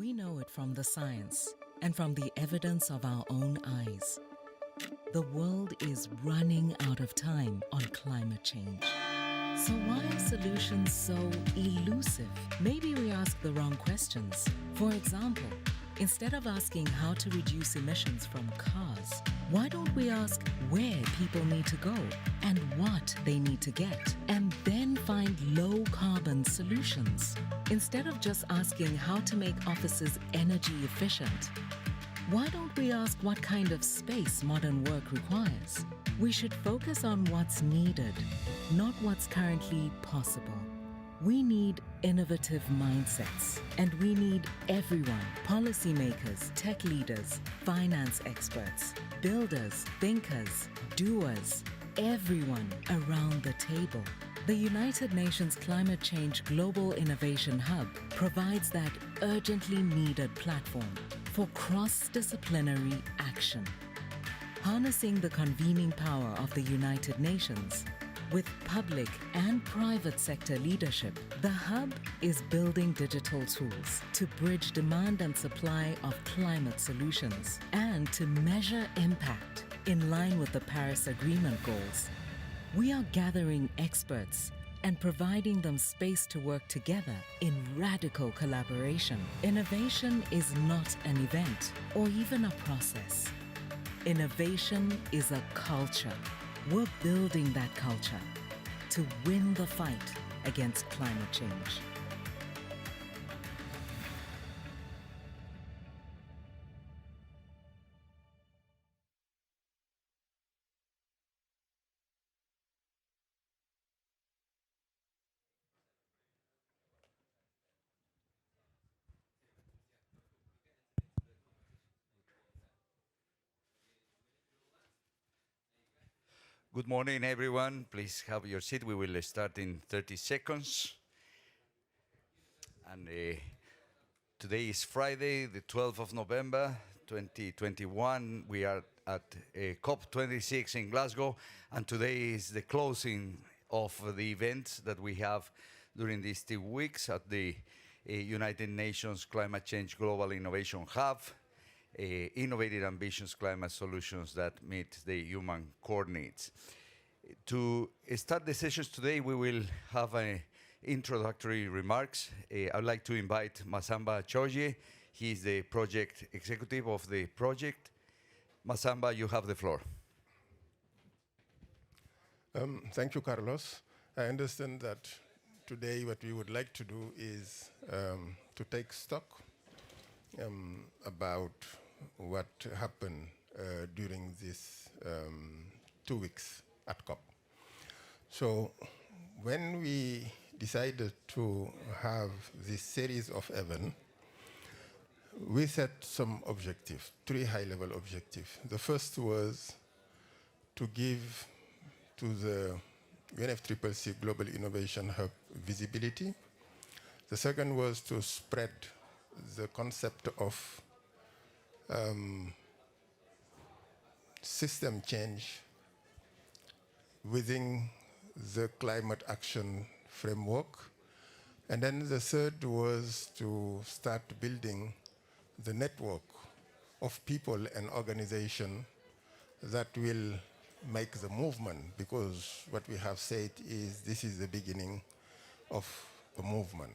We know it from the science and from the evidence of our own eyes. The world is running out of time on climate change. So why are solutions so elusive? Maybe we ask the wrong questions. For example, instead of asking how to reduce emissions from cars, why don't we ask where people need to go and what they need to get, and then find low-carbon solutions? Instead of just asking how to make offices energy efficient, why don't we ask what kind of space modern work requires? We should focus on what's needed, not what's currently possible. We need innovative mindsets, and we need everyone: policymakers, tech leaders, finance experts, builders, thinkers, doers, everyone around the table. The United Nations Climate Change Global Innovation Hub provides that urgently needed platform for cross-disciplinary action. Harnessing the convening power of the United Nations, with public and private sector leadership, the Hub is building digital tools to bridge demand and supply of climate solutions and to measure impact in line with the Paris Agreement goals. We are gathering experts and providing them space to work together in radical collaboration. Innovation is not an event or even a process. Innovation is a culture. We're building that culture to win the fight against climate change. Good morning, everyone. Please have your seat. We will start in 30 seconds. And today is Friday, the 12th of November, 2021. We are at COP26 in Glasgow, and today is the closing of the events that we have during these 2 weeks at the United Nations Climate Change Global Innovation Hub. Innovative, ambitious climate solutions that meet the human core needs. To start the sessions today, we will have introductory remarks. I'd like to invite Massamba Thioye. He is the project executive of the project. Massamba, you have the floor. Thank you, Carlos. I understand that today what we would like to do is to take stock about what happened during these 2 weeks at COP. So when we decided to have this series of events, we set some objectives, 3 high-level objectives. The first was to give to the UNFCCC Global Innovation Hub visibility. The second was to spread the concept of system change within the climate action framework. And then the third was to start building the network of people and organizations that will make the movement, because what we have said is this is the beginning of a movement.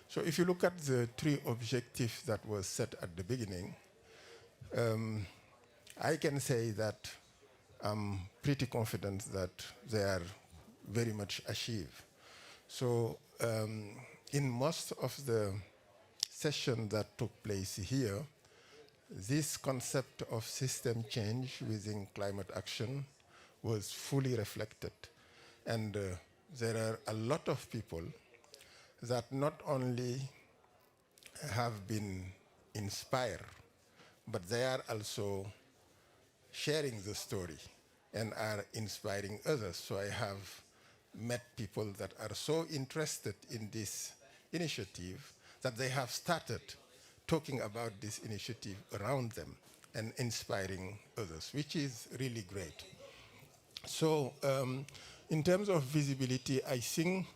So if you look at the 3 objectives that were set at the beginning, I can say that I'm pretty confident that they are very much achieved. So in most of the sessions that took place here, this concept of system change within climate action was fully reflected. And there are a lot of people that not only have been inspired, but they are also sharing the story and are inspiring others. So I have met people that are so interested in this initiative that they have started talking about this initiative around them and inspiring others, which is really great. So in terms of visibility, I think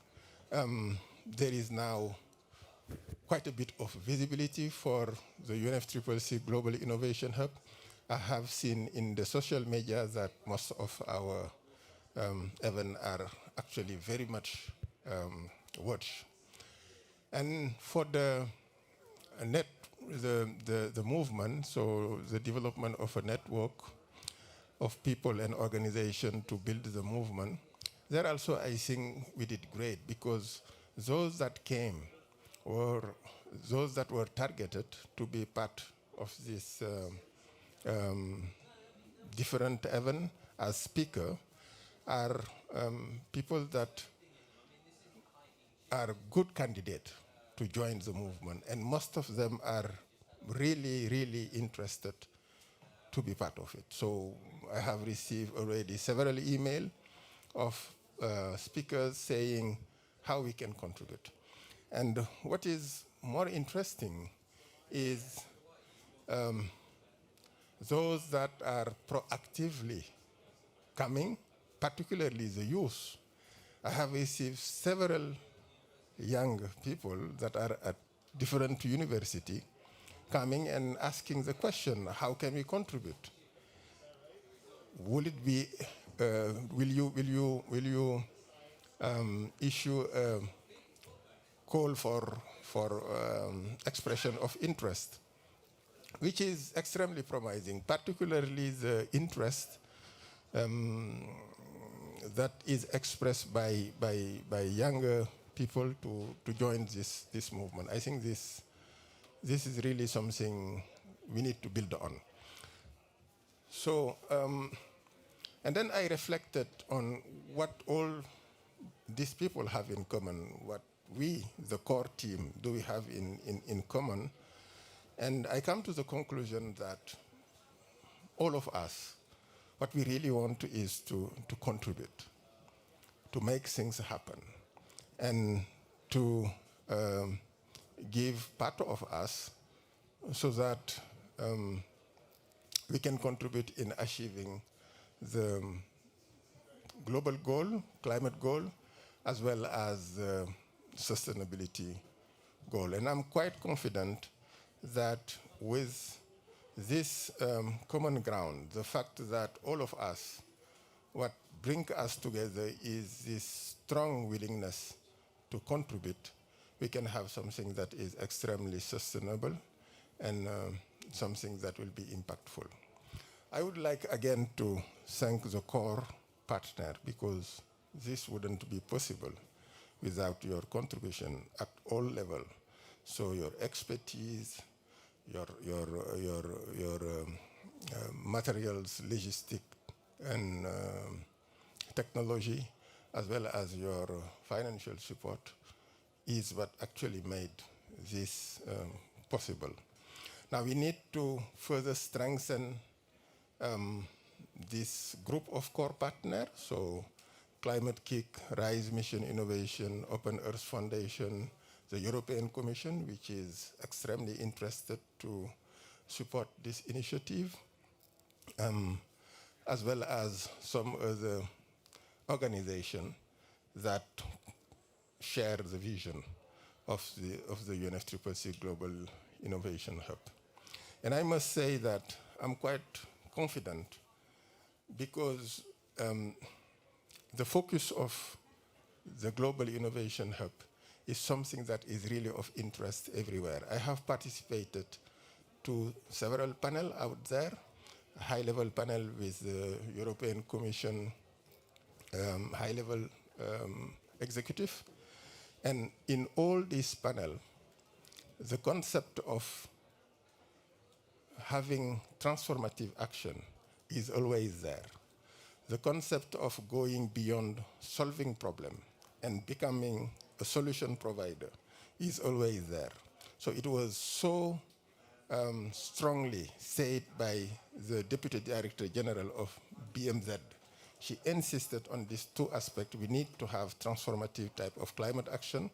there is now quite a bit of visibility for the UNFCCC Global Innovation Hub. I have seen in the social media that most of our events are actually very much watched. And for the movement, so the development of a network of people and organizations to build the movement, there also I think we did great, because those that came or those that were targeted to be part of this different event as speaker are people that are good candidates to join the movement, and most of them are really, really interested to be part of it. So I have received already several emails of speakers saying how we can contribute. And what is more interesting is those that are proactively coming, particularly the youth. I have received several young people that are at different universities coming and asking the question, how can we contribute? Will it be, will you issue a call for expression of interest, which is extremely promising, particularly the interest that is expressed by younger people to join this movement. I think this is really something we need to build on. So, and then I reflected on what all these people have in common, what we, the core team, do we have in common. And I come to the conclusion that all of us, what we really want is to contribute, to make things happen, and to give part of us so that we can contribute in achieving the global goal, climate goal, as well as the sustainability goal. And I'm quite confident that with this common ground, the fact that all of us, what brings us together is this strong willingness to contribute, we can have something that is extremely sustainable and something that will be impactful. I would like again to thank the core partner, because this wouldn't be possible without your contribution at all levels. So your expertise, your materials, logistic, and technology, as well as your financial support, is what actually made this possible. Now we need to further strengthen this group of core partners, so Climate-KIC, RISE Mission Innovation, Open Earth Foundation, the European Commission, which is extremely interested to support this initiative, as well as some other organizations that share the vision of the UNFCCC Global Innovation Hub. And I must say that I'm quite confident, because the focus of the Global Innovation Hub is something that is really of interest everywhere. I have participated to several panels out there, a high-level panel with the European Commission high-level executive. And in all these panels, the concept of having transformative action is always there. The concept of going beyond solving problem and becoming a solution provider is always there. So it was so strongly said by the Deputy Director General of BMZ. She insisted on these two aspects. We need to have transformative type of climate action,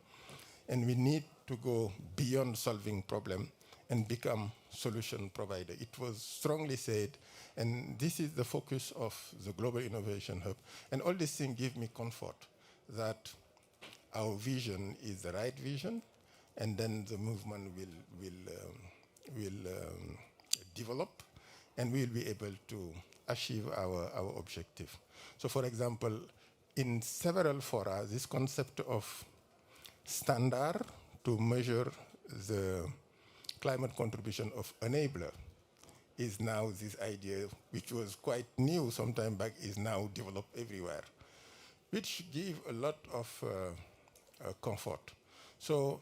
and we need to go beyond solving problem and become solution provider. It was strongly said, and this is the focus of the Global Innovation Hub. And all these things give me comfort that our vision is the right vision, and then the movement will develop, and we'll be able to achieve our objective. So for example, in several fora, this concept of standard to measure the climate contribution of enabler is now this idea, which was quite new some time back, is now developed everywhere, which give a lot of comfort. So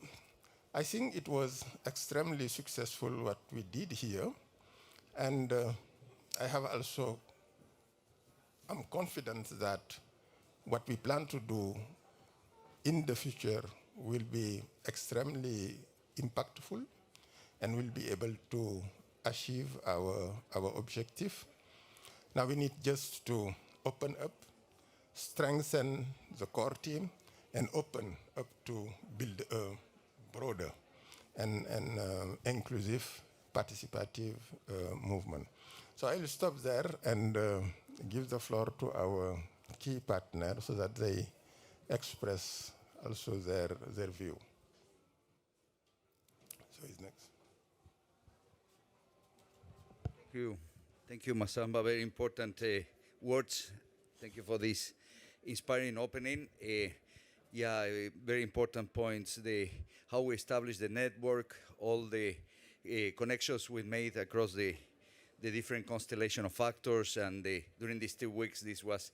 I think it was extremely successful what we did here. And I have also, I'm confident that what we plan to do in the future will be extremely impactful and will be able to achieve our objective. Now we need just to open up, strengthen the core team, and open up to build a broader and inclusive, participative movement. So I will stop there and give the floor to our key partner so that they express also their view. So he's next. Thank you, Massamba. Very important words. Thank you for this inspiring opening. Very important points. How we establish the network, all the connections we made across the different constellation of factors, and during these 2 weeks, this was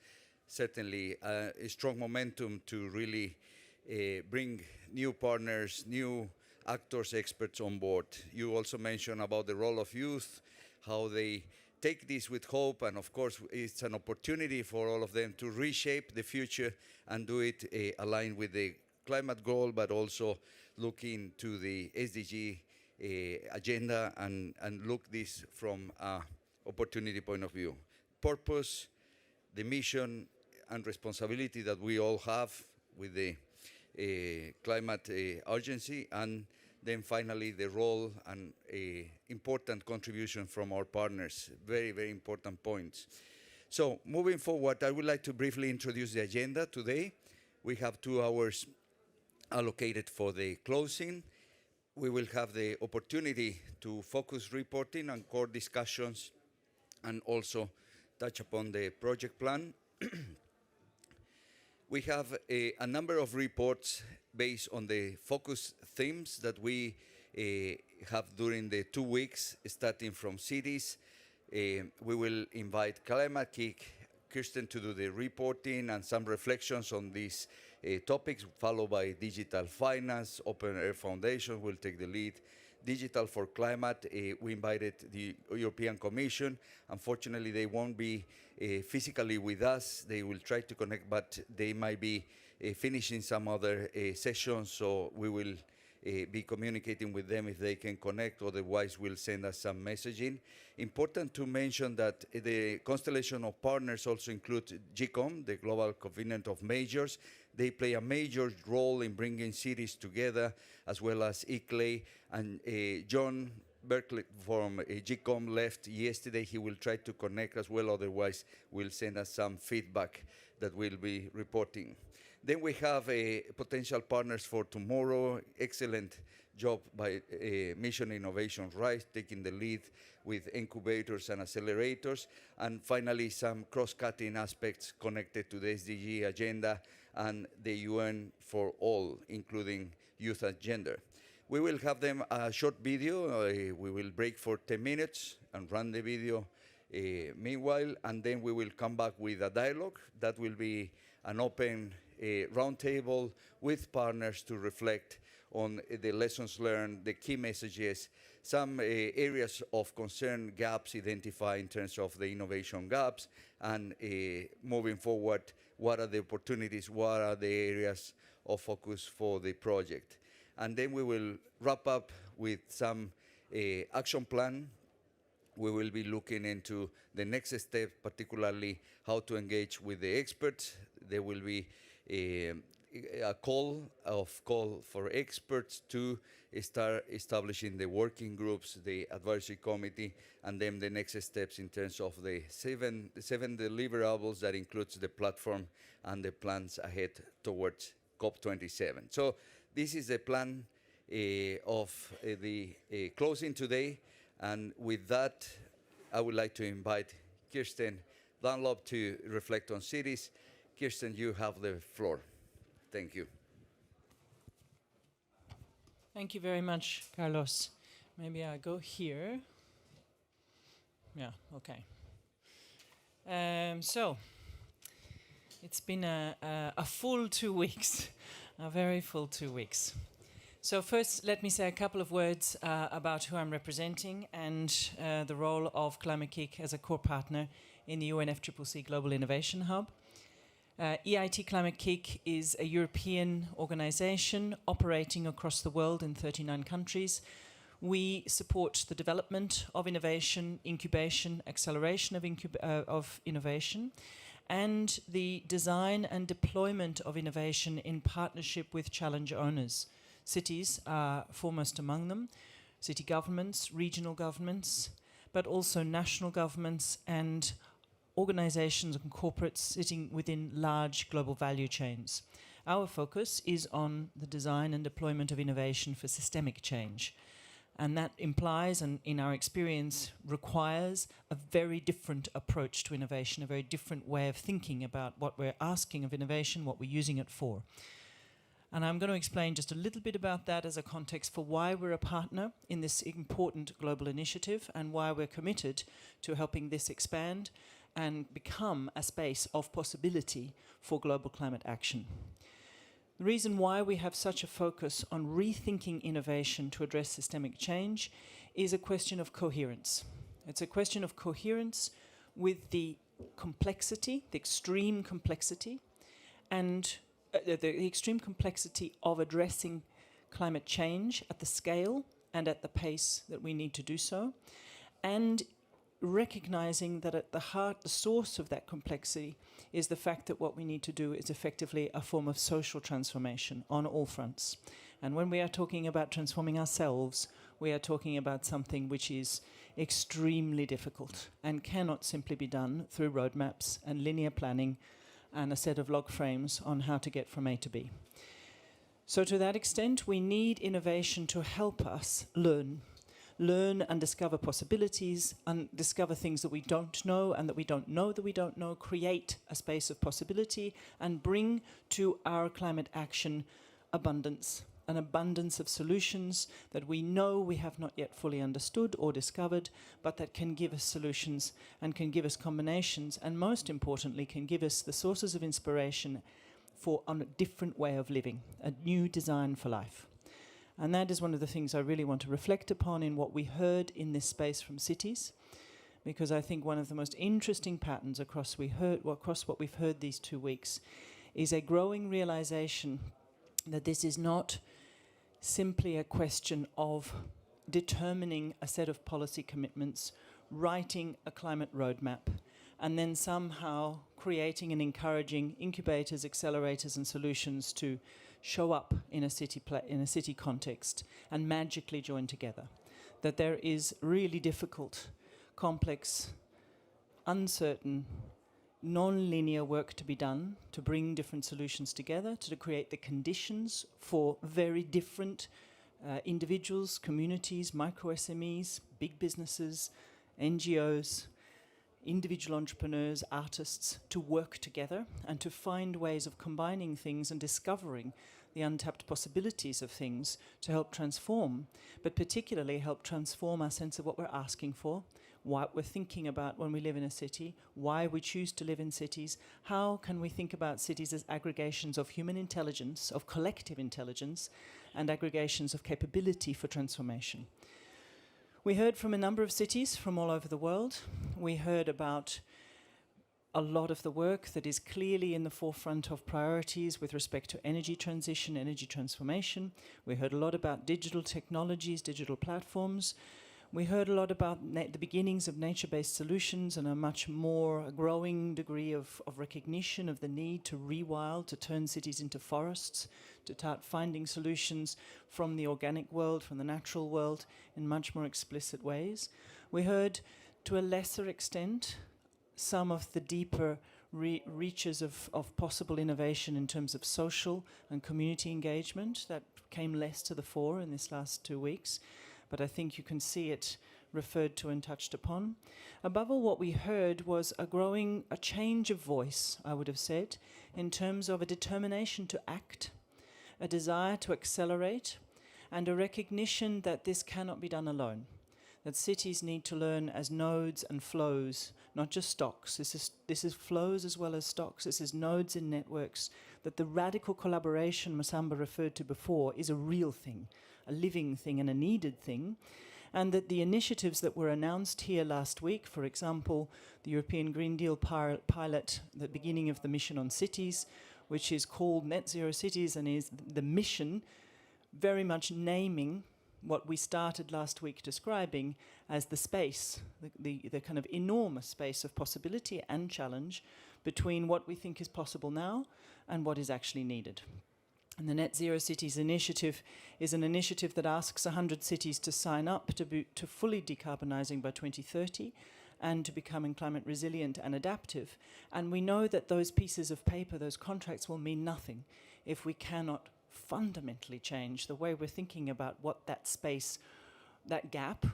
certainly a strong momentum to really bring new partners, new actors, experts on board. You also mentioned about the role of youth, how they take this with hope, and of course it's an opportunity for all of them to reshape the future and do it aligned with the climate goal, but also look into the SDG agenda and look this from an opportunity point of view. Purpose, the mission and responsibility that we all have with the climate urgency, and then finally the role and important contribution from our partners. Very, very important points. So moving forward, I would like to briefly introduce the agenda today. We have 2 hours allocated for the closing. We will have the opportunity to focus reporting and core discussions and also touch upon the project plan. We have a number of reports based on the focus themes that we have during the 2 weeks, starting from cities. We will invite Climate-KIC, Kirsten, to do the reporting and some reflections on these topics, followed by digital finance. Open Air Foundation will take the lead. Digital for Climate, we invited the European Commission. Unfortunately, they won't be physically with us. They will try to connect, but they might be finishing some other sessions, so we will be communicating with them if they can connect, otherwise we'll send us some messaging. Important to mention that the constellation of partners also includes GCOM, the Global Covenant of Majors. They play a major role in bringing cities together, as well as ICLEI. And John Berkeley from GCOM left yesterday. He will try to connect as well, otherwise will send us some feedback that we'll be reporting. Then we have potential partners for tomorrow. Excellent job by Mission Innovation Rise, taking the lead with incubators and accelerators. And finally, some cross-cutting aspects connected to the SDG agenda and the UN for all, including youth and gender. We will have them a short video. We will break for 10 minutes and run the video meanwhile, and then we will come back with a dialogue. That will be an open roundtable with partners to reflect on the lessons learned, the key messages, some areas of concern, gaps identified in terms of the innovation gaps, and moving forward, what are the opportunities, what are the areas of focus for the project. And then we will wrap up with some action plan. We will be looking into the next step, particularly how to engage with the experts. There will be a call for experts to start establishing the working groups, the advisory committee, and then the next steps in terms of the seven deliverables that includes the platform and the plans ahead towards COP27. So this is the plan of the closing today. And with that, I would like to invite Kirsten Dunlop to reflect on cities. Kirsten, you have the floor. Thank you. Thank you very much, Carlos. Maybe I go here. Yeah, okay. So, it's been a full 2 weeks, a very full 2 weeks. So first, let me say a couple of words about who I'm representing and the role of Climate-KIC as a core partner in the UNFCCC Global Innovation Hub. EIT Climate-KIC is a European organization operating across the world in 39 countries. We support the development of innovation, incubation, acceleration of innovation, and the design and deployment of innovation in partnership with challenge owners. Cities are foremost among them, city governments, regional governments, but also national governments and organizations and corporates sitting within large global value chains. Our focus is on the design and deployment of innovation for systemic change. And that implies, and in our experience, requires a very different approach to innovation, a very different way of thinking about what we're asking of innovation, what we're using it for. And I'm going to explain just a little bit about that as a context for why we're a partner in this important global initiative and why we're committed to helping this expand and become a space of possibility for global climate action. The reason why we have such a focus on rethinking innovation to address systemic change is a question of coherence. It's a question of coherence with the complexity, the extreme complexity, and the extreme complexity of addressing climate change at the scale and at the pace that we need to do so, and recognizing that at the heart, the source of that complexity is the fact that what we need to do is effectively a form of social transformation on all fronts. And when we are talking about transforming ourselves, we are talking about something which is extremely difficult and cannot simply be done through roadmaps and linear planning and a set of log frames on how to get from A to B. So to that extent, we need innovation to help us learn and discover possibilities and discover things that we don't know and that we don't know that we don't know, create a space of possibility and bring to our climate action abundance, an abundance of solutions that we know we have not yet fully understood or discovered, but that can give us solutions and can give us combinations and most importantly can give us the sources of inspiration for a different way of living, a new design for life. And that is one of the things I really want to reflect upon in what we heard in this space from cities, because I think one of the most interesting patterns across what we've heard these 2 weeks is a growing realization that this is not simply a question of determining a set of policy commitments, writing a climate roadmap, and then somehow creating and encouraging incubators, accelerators, and solutions to show up in a city context and magically join together. That there is really difficult, complex, uncertain, non-linear work to be done to bring different solutions together, to create the conditions for very different individuals, communities, micro SMEs, big businesses, NGOs, individual entrepreneurs, artists, to work together and to find ways of combining things and discovering the untapped possibilities of things to help transform, but particularly help transform our sense of what we're asking for, what we're thinking about when we live in a city, why we choose to live in cities, how can we think about cities as aggregations of human intelligence, of collective intelligence, and aggregations of capability for transformation. We heard from a number of cities from all over the world. We heard about a lot of the work that is clearly in the forefront of priorities with respect to energy transition, energy transformation. We heard a lot about digital technologies, digital platforms. We heard a lot about the beginnings of nature-based solutions and a much more growing degree of recognition of the need to rewild, to turn cities into forests, to start finding solutions from the organic world, from the natural world, in much more explicit ways. We heard, to a lesser extent, some of the deeper reaches of possible innovation in terms of social and community engagement that came less to the fore in this last 2 weeks, but I think you can see it referred to and touched upon. Above all, what we heard was a change of voice, I would have said, in terms of a determination to act, a desire to accelerate, and a recognition that this cannot be done alone, that cities need to learn as nodes and flows, not just stocks. This is flows as well as stocks. This is nodes and networks, that the radical collaboration Massamba referred to before is a real thing, a living thing and a needed thing, and that the initiatives that were announced here last week, for example, the European Green Deal pilot, the beginning of the mission on cities, which is called Net Zero Cities and is the mission very much naming what we started last week describing as the space, the kind of enormous space of possibility and challenge between what we think is possible now and what is actually needed. And the Net Zero Cities initiative is an initiative that asks 100 cities to sign up to fully decarbonising by 2030 and to becoming climate resilient and adaptive. And we know that those pieces of paper, those contracts, will mean nothing if we cannot fundamentally change the way we're thinking about what that space, that gap,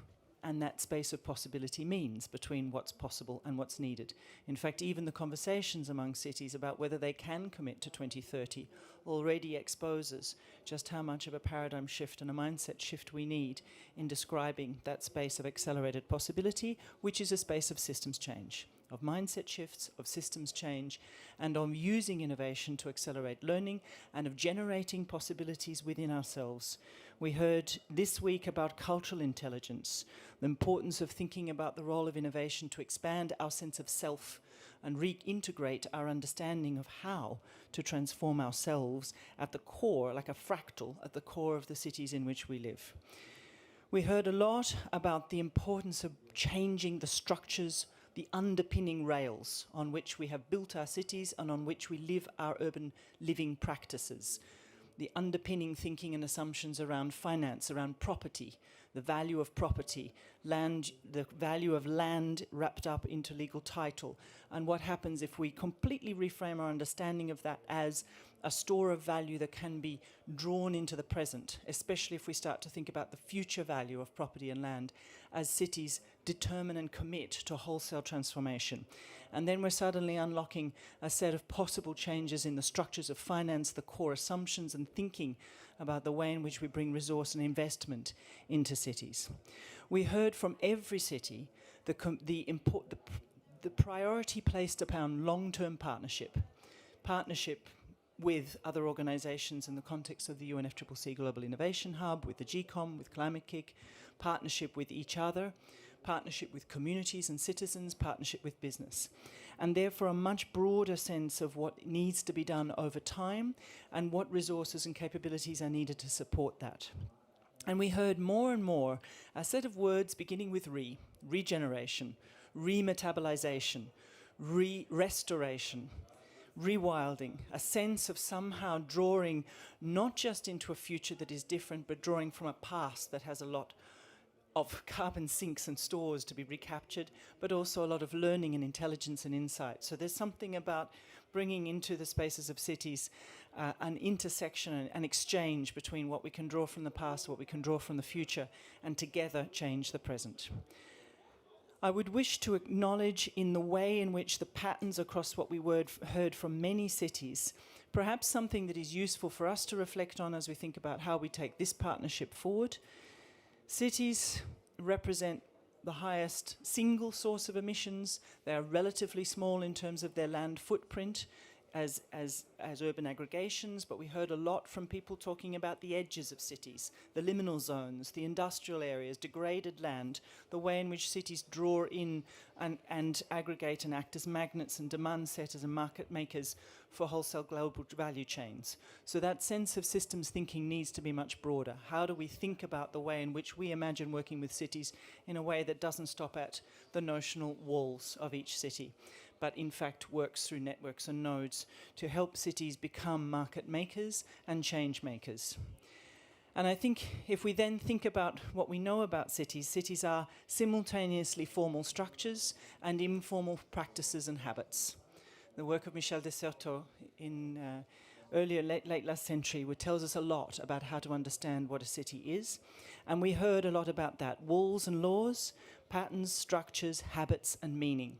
and that space of possibility means between what's possible and what's needed. In fact, even the conversations among cities about whether they can commit to 2030 already exposes just how much of a paradigm shift and a mindset shift we need in describing that space of accelerated possibility, which is a space of systems change, of mindset shifts, of systems change, and on using innovation to accelerate learning and of generating possibilities within ourselves. We heard this week about cultural intelligence, the importance of thinking about the role of innovation to expand our sense of self and reintegrate our understanding of how to transform ourselves at the core, like a fractal, at the core of the cities in which we live. We heard a lot about the importance of changing the structures, the underpinning rails on which we have built our cities and on which we live our urban living practices. The underpinning thinking and assumptions around finance, around property, the value of property, land, the value of land wrapped up into legal title, and what happens if we completely reframe our understanding of that as a store of value that can be drawn into the present, especially if we start to think about the future value of property and land as cities determine and commit to wholesale transformation. And then we're suddenly unlocking a set of possible changes in the structures of finance, the core assumptions and thinking about the way in which we bring resource and investment into cities. We heard from every city the priority placed upon long-term partnership with other organizations in the context of the UNFCCC Global Innovation Hub, with the GCOM, with Climate-KIC, partnership with each other, partnership with communities and citizens, partnership with business. And therefore a much broader sense of what needs to be done over time and what resources and capabilities are needed to support that. And we heard more and more a set of words beginning with regeneration, remetabolization, restoration, rewilding, a sense of somehow drawing not just into a future that is different, but drawing from a past that has a lot of carbon sinks and stores to be recaptured, but also a lot of learning and intelligence and insight. So there's something about bringing into the spaces of cities an intersection and exchange between what we can draw from the past, what we can draw from the future, and together change the present. I would wish to acknowledge in the way in which the patterns across what we heard from many cities, perhaps something that is useful for us to reflect on as we think about how we take this partnership forward. Cities represent the highest single source of emissions. They are relatively small in terms of their land footprint as urban aggregations, but we heard a lot from people talking about the edges of cities, the liminal zones, the industrial areas, degraded land, the way in which cities draw in and aggregate and act as magnets and demand setters and market makers for wholesale global value chains. So that sense of systems thinking needs to be much broader. How do we think about the way in which we imagine working with cities in a way that doesn't stop at the notional walls of each city, but in fact works through networks and nodes to help cities become market makers and change makers. And I think if we then think about what we know about cities, cities are simultaneously formal structures and informal practices and habits. the work of Michel de Certeau in earlier, late last century, which tells us a lot about how to understand what a city is. And we heard a lot about that. Walls and laws, patterns, structures, habits, and meaning.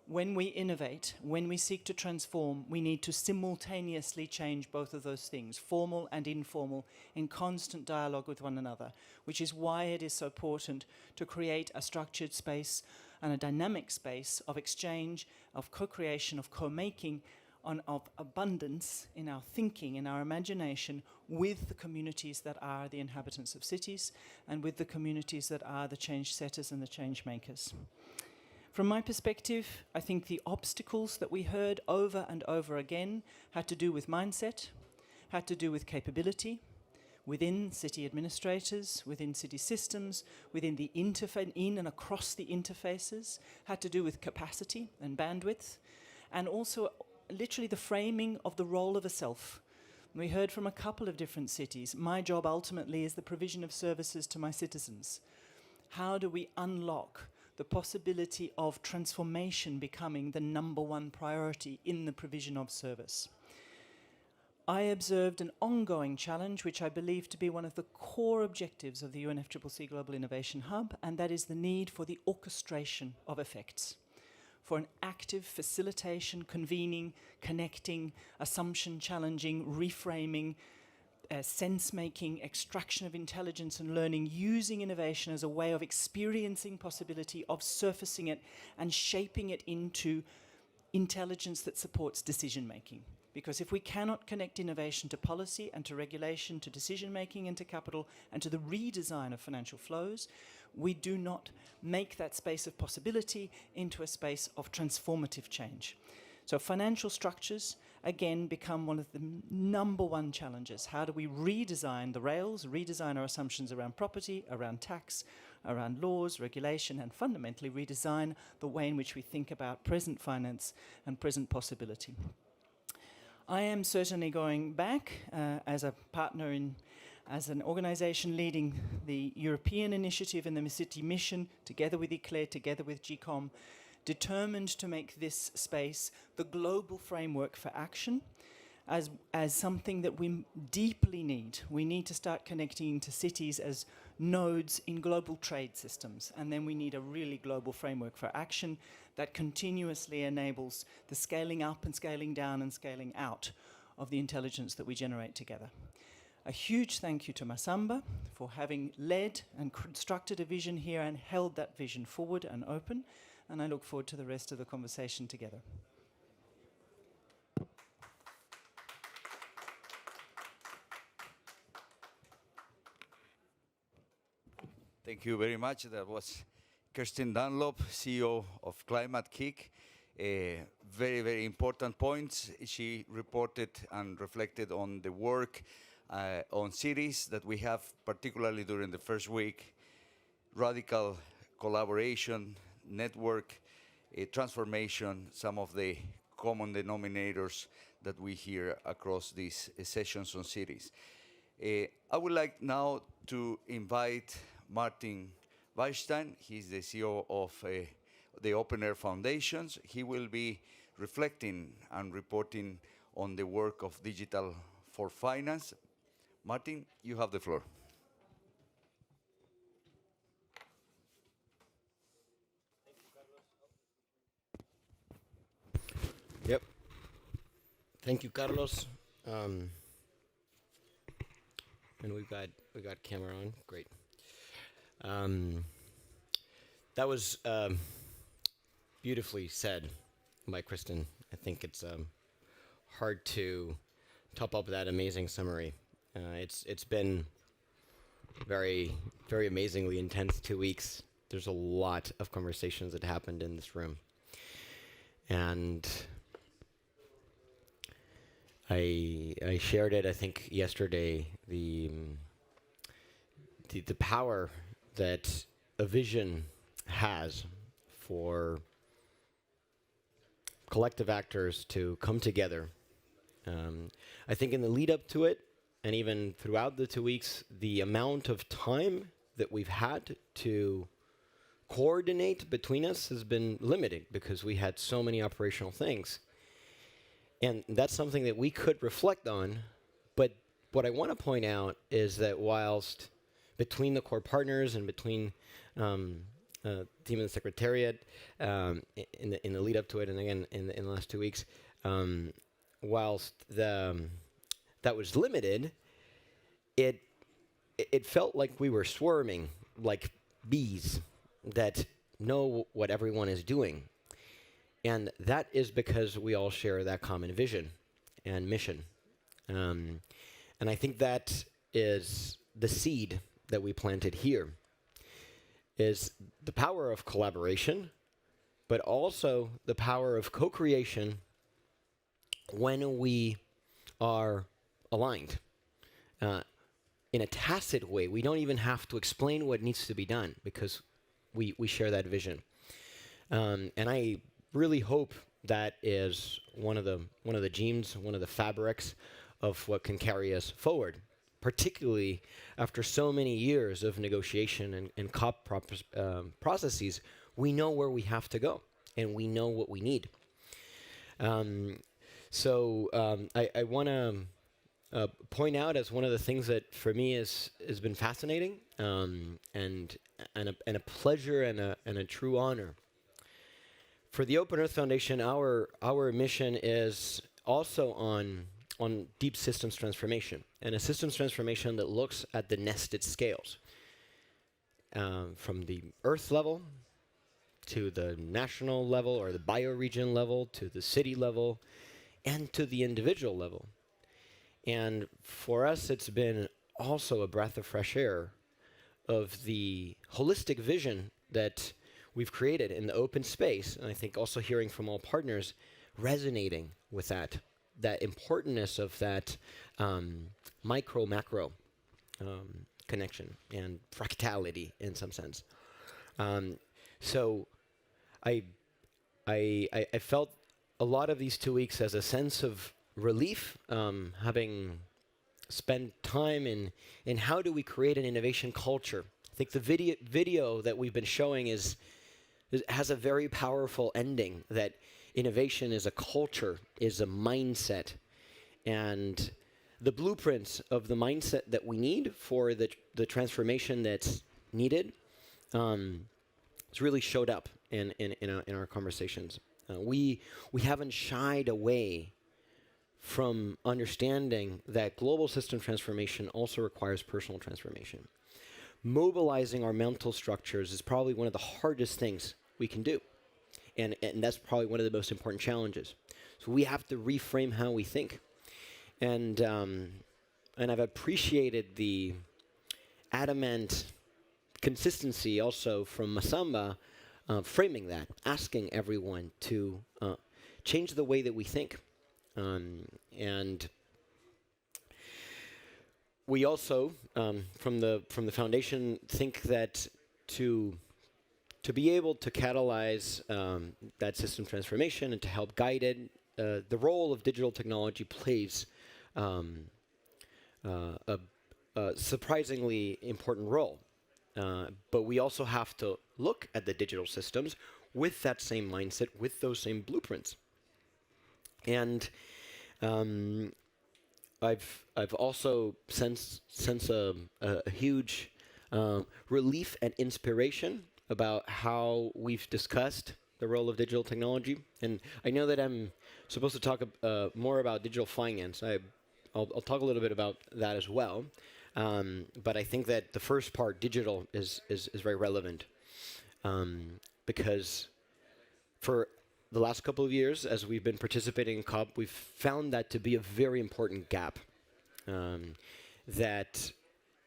When we innovate, when we seek to transform, we need to simultaneously change both of those things, formal and informal, in constant dialogue with one another, which is why it is so important to create a structured space and a dynamic space of exchange, of co-creation, of co-making, of abundance in our thinking, in our imagination, with the communities that are the inhabitants of cities and with the communities that are the change setters and the change makers. From my perspective, I think the obstacles that we heard over and over again had to do with mindset, had to do with capability, within city administrators, within city systems, within the in and across the interfaces, had to do with capacity and bandwidth, and also literally the framing of the role of a self. We heard from a couple of different cities. My job ultimately is the provision of services to my citizens. How do we unlock the possibility of transformation becoming the #1 priority in the provision of service? I observed an ongoing challenge, which I believe to be one of the core objectives of the UNFCCC Global Innovation Hub, and that is the need for the orchestration of effects, for an active facilitation, convening, connecting, assumption challenging, reframing, sense-making, extraction of intelligence and learning, using innovation as a way of experiencing possibility, of surfacing it and shaping it into intelligence that supports decision-making. Because if we cannot connect innovation to policy and to regulation, to decision-making and to capital and to the redesign of financial flows, we do not make that space of possibility into a space of transformative change. So financial structures, again, become one of the #1 challenges. How do we redesign the rails, redesign our assumptions around property, around tax, around laws, regulation, and fundamentally redesign the way in which we think about present finance and present possibility? I am certainly going back as a partner as an organization leading the European initiative and the City Mission, together with ICLE, together with GCOM, determined to make this space the global framework for action as something that we deeply need. We need to start connecting to cities as nodes in global trade systems, and then we need a really global framework for action that continuously enables the scaling up and scaling down and scaling out of the intelligence that we generate together. A huge thank you to Massamba for having led and constructed a vision here and held that vision forward and open, and I look forward to the rest of the conversation together. Thank you very much. That was Kirsten Dunlop, CEO of Climate-KIC. Very, very important points. She reported and reflected on the work on cities that we have, particularly during the first week. Radical collaboration, network, transformation, some of the common denominators that we hear across these sessions on cities. I would like now to invite Martin Weinstein. He's the CEO of the Open Air Foundations. He will be reflecting and reporting on the work of Digital for Finance. Martin, you have the floor. Yep. Thank you, Carlos. And we got camera on. Great. That was beautifully said by Kristen. I think it's hard to top up that amazing summary. It's been very, very amazingly intense 2 weeks. There's a lot of conversations that happened in this room. And I shared it, I think, yesterday, the power that a vision has for collective actors to come together. I think in the lead up to it, and even throughout the 2 weeks, the amount of time that we've had to coordinate between us has been limited because we had so many operational things. And that's something that we could reflect on. But what I want to point out is that whilst between the core partners and between team and the secretariat in the lead up to it, and again in the last 2 weeks, whilst that was limited, it felt like we were swarming like bees that know what everyone is doing. And that is because we all share that common vision and mission. And I think that is the seed that we planted here, is the power of collaboration, but also the power of co-creation when we are aligned. In a tacit way, we don't even have to explain what needs to be done because we share that vision. And I really hope that is one of the genes, one of the fabrics of what can carry us forward, particularly after so many years of negotiation and COP processes. We know where we have to go, and we know what we need. So I want to point out as one of the things that for me has been fascinating and a pleasure and a true honor. For the Open Earth Foundation, our mission is also on deep systems transformation, and a systems transformation that looks at the nested scales, from the Earth level to the national level or the bioregion level to the city level and to the individual level. And for us, it's been also a breath of fresh air of the holistic vision that we've created in the open space, and I think also hearing from all partners resonating with that importantness of that micro-macro connection and fractality in some sense. So I felt a lot of these 2 weeks as a sense of relief, having spent time in how do we create an innovation culture. I think the video that we've been showing has a very powerful ending, that innovation is a culture, is a mindset. And the blueprints of the mindset that we need for the transformation that's needed it's really showed up in our conversations. We haven't shied away from understanding that global system transformation also requires personal transformation. Mobilizing our mental structures is probably one of the hardest things we can do. And that's probably one of the most important challenges. So we have to reframe how we think. And I've appreciated the adamant consistency also from Massamba, framing that, asking everyone to change the way that we think. And we also, from the foundation, think that to be able to catalyze that system transformation and to help guide it, the role of digital technology plays a surprisingly important role. But we also have to look at the digital systems with that same mindset, with those same blueprints. And I've also sensed a huge relief and inspiration about how we've discussed the role of digital technology. And I know that I'm supposed to talk more about digital finance. I'll talk a little bit about that as well. But I think that the first part, digital, is very relevant because for the last couple of years, as we've been participating in COP, we've found that to be a very important gap. That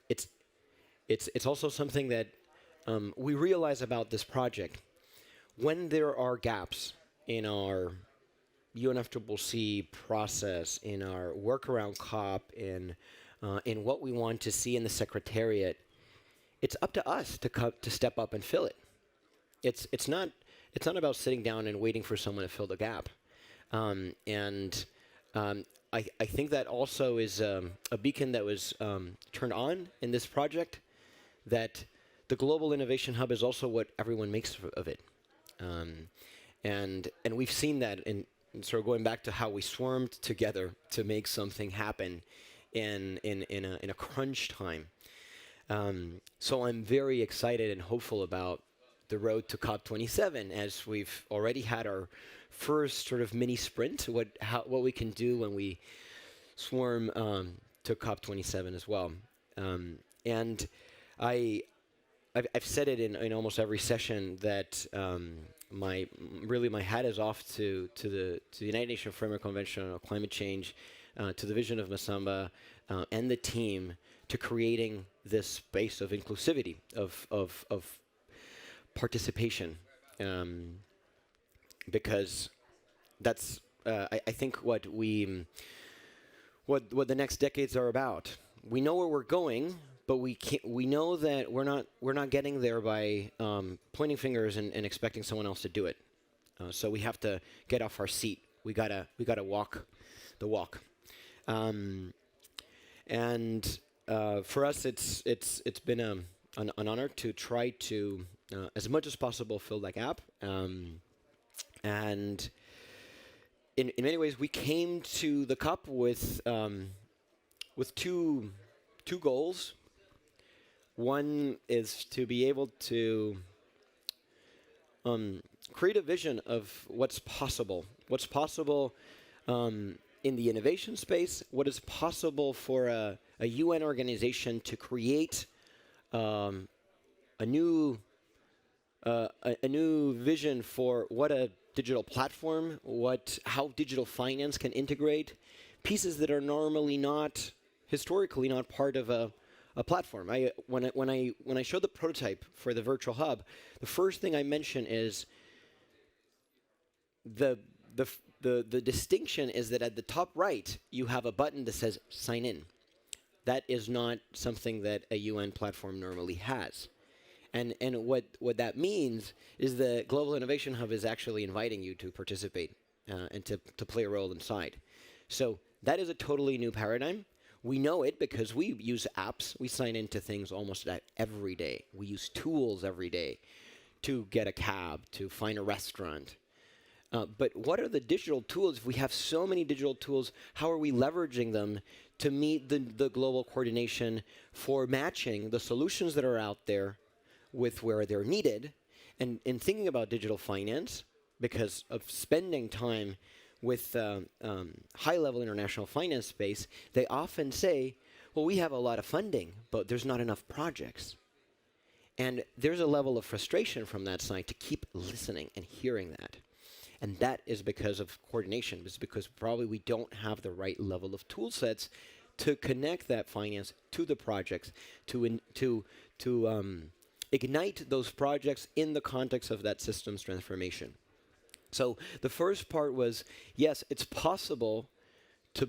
it's also something that we realize about this project. When there are gaps in our UNFCCC process, in our work around COP, in what we want to see in the Secretariat, it's up to us to step up and fill it. It's not about sitting down and waiting for someone to fill the gap. I think that also is a beacon that was turned on in this project, that the Global Innovation Hub is also what everyone makes of it. And we've seen that in sort of going back to how we swarmed together to make something happen in a crunch time. So I'm very excited and hopeful about the road to COP27, as we've already had our first sort of mini sprint, what we can do when we swarm to COP27 as well. And I've said it in almost every session that my hat is off to the United Nations Framework Convention on Climate Change, to the vision of Massamba and the team, to creating this space of inclusivity, of participation, because that's I think what the next decades are about. We know where we're going, but we know that we're not getting there by pointing fingers and expecting someone else to do it. So we have to get off our seat. We gotta walk the walk. And for us, it's been an honor to try to as much as possible fill that gap. And in many ways, we came to the COP with two goals. One is to be able to create a vision of what's possible in the innovation space, what is possible for a UN organization to create a new vision for what a digital platform, how digital finance can integrate pieces that are normally historically not part of a platform. When I show the prototype for the virtual hub, the first thing I mention is the distinction is that at the top right you have a button that says sign in. That is not something that a UN platform normally has. And what that means is the Global Innovation Hub is actually inviting you to participate and to play a role inside. So that is a totally new paradigm. We know it because we use apps. We sign into things almost every day. We use tools every day to get a cab, to find a restaurant. But what are the digital tools? If we have so many digital tools, how are we leveraging them to meet the global coordination for matching the solutions that are out there with where they're needed? And in thinking about digital finance, because of spending time with high-level international finance space, they often say, well, we have a lot of funding, but there's not enough projects. And there's a level of frustration from that side to keep listening and hearing that. And that is because of coordination. It's because probably we don't have the right level of tool sets to connect that finance to the projects, to ignite those projects in the context of that systems transformation. So the first part was, yes, it's possible to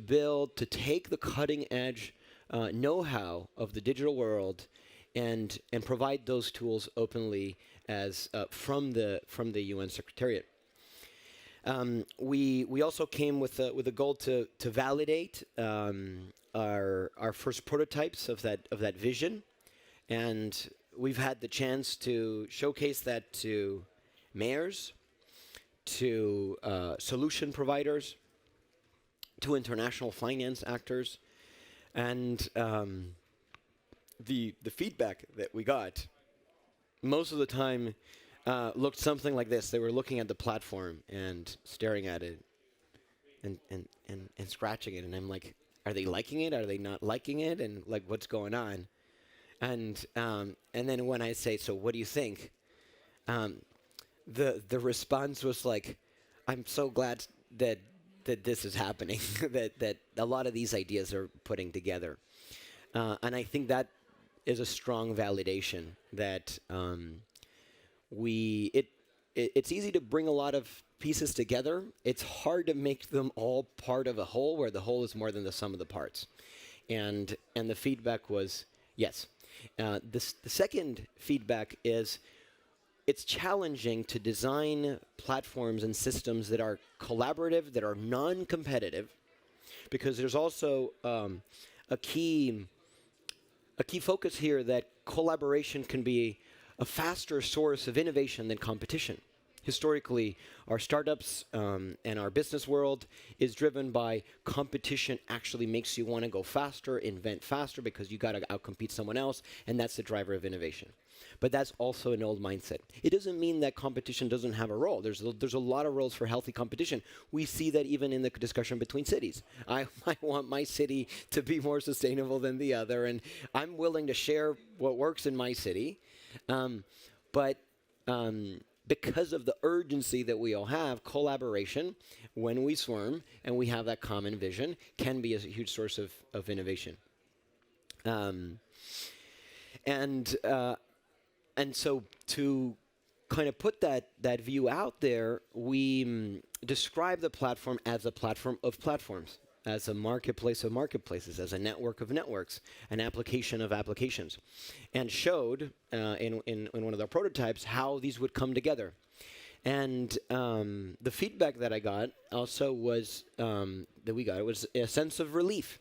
take the cutting edge know-how of the digital world and provide those tools openly as from the UN Secretariat. We also came with a goal to validate our first prototypes of that vision, and we've had the chance to showcase that to mayors, to solution providers, to international finance actors, and the feedback that we got most of the time looked something like this. They were looking at the platform and staring at it and scratching it, and I'm like, are they liking it? Are they not liking it? And like, what's going on? And then when I say, so what do you think? The response was like, I'm so glad that this is happening, that a lot of these ideas are putting together. And I think that is a strong validation that it's easy to bring a lot of pieces together. It's hard to make them all part of a whole, where the whole is more than the sum of the parts. And the feedback was yes. The second feedback is it's challenging to design platforms and systems that are collaborative, that are non-competitive, because there's also a key focus here that collaboration can be a faster source of innovation than competition. historically, our startups and our business world is driven by competition actually makes you want to go faster, invent faster, because you got to outcompete someone else, and that's the driver of innovation. But that's also an old mindset. It doesn't mean that competition doesn't have a role. There's a lot of roles for healthy competition. We see that even in the discussion between cities. I want my city to be more sustainable than the other, and I'm willing to share what works in my city. But because of the urgency that we all have, collaboration, when we swarm and we have that common vision, can be a huge source of innovation. And so to kind of put that view out there, we describe the platform as a platform of platforms, as a marketplace of marketplaces, as a network of networks, an application of applications, and showed in one of the prototypes how these would come together. And the feedback that I got also was, it was a sense of relief.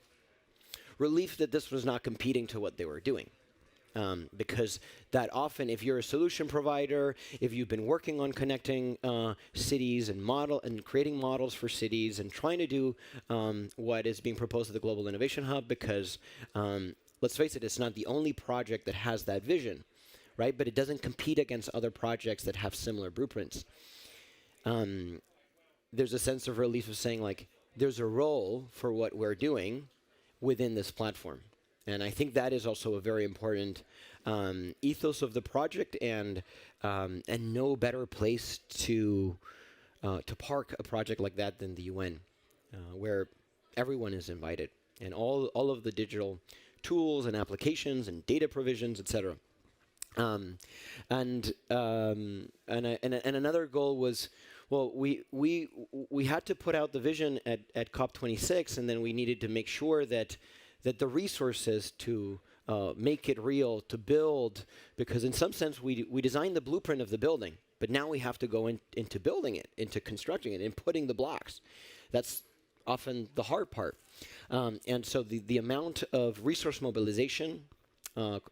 Relief that this was not competing to what they were doing. Because that often, if you're a solution provider, if you've been working on connecting cities and creating models for cities and trying to do what is being proposed at the Global Innovation Hub, because let's face it, it's not the only project that has that vision, right? But it doesn't compete against other projects that have similar blueprints. There's a sense of relief of saying, like, there's a role for what we're doing within this platform. And I think that is also a very important ethos of the project, and no better place to park a project like that than the UN, where everyone is invited, and all of the digital tools and applications and data provisions, etc. And another goal was, well, we had to put out the vision at COP26, and then we needed to make sure that the resources to make it real, to build, because in some sense we designed the blueprint of the building, but now we have to go into building it, into constructing it, and putting the blocks. That's often the hard part. And so the amount of resource mobilization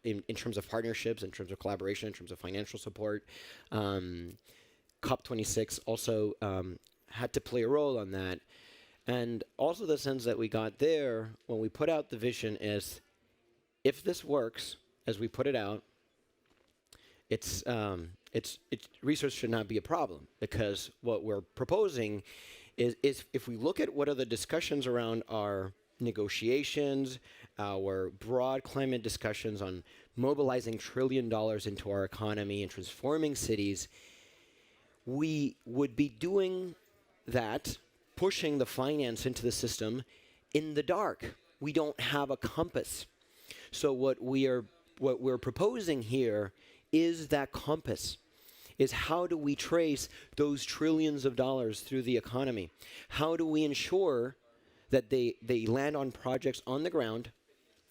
in terms of partnerships, in terms of collaboration, in terms of financial support, COP26 also had to play a role on that. And also the sense that we got there when we put out the vision is, if this works as we put it out, research should not be a problem, because what we're proposing is if we look at what are the discussions around our negotiations, our broad climate discussions on mobilizing $1 trillion into our economy and transforming cities, we would be doing that, pushing the finance into the system in the dark. We don't have a compass. So what we're proposing here is that compass, is how do we trace those trillions of dollars through the economy? How do we ensure that they land on projects on the ground,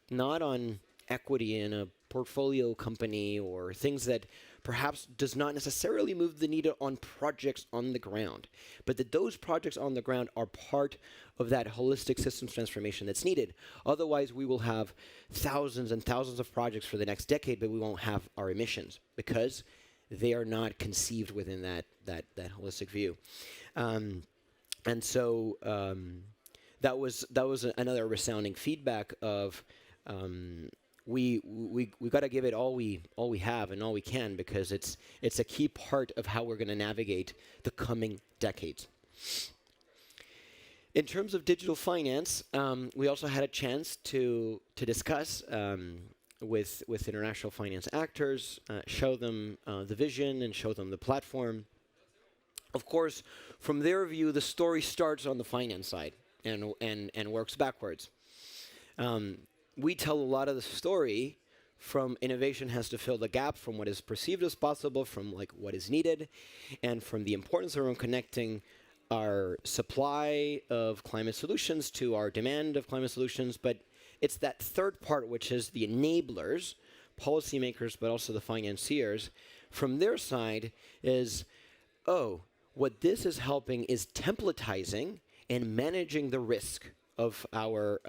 not on equity in a portfolio company or things that perhaps does not necessarily move the needle on projects on the ground, but that those projects on the ground are part of that holistic systems transformation that's needed. Otherwise, we will have thousands and thousands of projects for the next decade, but we won't have our emissions because they are not conceived within that holistic view. And so that was another resounding feedback of we got to give it all we have and all we can, because it's a key part of how we're going to navigate the coming decades. In terms of digital finance, we also had a chance to discuss with international finance actors, show them the vision and show them the platform. Of course, from their view, the story starts on the finance side and works backwards. We tell a lot of the story from innovation has to fill the gap from what is perceived as possible, from like what is needed, and from the importance around connecting our supply of climate solutions to our demand of climate solutions. But it's that third part, which is the enablers, policymakers, but also the financiers. From their side is, what this is helping is templatizing and managing the risk of our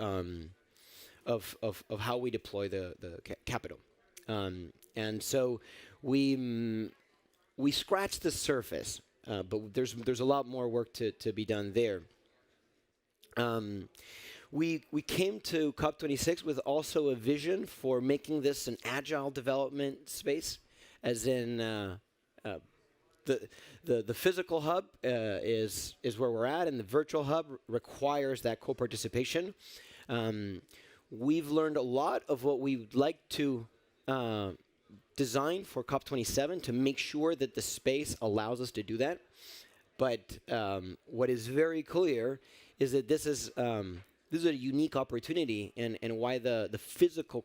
of how we deploy the capital. And so we scratch the surface but there's a lot more work to be done there. We came to COP26 with also a vision for making this an agile development space, as in the physical hub is where we're at, and the virtual hub requires that co-participation. We've learned a lot of what we'd like to design for COP27 to make sure that the space allows us to do that. But what is very clear is that this is a unique opportunity, and why the physical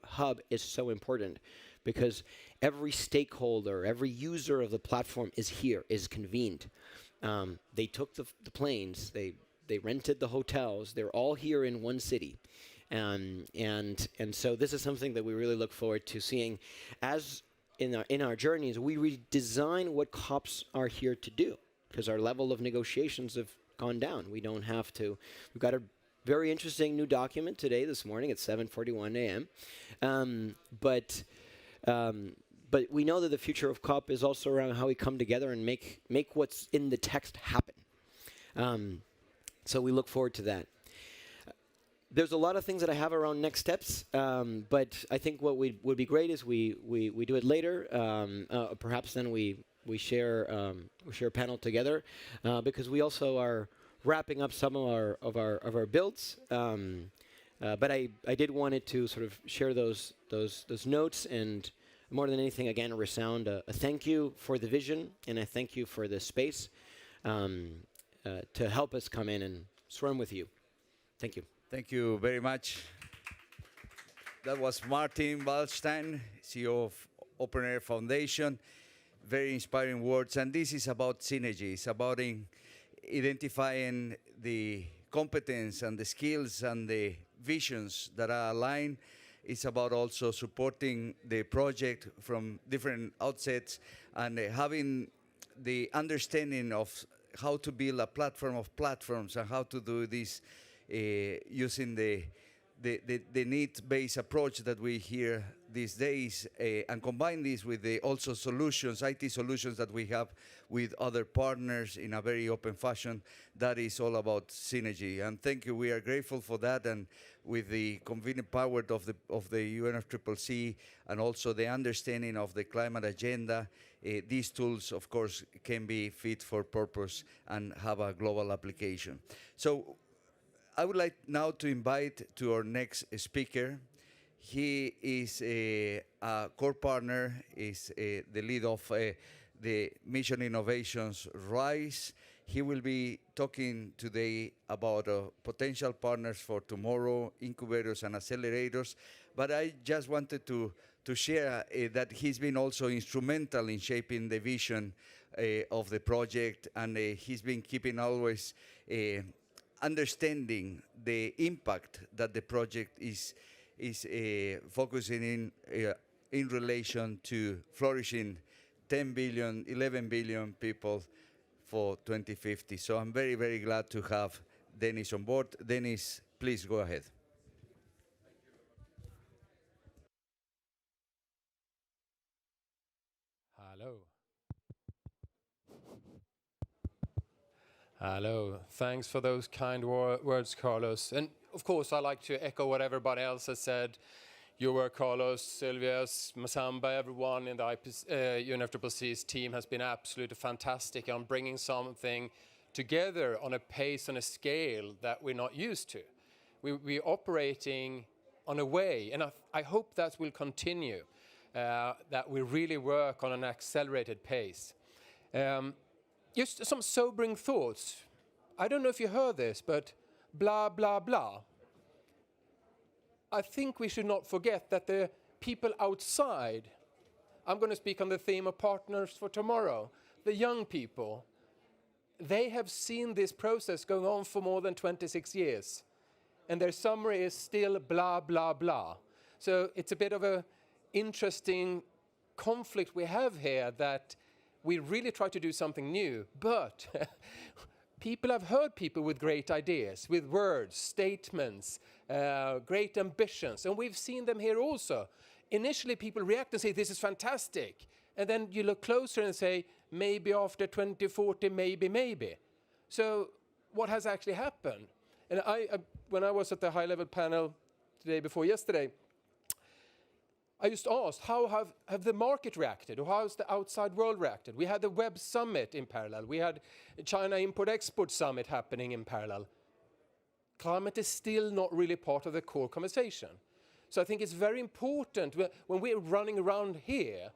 hub is so important, because every stakeholder, every user of the platform is here, is convened. They took the planes, they rented the hotels, they're all here in one city. And so this is something that we really look forward to seeing as in our journeys. We redesign what COPs are here to do, because our level of negotiations have gone down. We don't have to. We've got a very interesting new document today, this morning at 7:41 a.m. But we know that the future of COP is also around how we come together and make what's in the text happen. So we look forward to that. There's a lot of things that I have around next steps, but I think what would be great is we do it later. Perhaps then we share a panel together, because we also are wrapping up some of our builds. But I did wanted to sort of share those notes, and more than anything, again, resound a thank you for the vision, and a thank you for the space to help us come in and swarm with you. Thank you. Thank you very much. That was Martin Waldstein, CEO of Open Air Foundation. Very inspiring words. And this is about synergy. It's about identifying the competence and the skills and the visions that are aligned. It's about also supporting the project from different outsets, and having the understanding of how to build a platform of platforms, and how to do this using the need-based approach that we hear these days, and combine this with the also solutions, IT solutions that we have with other partners in a very open fashion. That is all about synergy. And thank you. We are grateful for that. And with the convenient power of the UNFCCC, and also the understanding of the climate agenda, these tools, of course, can be fit for purpose and have a global application. So I would like now to invite to our next speaker. He is a core partner, is the lead of the Mission Innovations RISE. He will be talking today about potential partners for tomorrow, incubators and accelerators. But I just wanted to share that he's been also instrumental in shaping the vision of the project, and he's been keeping always understanding the impact that the project is focusing in relation to flourishing 10 billion, 11 billion people for 2050. So I'm very, very glad to have Dennis on board. Dennis, please go ahead. Hello. Hello. Thanks for those kind words, Carlos. And of course, I like to echo what everybody else has said. Your work, Carlos, Silvia's, Massamba, everyone in the UNFCCC's team has been absolutely fantastic on bringing something together on a pace and a scale that we're not used to. We're operating on a way, and I hope that will continue, that we really work on an accelerated pace. Just some sobering thoughts. I don't know if you heard this, but blah, blah, blah. I think we should not forget that the people outside, I'm going to speak on the theme of partners for tomorrow, the young people, they have seen this process going on for more than 26 years. And their summary is still blah, blah, blah. So it's a bit of an interesting conflict we have here, that we really try to do something new, but people have heard people with great ideas, with words, statements, great ambitions, and we've seen them here also. Initially, people react and say, this is fantastic, And then you look closer and say, maybe after 2040, maybe. So what has actually happened? And when I was at the high-level panel the day before yesterday, I just asked, how have the market reacted? Or how has the outside world reacted? We had the Web Summit in parallel. We had China Import-Export Summit happening in parallel. Climate is still not really part of the core conversation. So I think it's very important when we're running around here,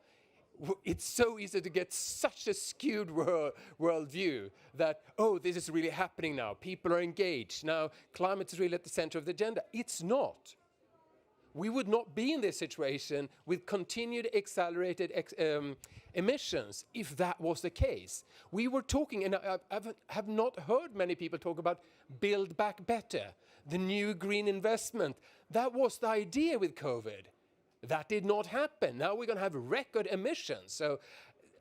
it's so easy to get such a skewed worldview that, oh, this is really happening now. People are engaged. Now, climate is really at the center of the agenda. It's not. We would not be in this situation with continued accelerated emissions if that was the case. We were talking, and I have not heard many people talk about Build Back Better, the new green investment. That was the idea with COVID. That did not happen. Now we're going to have record emissions. So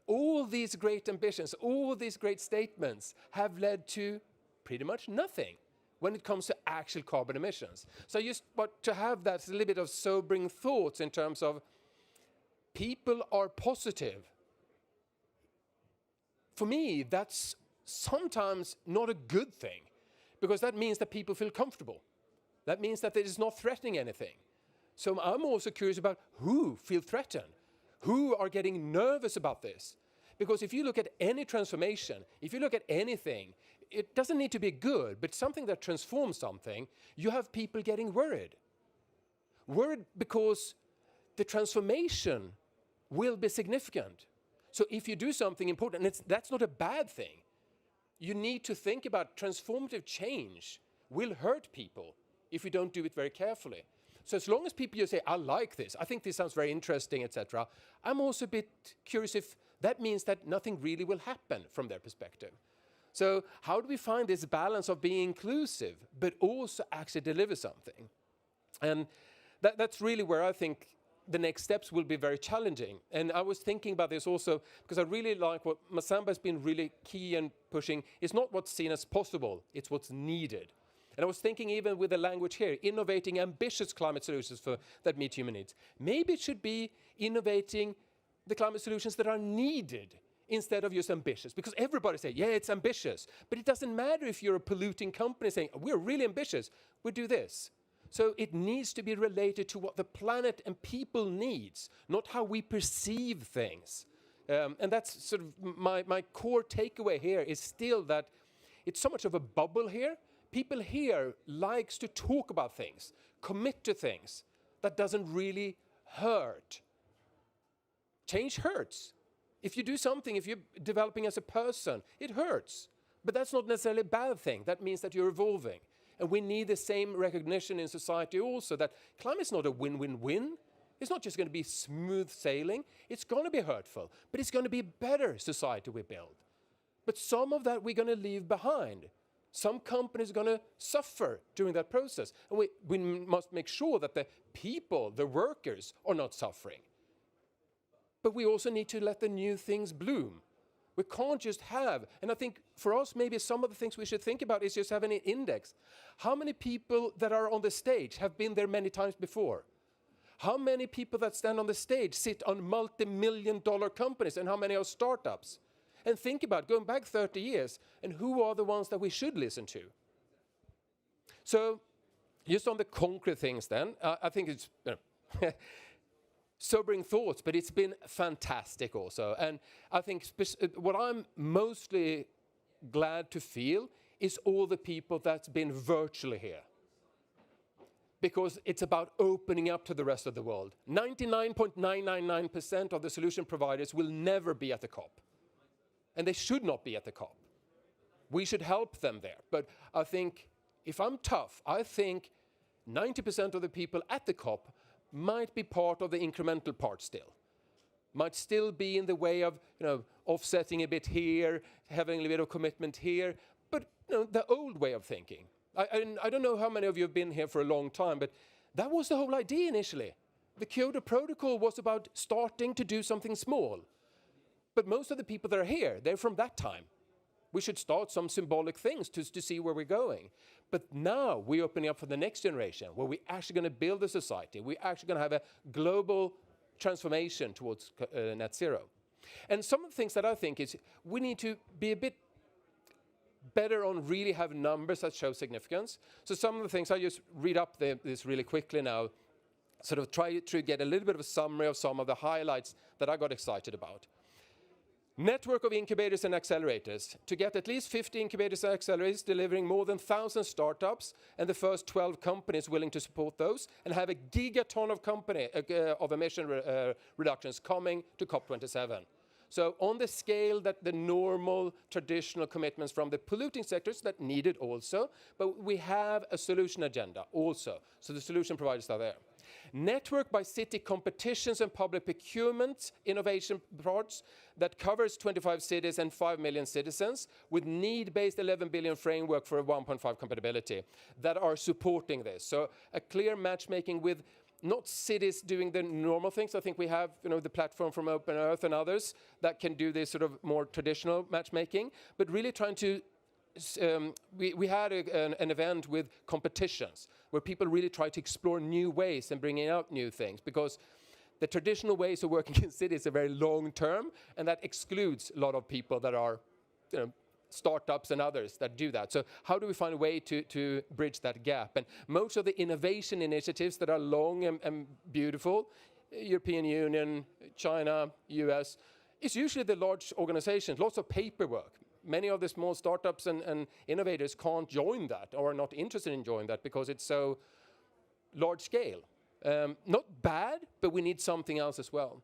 all these great ambitions, all these great statements have led to pretty much nothing when it comes to actual carbon emissions. So I just want to have that a little bit of sobering thoughts in terms of people are positive. For me, that's sometimes not a good thing, because that means that people feel comfortable. That means that it is not threatening anything. So I'm also curious about who feel threatened, who are getting nervous about this. Because if you look at any transformation, if you look at anything, it doesn't need to be good, but something that transforms something, you have people getting worried. Worried because the transformation will be significant. So if you do something important, that's not a bad thing. You need to think about transformative change will hurt people if you don't do it very carefully. So as long as people just say, I like this, I think this sounds very interesting, etc., I'm also a bit curious if that means that nothing really will happen from their perspective. So how do we find this balance of being inclusive, but also actually deliver something? And that's really where I think the next steps will be very challenging. And I was thinking about this also because I really like what Massamba has been really key and pushing. It's not what's seen as possible, it's what's needed. And I was thinking even with the language here, innovating ambitious climate solutions that meet human needs. Maybe it should be innovating the climate solutions that are needed instead of just ambitious. Because everybody say, yeah, it's ambitious. But it doesn't matter if you're a polluting company saying, we're really ambitious, we do this. So it needs to be related to what the planet and people needs, not how we perceive things. And that's sort of my core takeaway here is still that it's so much of a bubble here. People here likes to talk about things, commit to things that doesn't really hurt. Change hurts. If you do something, if you're developing as a person, it hurts. But that's not necessarily a bad thing. That means that you're evolving. And we need the same recognition in society also that climate's not a win-win-win. It's not just going to be smooth sailing. It's going to be hurtful, but it's going to be a better society we build. But some of that we're going to leave behind. Some companies are going to suffer during that process. And we must make sure that the people, the workers, are not suffering. But we also need to let the new things bloom. We can't just have, and I think for us, maybe some of the things we should think about is just having an index. How many people that are on the stage have been there many times before? How many people that stand on the stage sit on multi-million-dollar companies, and how many are startups? And think about going back 30 years, and who are the ones that we should listen to? So, just on the concrete things then, I think it's sobering thoughts, but it's been fantastic also. And I think what I'm mostly glad to feel is all the people that's been virtually here. Because it's about opening up to the rest of the world. 99.999% of the solution providers will never be at the COP. And they should not be at the COP. We should help them there. But I think, if I'm tough, I think 90% of the people at the COP might be part of the incremental part still. Might still be in the way of, offsetting a bit here, having a bit of commitment here, but the old way of thinking. I don't know how many of you have been here for a long time, but that was the whole idea initially. The Kyoto Protocol was about starting to do something small. But most of the people that are here, they're from that time. We should start some symbolic things to see where we're going. But now we're opening up for the next generation, where we're actually going to build a society. We're actually going to have a global transformation towards net zero. And some of the things that I think is we need to be a bit better on really have numbers that show significance. So some of the things, I just read up this really quickly now, sort of try to get a little bit of a summary of some of the highlights that I got excited about. Network of incubators and accelerators. To get at least 50 incubators and accelerators delivering more than 1,000 startups and the first 12 companies willing to support those, and have a gigaton of emission reductions coming to COP27. So on the scale that the normal traditional commitments from the polluting sectors that need it also, but we have a solution agenda also. So the solution providers are there. Network by city competitions and public procurement innovation projects that covers 25 cities and 5 million citizens with need-based 11 billion framework for a 1.5 compatibility that are supporting this. So a clear matchmaking with not cities doing the normal things. I think we have, the platform from Open Earth and others that can do this sort of more traditional matchmaking, but really trying to we had an event with competitions where people really try to explore new ways and bringing out new things, because the traditional ways of working in cities are very long term, and that excludes a lot of people that are startups and others that do that. So how do we find a way to bridge that gap? And most of the innovation initiatives that are long and beautiful, European Union, China, US, it's usually the large organizations, lots of paperwork. Many of the small startups and innovators can't join that or are not interested in joining that because it's so large scale. Not bad, but we need something else as well.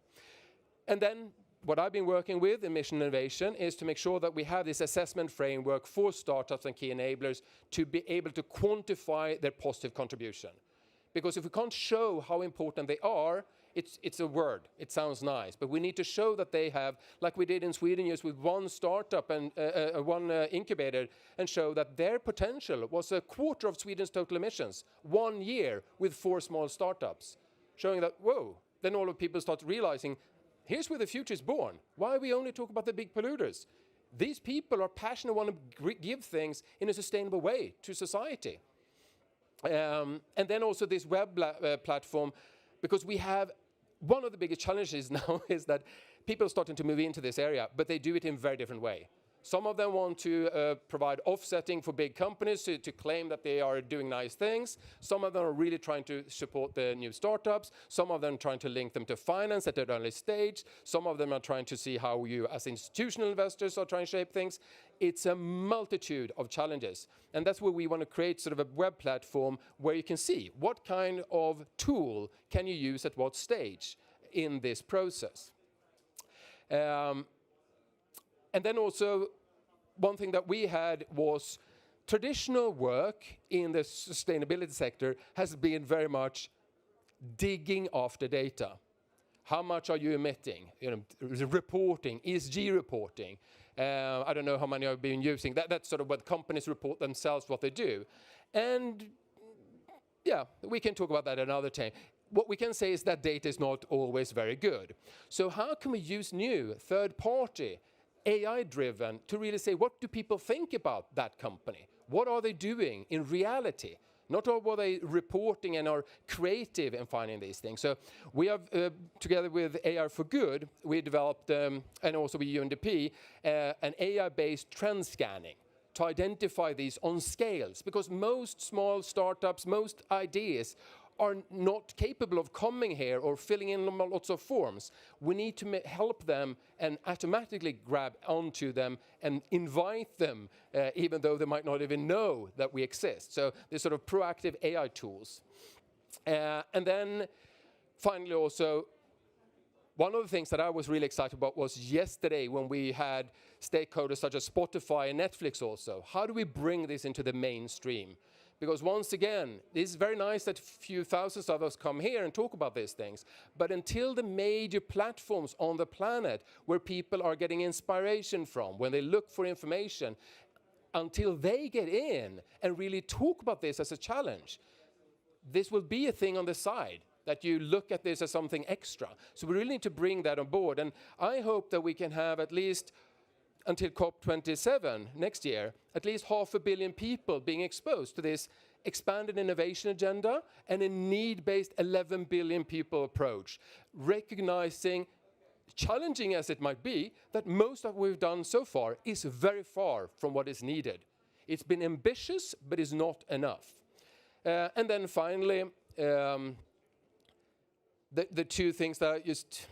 And then what I've been working with in Mission Innovation is to make sure that we have this assessment framework for startups and key enablers to be able to quantify their positive contribution. Because if we can't show how important they are, it's a word, it sounds nice, but we need to show that they have, like we did in Sweden just with one startup and one incubator, and show that their potential was a quarter of Sweden's total emissions, 1 year with 4 small startups. Showing that, whoa, then all of people start realizing, here's where the future is born. Why we only talk about the big polluters? These people are passionate, want to give things in a sustainable way to society. And then also this web platform, because we have, one of the biggest challenges now is that people are starting to move into this area, but they do it in a very different way. Some of them want to provide offsetting for big companies to claim that they are doing nice things. Some of them are really trying to support the new startups. Some of them are trying to link them to finance at an early stage. Some of them are trying to see how you as institutional investors are trying to shape things. It's a multitude of challenges. And that's where we want to create sort of a web platform where you can see what kind of tool can you use at what stage in this process. And then also, one thing that we had was traditional work in the sustainability sector has been very much digging after data. How much are you emitting? Reporting, ESG reporting. I don't know how many I've been using. That's sort of what companies report themselves, what they do. And yeah, we can talk about that another time. What we can say is that data is not always very good. So how can we use new third-party AI-driven to really say, what do people think about that company? What are they doing in reality? Not all what they reporting and are creative in finding these things. So we have, together with AI for Good, we developed, and also with UNDP, an AI-based trend scanning to identify these on scales. Because most small startups, most ideas are not capable of coming here or filling in lots of forms. We need to help them and automatically grab onto them and invite them, even though they might not even know that we exist. So there's sort of proactive AI tools. And then finally also, one of the things that I was really excited about was yesterday when we had stakeholders such as Spotify and Netflix also. How do we bring this into the mainstream? Because once again, it's very nice that a few thousands of us come here and talk about these things. But until the major platforms on the planet where people are getting inspiration from, when they look for information, until they get in and really talk about this as a challenge, this will be a thing on the side, that you look at this as something extra. So we really need to bring that on board. And I hope that we can have at least until COP27 next year, at least 500 million people being exposed to this expanded innovation agenda and a need-based 11 billion people approach, recognizing challenging as it might be, that most of what we've done so far is very far from what is needed. It's been ambitious, but is not enough. And then finally, the two things that I just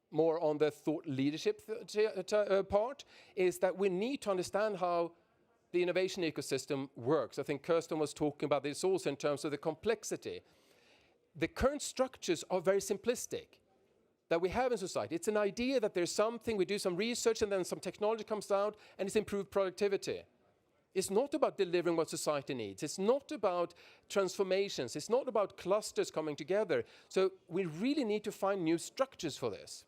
more on the thought leadership part is that we need to understand how the innovation ecosystem works. I think Kirsten was talking about this also in terms of the complexity. The current structures are very simplistic that we have in society. It's an idea that there's something, we do some research and then some technology comes out and it's improved productivity. It's not about delivering what society needs. It's not about transformations. It's not about clusters coming together. So we really need to find new structures for this.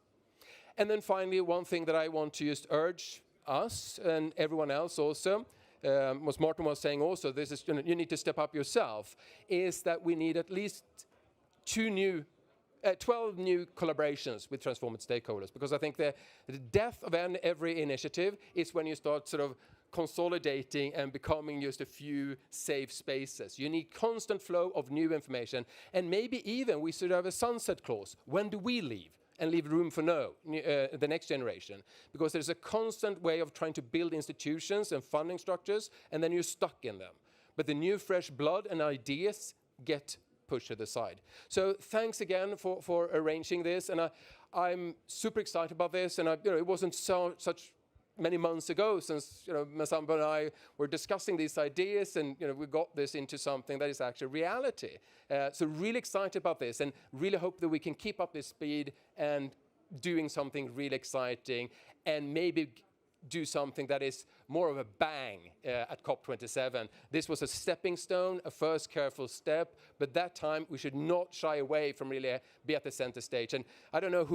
And then finally, one thing that I want to just urge us and everyone else also, what Martin was saying also, this is, you need to step up yourself, is that we need at least 12 new collaborations with transformative stakeholders, because I think the death of every initiative is when you start sort of consolidating and becoming just a few safe spaces. You need constant flow of new information, and maybe even we should have a sunset clause. When do we leave? And leave room for the next generation. Because there's a constant way of trying to build institutions and funding structures, and then you're stuck in them. But the new fresh blood and ideas get pushed to the side. So thanks again for arranging this, and I'm super excited about this, and it wasn't such many months ago since Massamba and I were discussing these ideas, and we got this into something that is actually reality. So really excited about this, and really hope that we can keep up this speed and doing something really exciting, and maybe do something that is more of a bang at COP27. This was a stepping stone, a first careful step, but that time we should not shy away from really be at the center stage. And I don't know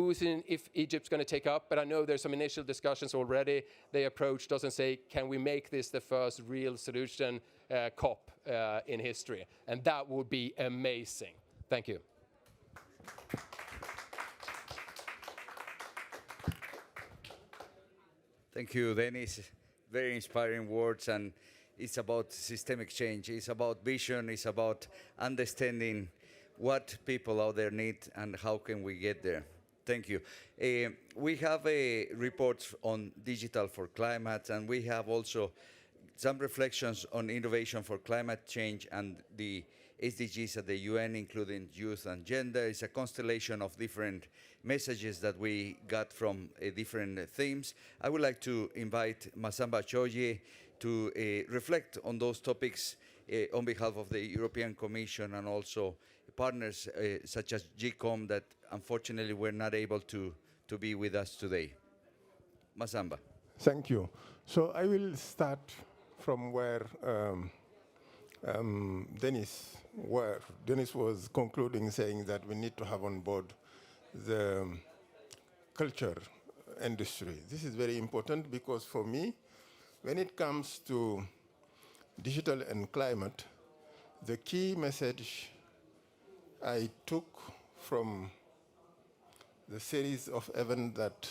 if Egypt's going to take up, but I know there's some initial discussions already. They approached us and say, can we make this the first real solution COP in history? And that would be amazing. Thank you. Thank you, Dennis. Very inspiring words, and it's about systemic change. It's about vision. It's about understanding what people out there need and how can we get there. Thank you. We have a report on digital for climate, and we have also some reflections on innovation for climate change and the SDGs at the UN, including youth and gender. It's a constellation of different messages that we got from different themes. I would like to invite Massamba Thioye to reflect on those topics on behalf of the European Commission and also partners such as GCOM that unfortunately were not able to be with us today. Massamba. Thank you. So I will start from where Dennis was concluding, saying that we need to have on board the culture industry. This is very important because for me, when it comes to digital and climate, the key message I took from the series of events that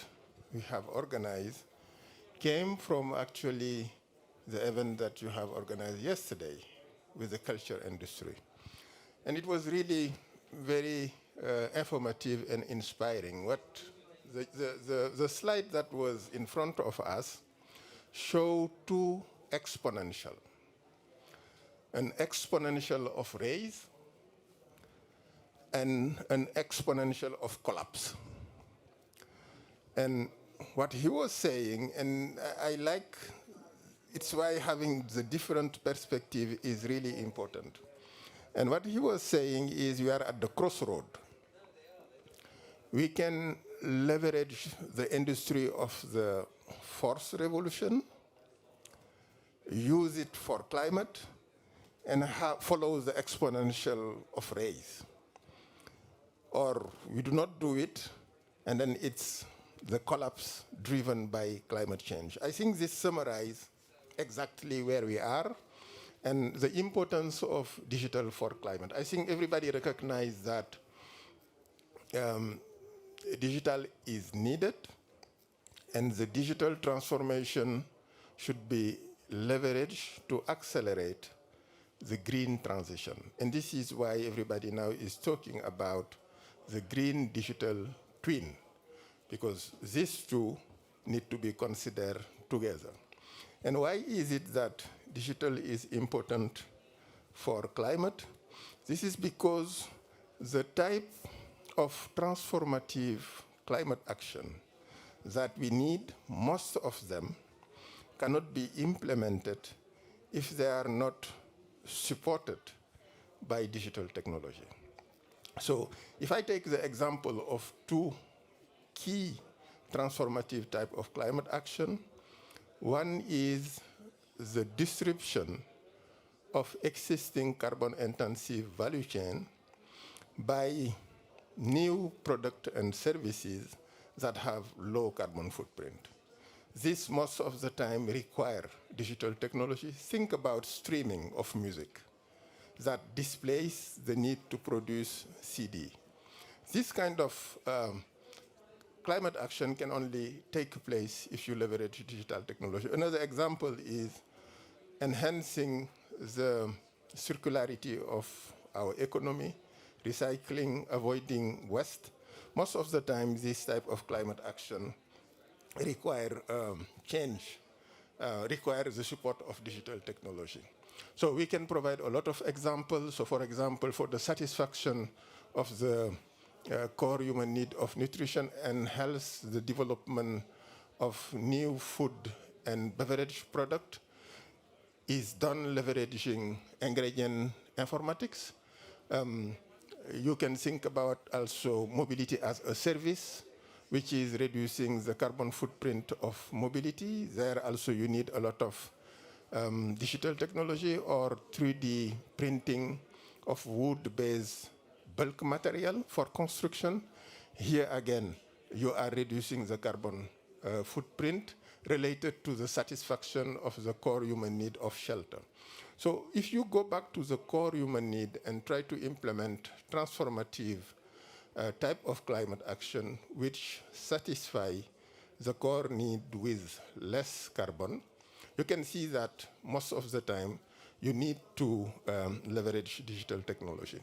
we have organized came from actually the event that you have organized yesterday with the culture industry. And it was really very informative and inspiring. What the slide that was in front of us showed two exponential. An exponential of raise and an exponential of collapse. And what he was saying, and I like, it's why having the different perspective is really important. And what he was saying is we are at the crossroad. We can leverage the industry of the fourth revolution, use it for climate, and follow the exponential of raise. Or we do not do it, and then it's the collapse driven by climate change. I think this summarizes exactly where we are and the importance of digital for climate. I think everybody recognizes that digital is needed, and the digital transformation should be leveraged to accelerate the green transition. And this is why everybody now is talking about the green digital twin, because these two need to be considered together. And why is it that digital is important for climate? This is because the type of transformative climate action that we need, most of them cannot be implemented if they are not supported by digital technology. So if I take the example of two key transformative type of climate action, one is the disruption of existing carbon-intensive value chain by new products and services that have low carbon footprint. This most of the time require digital technology. Think about streaming of music that displays the need to produce CD. This kind of climate action can only take place if you leverage digital technology. Another example is enhancing the circularity of our economy, recycling, avoiding waste. Most of the time, this type of climate action require change, requires the support of digital technology. So we can provide a lot of examples. So for example, for the satisfaction of the core human need of nutrition and health, the development of new food and beverage product is done leveraging ingredient informatics. You can think about also mobility as a service, which is reducing the carbon footprint of mobility. There also you need a lot of digital technology or 3D printing of wood-based bulk material for construction. Here again, you are reducing the carbon footprint related to the satisfaction of the core human need of shelter. So if you go back to the core human need and try to implement transformative type of climate action which satisfy the core need with less carbon, you can see that most of the time you need to leverage digital technology.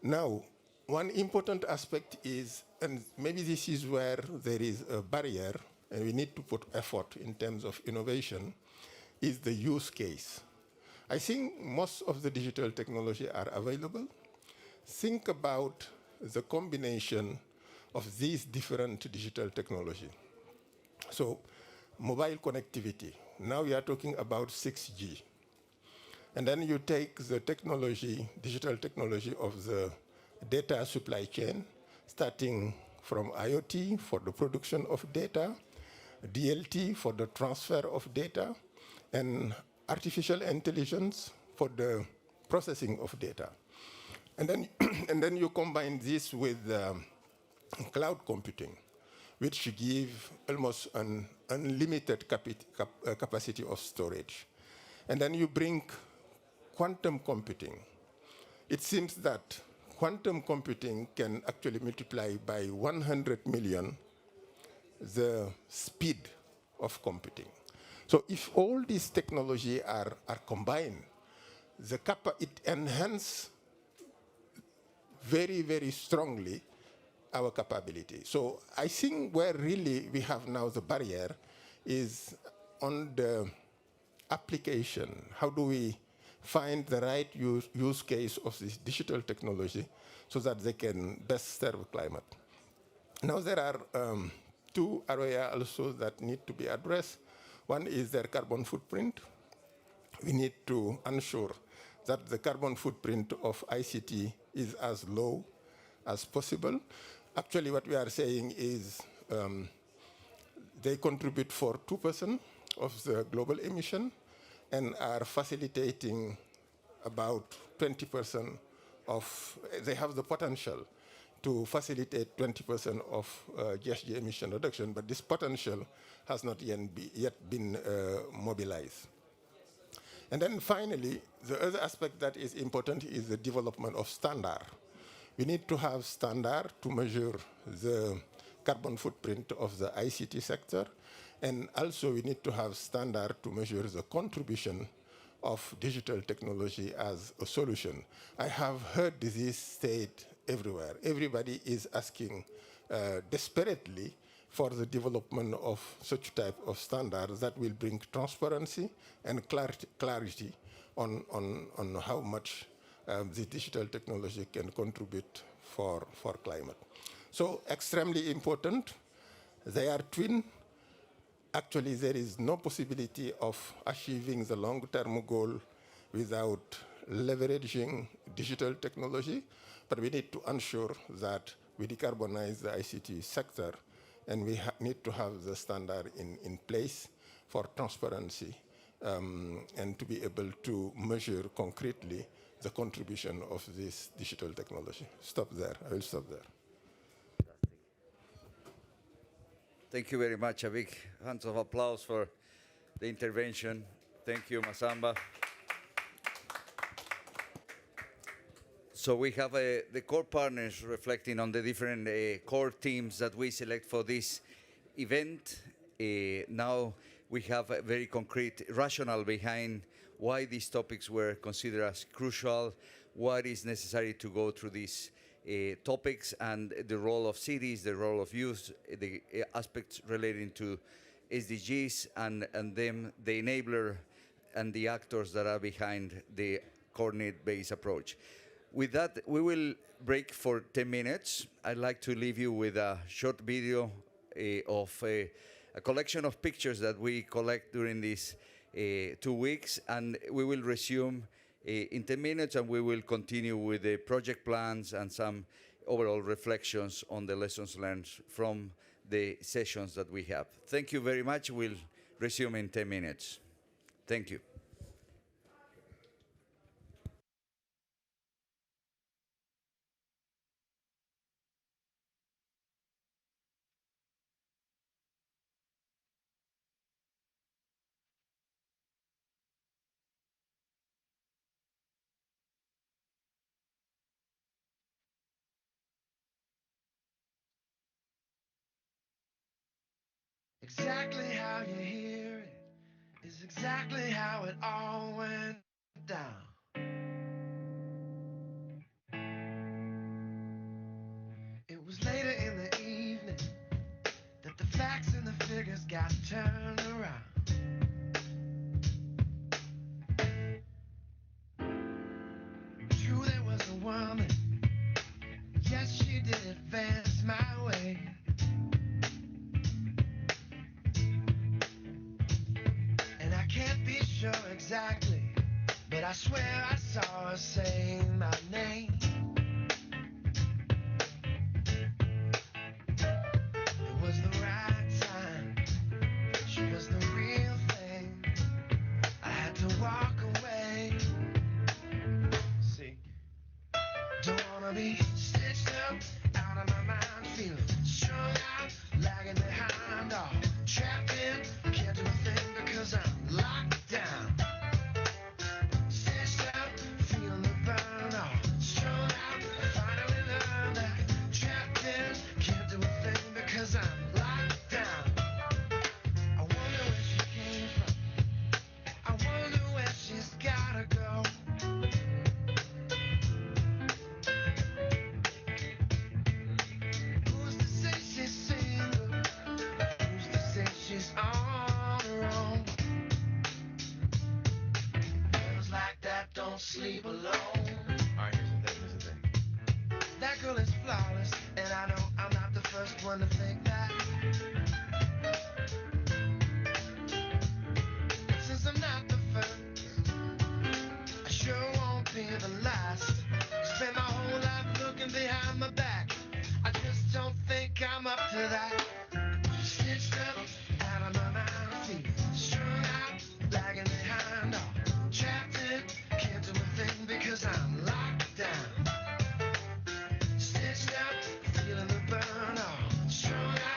Now, one important aspect is, and maybe this is where there is a barrier and we need to put effort in terms of innovation, is the use case. I think most of the digital technology are available. Think about the combination of these different digital technology. So mobile connectivity, now we are talking about 6G. And then you take the technology, digital technology of the data supply chain, starting from IoT for the production of data, DLT for the transfer of data, and artificial intelligence for the processing of data. And then, and then you combine this with cloud computing, which give almost an unlimited capacity of storage. And then you bring quantum computing. It seems that quantum computing can actually multiply by 100 million the speed of computing. So if all these technology are combined, it enhances very, very strongly our capability. So I think where really we have now the barrier is on the application. How do we find the right use case of this digital technology so that they can best serve climate? Now there are two areas also that need to be addressed. One is their carbon footprint. We need to ensure that the carbon footprint of ICT is as low as possible. Actually, what we are saying is they contribute for 2% of the global emission and are facilitating about 20% of, they have the potential to facilitate 20% of GHG emission reduction, but this potential has not yet been mobilized. And then finally, the other aspect that is important is the development of standard. We need to have standard to measure the carbon footprint of the ICT sector, and also we need to have standard to measure the contribution of digital technology as a solution. I have heard this said everywhere. Everybody is asking desperately for the development of such type of standards that will bring transparency and clarity on how much the digital technology can contribute for climate. So extremely important. They are twin. Actually, there is no possibility of achieving the long-term goal without leveraging digital technology, but we need to ensure that we decarbonize the ICT sector, and we need to have the standard in place for transparency and to be able to measure concretely the contribution of this digital technology. Stop there. I will stop there. Thank you very much. A big hand of applause for the intervention. Thank you, Massamba. So we have the core partners reflecting on the different core teams that we select for this event. Now we have a very concrete rationale behind why these topics were considered as crucial, what is necessary to go through these topics, and the role of cities, the role of youth, the aspects relating to SDGs, and then the enabler and the actors that are behind the coordinate-based approach. With that, we will break for 10 minutes. I'd like to leave you with a short video of a collection of pictures that we collect during these 2 weeks, and we will resume in 10 minutes, and we will continue with the project plans and some overall reflections on the lessons learned from the sessions that we have. Thank you very much. We'll resume in 10 minutes. Thank you. Exactly how you hear it is exactly how it all went down. It was later in the evening that the facts and the figures got turned around. True, there was a woman, yes, she did advance my way. Can't be sure exactly, but I swear I saw her saying my name. It was the right time. She was the real thing. I had to walk away. See, don't wanna be stitched up, out of my mind, feeling strung out, lagging behind, all trapped in, can't do a thing because I'm locked down. Stitched up, feeling the burn, all strung out, I finally learned that trapped in, can't do a thing because I'm locked down. I wonder where she came from, I wonder where she's gotta go. Who's to say she's single? Who's to say she's on her own? Girls like that don't sleep alone. Alright, here's the thing. That girl is flawless, and I know I'm not the first one to think that. But since I'm not the first, I sure won't be the last. Spend my whole life looking behind my back. I just don't think I'm up to that. Stitched up, out of my mind, feeling strung out, lagging behind, all trapped in, can't do a thing because I'm locked down. Stitched up, feeling the burn, all strung out.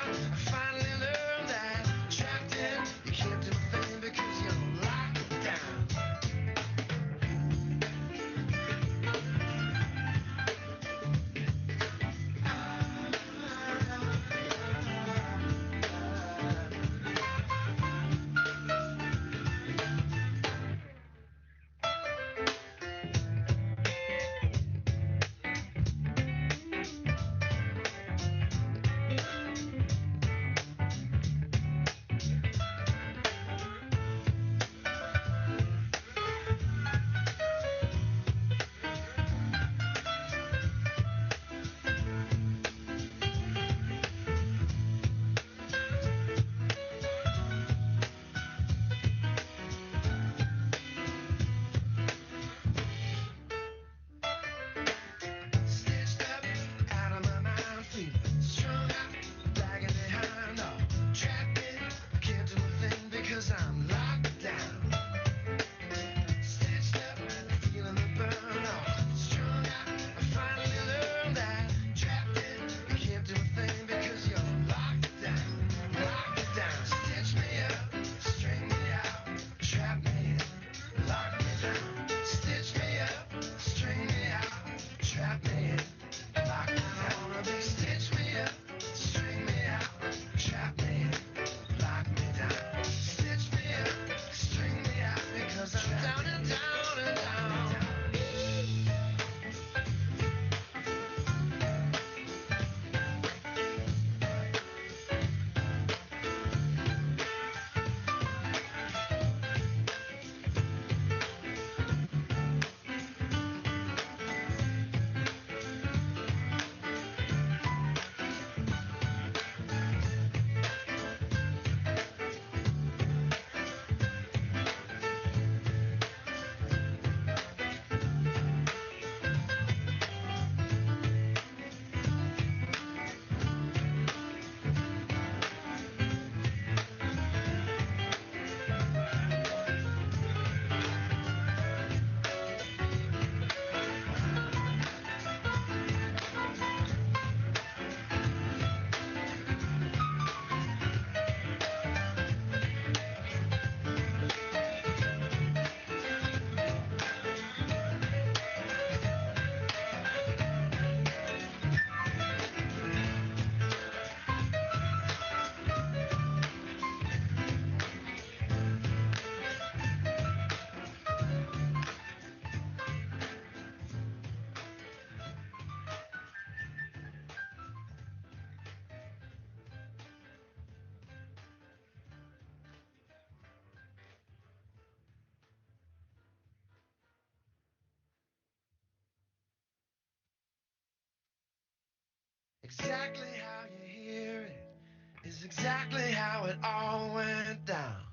Exactly how you hear it is exactly how it all went down.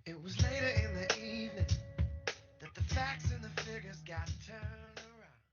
It was later in the evening that the facts and the figures got turned around.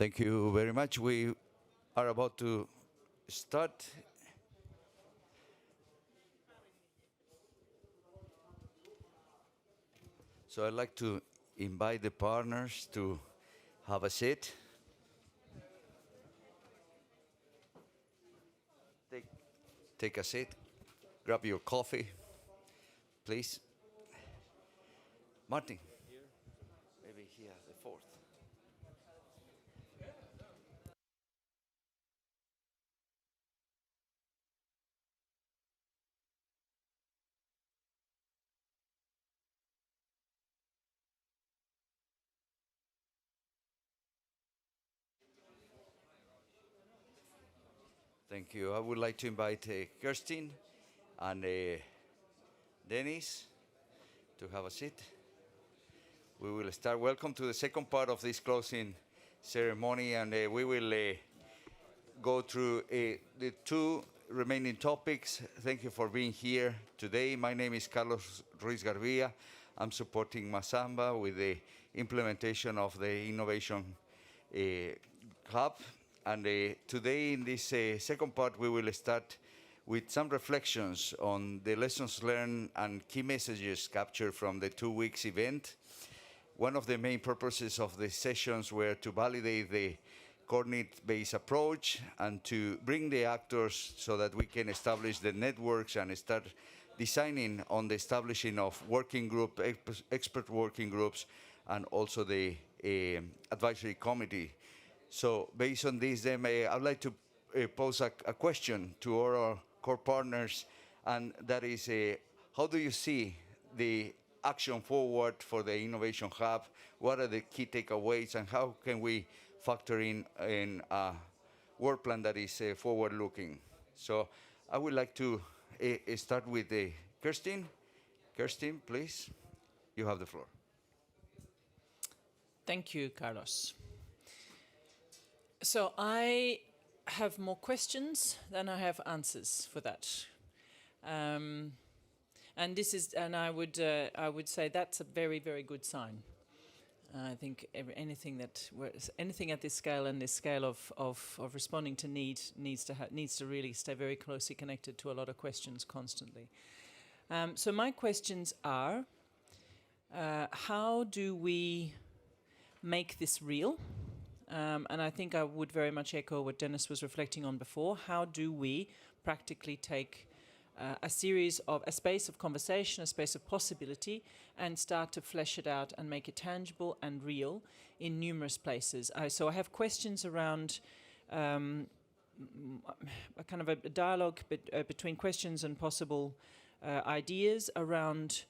Thank you very much. We are about to start. So I'd like to invite the partners to have a seat. Take a seat. Grab your coffee, please. Martin. Here. Maybe here, the fourth. Thank you. I would like to invite Kirsten and Dennis to have a seat. We will start. Welcome to the second part of this closing ceremony, and we will go through the two remaining topics. Thank you for being here today. My name is Carlos Ruiz Garbia. I'm supporting Massamba with the implementation of the Innovation Hub. And today, in this second part, we will start with some reflections on the lessons learned and key messages captured from the 2 weeks event. One of the main purposes of the sessions were to validate the coordinate-based approach and to bring the actors so that we can establish the networks and start designing on the establishing of working group, expert working groups, and also the advisory committee. So based on this, I'd like to pose a question to our core partners, and that is, how do you see the action forward for the Innovation Hub? What are the key takeaways, and how can we factor in a work plan that is forward-looking? So I would like to start with Kirsten. Kirsten, please, you have the floor. Thank you, Carlos. So I have more questions than I have answers for that, and I would say that's a very, very good sign. I think anything at this scale and this scale of responding to need needs to really stay very closely connected to a lot of questions constantly. So my questions are: how do we make this real? And I think I would very much echo what Dennis was reflecting on before. How do we practically take a space of conversation, a space of possibility, and start to flesh it out and make it tangible and real in numerous places? So I have questions around a kind of a dialogue between questions and possible ideas around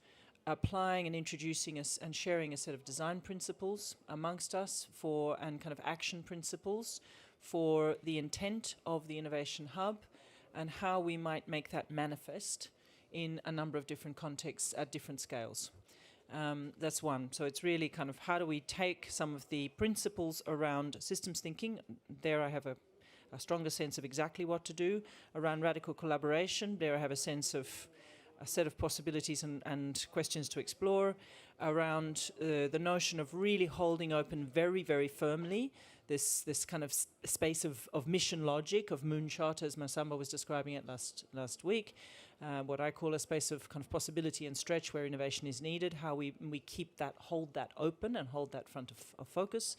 applying and introducing us and sharing a set of design principles amongst us and kind of action principles for the intent of the Innovation Hub, and how we might make that manifest in a number of different contexts at different scales. That's one. So it's really kind of how do we take some of the principles around systems thinking. There I have a stronger sense of exactly what to do. Around radical collaboration, there I have a sense of a set of possibilities and questions to explore. Around the notion of really holding open very, very firmly this kind of space of mission logic, of moonshot, as Massamba was describing it last week, what I call a space of kind of possibility and stretch where innovation is needed, how we hold that open and hold that front of focus.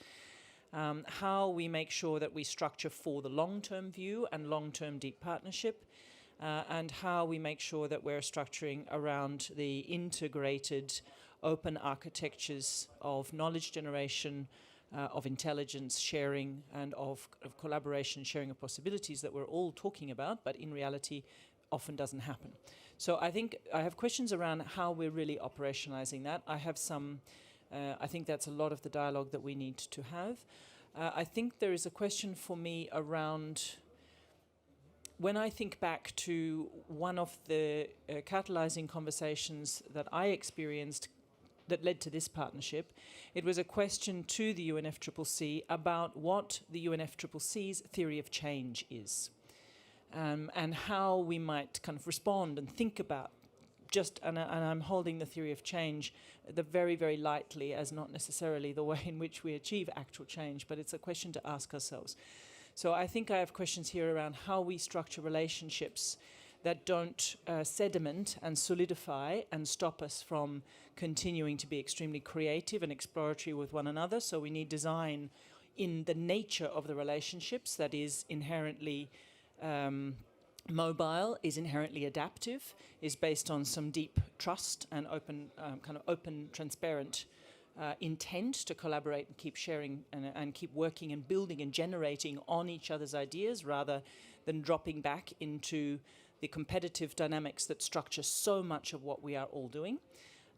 How we make sure that we structure for the long-term view and long-term deep partnership, and how we make sure that we're structuring around the integrated open architectures of knowledge generation, of intelligence sharing, and of collaboration, sharing of possibilities that we're all talking about, but in reality often doesn't happen. So I think I have questions around how we're really operationalizing that. I have some, I think that's a lot of the dialogue that we need to have. I think there is a question for me around, when I think back to one of the catalyzing conversations that I experienced that led to this partnership, it was a question to the UNFCCC about what the UNFCCC's theory of change is, and how we might kind of respond and think about and I'm holding the theory of change very, very lightly as not necessarily the way in which we achieve actual change, but it's a question to ask ourselves. So I think I have questions here around how we structure relationships that don't sediment and solidify and stop us from continuing to be extremely creative and exploratory with one another. So we need design in the nature of the relationships that is inherently mobile, is inherently adaptive, is based on some deep trust and open, transparent intent to collaborate and keep sharing and keep working and building and generating on each other's ideas, rather than dropping back into the competitive dynamics that structure so much of what we are all doing.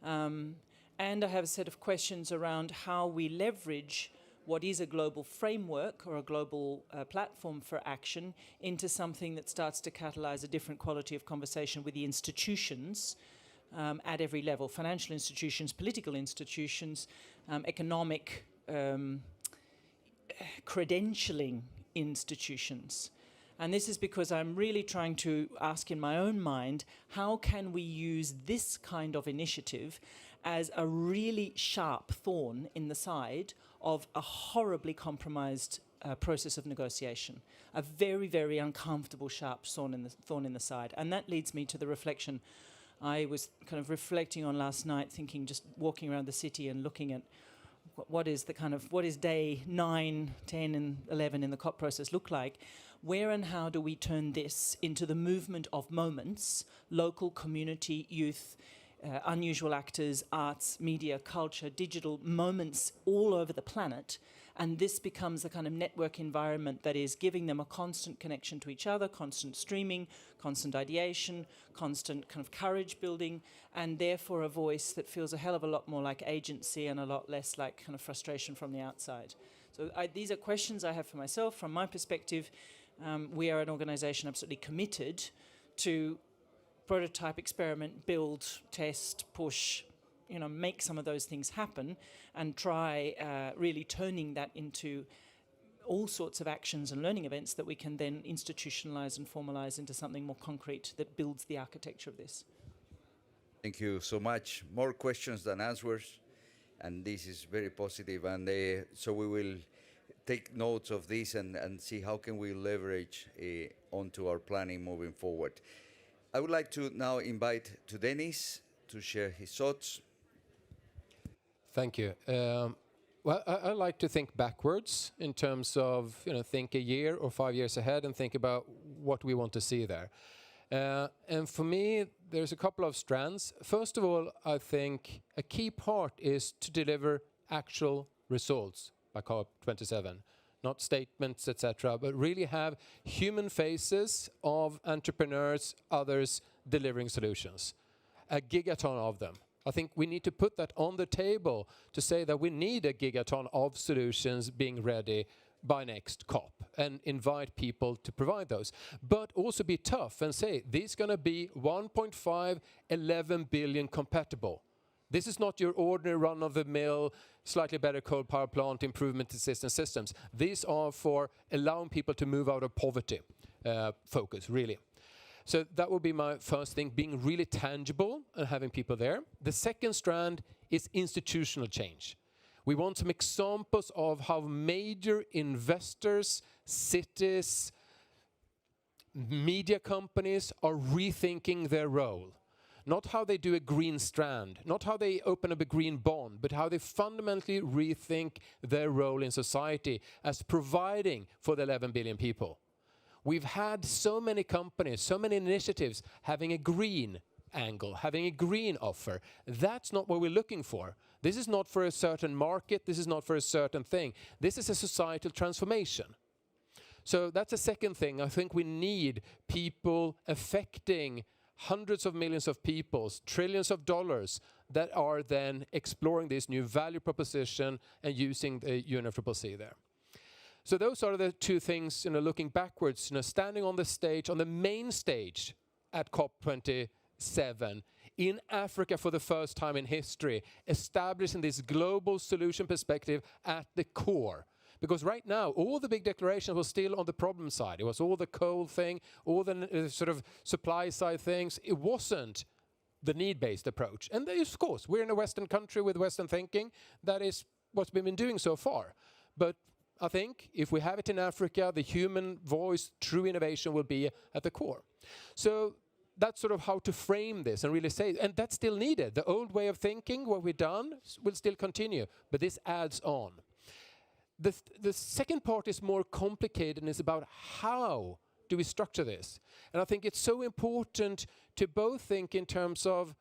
And I have a set of questions around how we leverage what is a global framework or a global platform for action into something that starts to catalyze a different quality of conversation with the institutions at every level: financial institutions, political institutions, economic credentialing institutions. And this is because I'm really trying to ask in my own mind, how can we use this kind of initiative as a really sharp thorn in the side of a horribly compromised process of negotiation, a very, very uncomfortable, sharp thorn in the side. And that leads me to the reflection I was kind of reflecting on last night, thinking, just walking around the city and looking at what is day 9, 10 and 11 in the COP process look like. Where and how do we turn this into the movement of moments, local, community, youth, unusual actors, arts, media, culture, digital moments all over the planet, and this becomes a kind of network environment that is giving them a constant connection to each other, constant streaming, constant ideation, constant kind of courage building, and therefore a voice that feels a hell of a lot more like agency and a lot less like kind of frustration from the outside. So these are questions I have for myself. From my perspective, we are an organization absolutely committed to prototype, experiment, build, test, push, make some of those things happen, and try really turning that into all sorts of actions and learning events that we can then institutionalize and formalize into something more concrete that builds the architecture of this. Thank you so much. More questions than answers, and this is very positive. And so we will take notes of this and see how can we leverage onto our planning moving forward. I would like to now invite to Dennis to share his thoughts. Thank you. Well, I like to think backwards in terms of, think a year or 5 years ahead and think about what we want to see there. And for me, there's a couple of strands. First of all, I think a key part is to deliver actual results by COP27. Not statements, etc., but really have human faces of entrepreneurs, others delivering solutions. A gigaton of them. I think we need to put that on the table to say that we need a gigaton of solutions being ready by next COP and invite people to provide those. But also be tough and say, this is going to be 1.5, 11 billion compatible. This is not your ordinary run-of-the-mill, slightly better coal power plant improvement systems. These are for allowing people to move out of poverty focus, really. So that would be my first thing, being really tangible and having people there. The second strand is institutional change. We want some examples of how major investors, cities, media companies are rethinking their role. Not how they do a green strand, not how they open up a green bond, but how they fundamentally rethink their role in society as providing for the 11 billion people. We've had so many companies, so many initiatives having a green angle, having a green offer. That's not what we're looking for. This is not for a certain market, this is not for a certain thing. This is a societal transformation. So that's the second thing. I think we need people affecting hundreds of millions of people, trillions of dollars that are then exploring this new value proposition and using the UNFCCC there. So those are the two things, looking backwards, standing on the stage, on the main stage at COP27 in Africa for the first time in history, establishing this global solution perspective at the core. Because right now, all the big declarations were still on the problem side. It was all the coal thing, all the sort of supply side things. It wasn't the need-based approach. And there is, of course, we're in a Western country with Western thinking. That is what we've been doing so far. But I think if we have it in Africa, the human voice, true innovation will be at the core. So that's sort of how to frame this and really say, and that's still needed. The old way of thinking, what we've done, will still continue, but this adds on. The second part is more complicated and is about how do we structure this? And I think it's so important to both think in terms of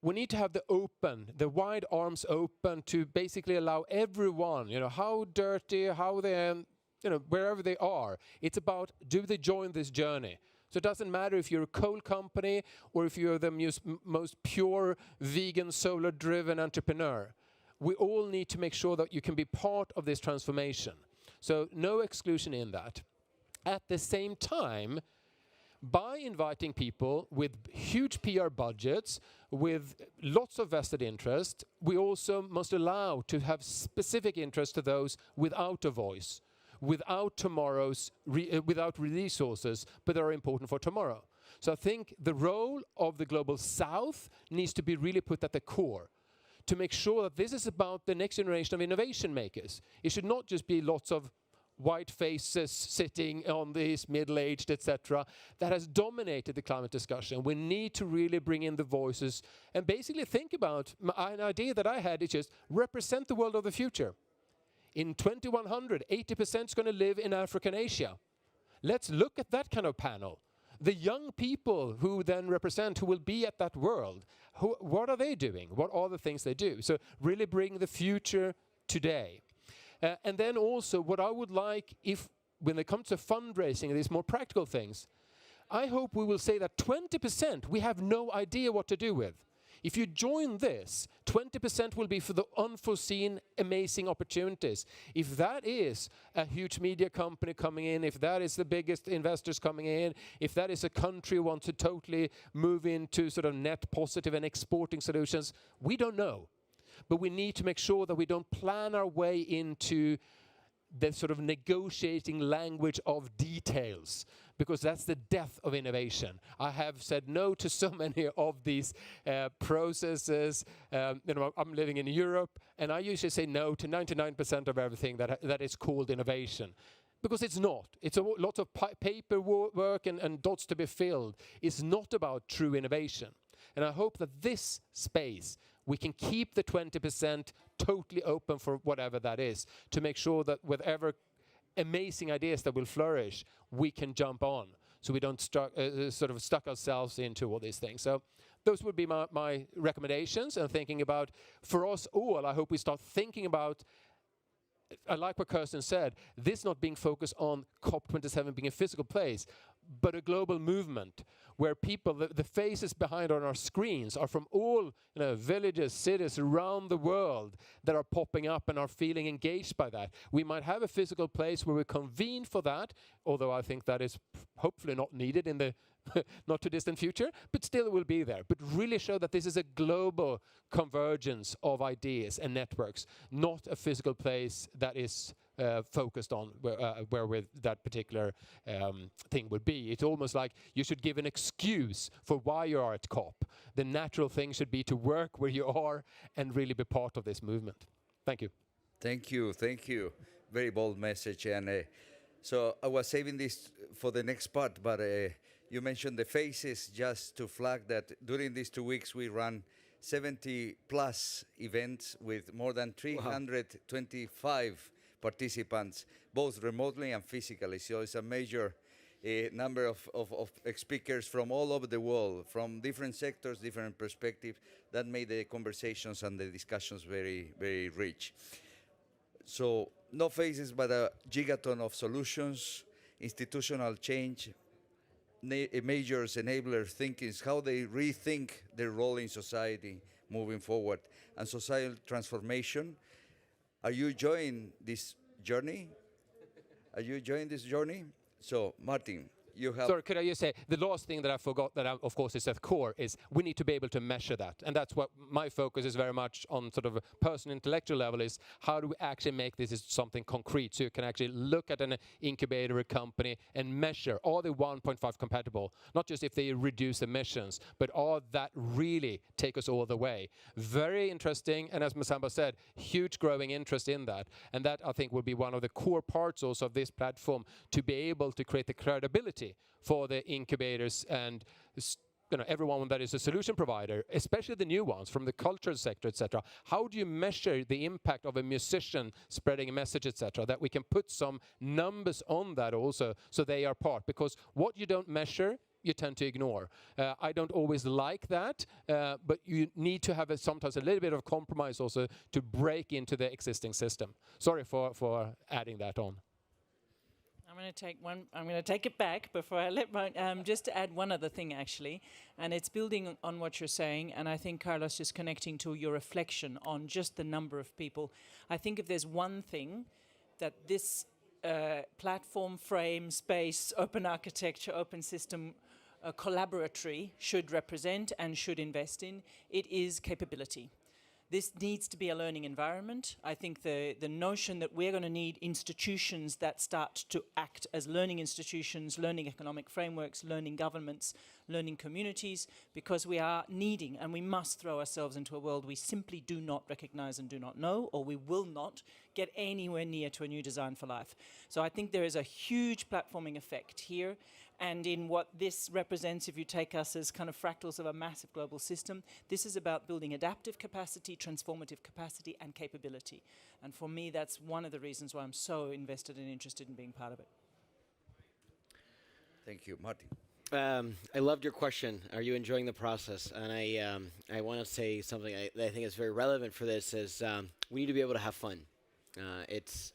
we need to have the wide arms open to basically allow everyone, how dirty, how they, wherever they are. It's about, do they join this journey? So it doesn't matter if you're a coal company or if you're the most pure vegan solar-driven entrepreneur. We all need to make sure that you can be part of this transformation. So no exclusion in that. At the same time, by inviting people with huge PR budgets, with lots of vested interest, we also must allow to have specific interest to those without a voice, without without resources, but that are important for tomorrow. So I think the role of the Global South needs to be really put at the core to make sure that this is about the next generation of innovation makers. It should not just be lots of white faces sitting on these middle-aged, etc., that has dominated the climate discussion. We need to really bring in the voices and basically think about an idea that I had is just represent the world of the future. In 2100, 80% is going to live in Africa and Asia. Let's look at that kind of panel. The young people who then represent, who will be at that world, what are they doing? What are the things they do? So really bring the future today. And then also what I would like, when it comes to fundraising and these more practical things, I hope we will say that 20% we have no idea what to do with. If you join this, 20% will be for the unforeseen, amazing opportunities. If that is a huge media company coming in, if that is the biggest investors coming in, if that is a country who wants to totally move into sort of net positive and exporting solutions, we don't know. But we need to make sure that we don't plan our way into the sort of negotiating language of details, because that's the death of innovation. I have said no to so many of these processes. I'm living in Europe, and I usually say no to 99% of everything that is called innovation. Because it's not. It's a lot of paperwork and dots to be filled. It's not about true innovation. And I hope that this space, we can keep the 20% totally open for whatever that is, to make sure that whatever amazing ideas that will flourish, we can jump on, so we don't sort of stuck ourselves into all these things. So those would be my recommendations, and thinking about, for us all, I hope we start thinking about, I like what Kirsten said, this not being focused on COP27 being a physical place, but a global movement where people, the faces behind on our screens are from all villages, cities around the world that are popping up and are feeling engaged by that. We might have a physical place where we convene for that, although I think that is hopefully not needed in the not too distant future, but still it will be there. But really show that this is a global convergence of ideas and networks, not a physical place that is focused on where that particular thing would be. It's almost like you should give an excuse for why you are at COP. The natural thing should be to work where you are and really be part of this movement. Thank you. Thank you, thank you. Very bold message. And so I was saving this for the next part, but you mentioned the faces, just to flag that during these 2 weeks we ran 70 plus events with more than 325 participants, both remotely and physically. So it's a major number of speakers from all over the world, from different sectors, different perspectives, that made the conversations and the discussions very, very rich. So no faces, but a gigaton of solutions, institutional change, majors, enablers, thinkings, how they rethink their role in society moving forward, and societal transformation. Are you enjoying this journey? Are you enjoying this journey? So, Martin, you have... Sorry, could I just say, the last thing that I forgot that of course is at the core is we need to be able to measure that. And that's what my focus is very much on, sort of a personal intellectual level, is how do we actually make this is something concrete, so you can actually look at an incubator, a company, and measure, are they 1.5 compatible? Not just if they reduce emissions, but are that really take us all the way? Very interesting, and as Massamba said, huge growing interest in that. And that, I think, will be one of the core parts also of this platform, to be able to create the credibility for the incubators and everyone that is a solution provider, especially the new ones from the cultural sector, etc. How do you measure the impact of a musician spreading a message, etc., that we can put some numbers on that also, so they are part? Because what you don't measure, you tend to ignore. I don't always like that, but you need to have sometimes a little bit of compromise also to break into the existing system. Sorry for adding that on. I'm going to take it back before I let my, just to add one other thing actually, and it's building on what you're saying, and I think Carlos, just connecting to your reflection on just the number of people. I think if there's one thing that this platform, frame, space, open architecture, open system, collaboratory should represent and should invest in, it is capability. This needs to be a learning environment. I think the notion that we're going to need institutions that start to act as learning institutions, learning economic frameworks, learning governments, learning communities, because we are needing, and we must throw ourselves into a world we simply do not recognize and do not know, or we will not get anywhere near to a new design for life. So I think there is a huge platforming effect here. And in what this represents, if you take us as kind of fractals of a massive global system, this is about building adaptive capacity, transformative capacity, and capability. And for me, that's one of the reasons why I'm so invested and interested in being part of it. Thank you. Martin. I loved your question. Are you enjoying the process? And I want to say something that I think is very relevant for this is we need to be able to have fun. It's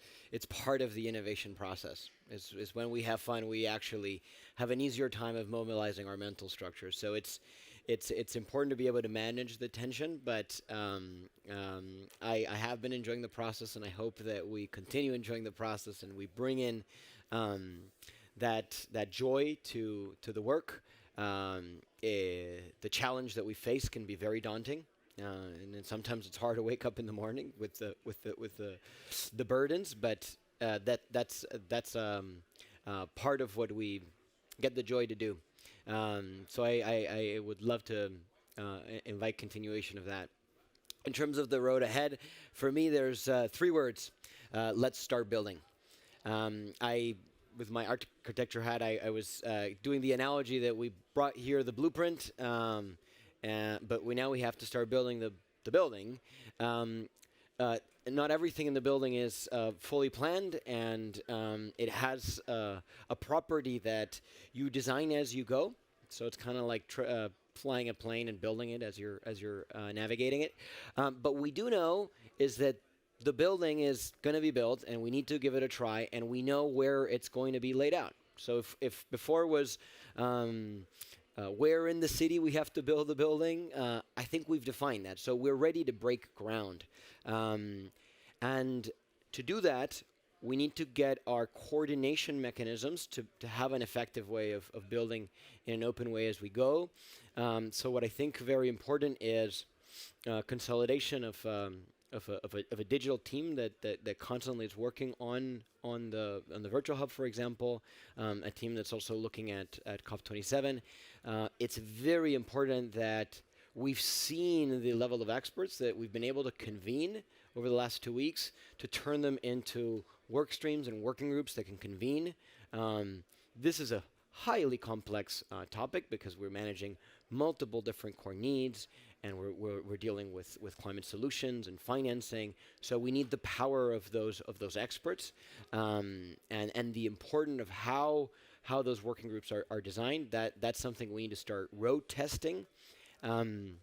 part of the innovation process. Is when we have fun, we actually have an easier time of mobilizing our mental structure. So it's important to be able to manage the tension, but I have been enjoying the process, and I hope that we continue enjoying the process and we bring in that joy to the work. The challenge that we face can be very daunting. And then sometimes it's hard to wake up in the morning with the burdens, but that's part of what we get the joy to do. So I would love to invite continuation of that. In terms of the road ahead, for me, there's 3 words. Let's start building. With my architecture hat, I was doing the analogy that we brought here the blueprint. But now we have to start building the building. Not everything in the building is fully planned, and it has a property that you design as you go. So it's kind of like flying a plane and building it as you're navigating it. But we do know is that the building is going to be built, and we need to give it a try, and we know where it's going to be laid out. So if before was where in the city we have to build the building, I think we've defined that. So we're ready to break ground. And to do that, we need to get our coordination mechanisms to have an effective way of building in an open way as we go. So what I think very important is consolidation of a digital team that constantly is working on the virtual hub, for example, a team that's also looking at COP27. It's very important that we've seen the level of experts that we've been able to convene over the last 2 weeks to turn them into work streams and working groups that can convene. This is a highly complex topic because we're managing multiple different core needs, and we're dealing with climate solutions and financing. So we need the power of those experts, and the importance of how those working groups are designed. That's something we need to start road testing, and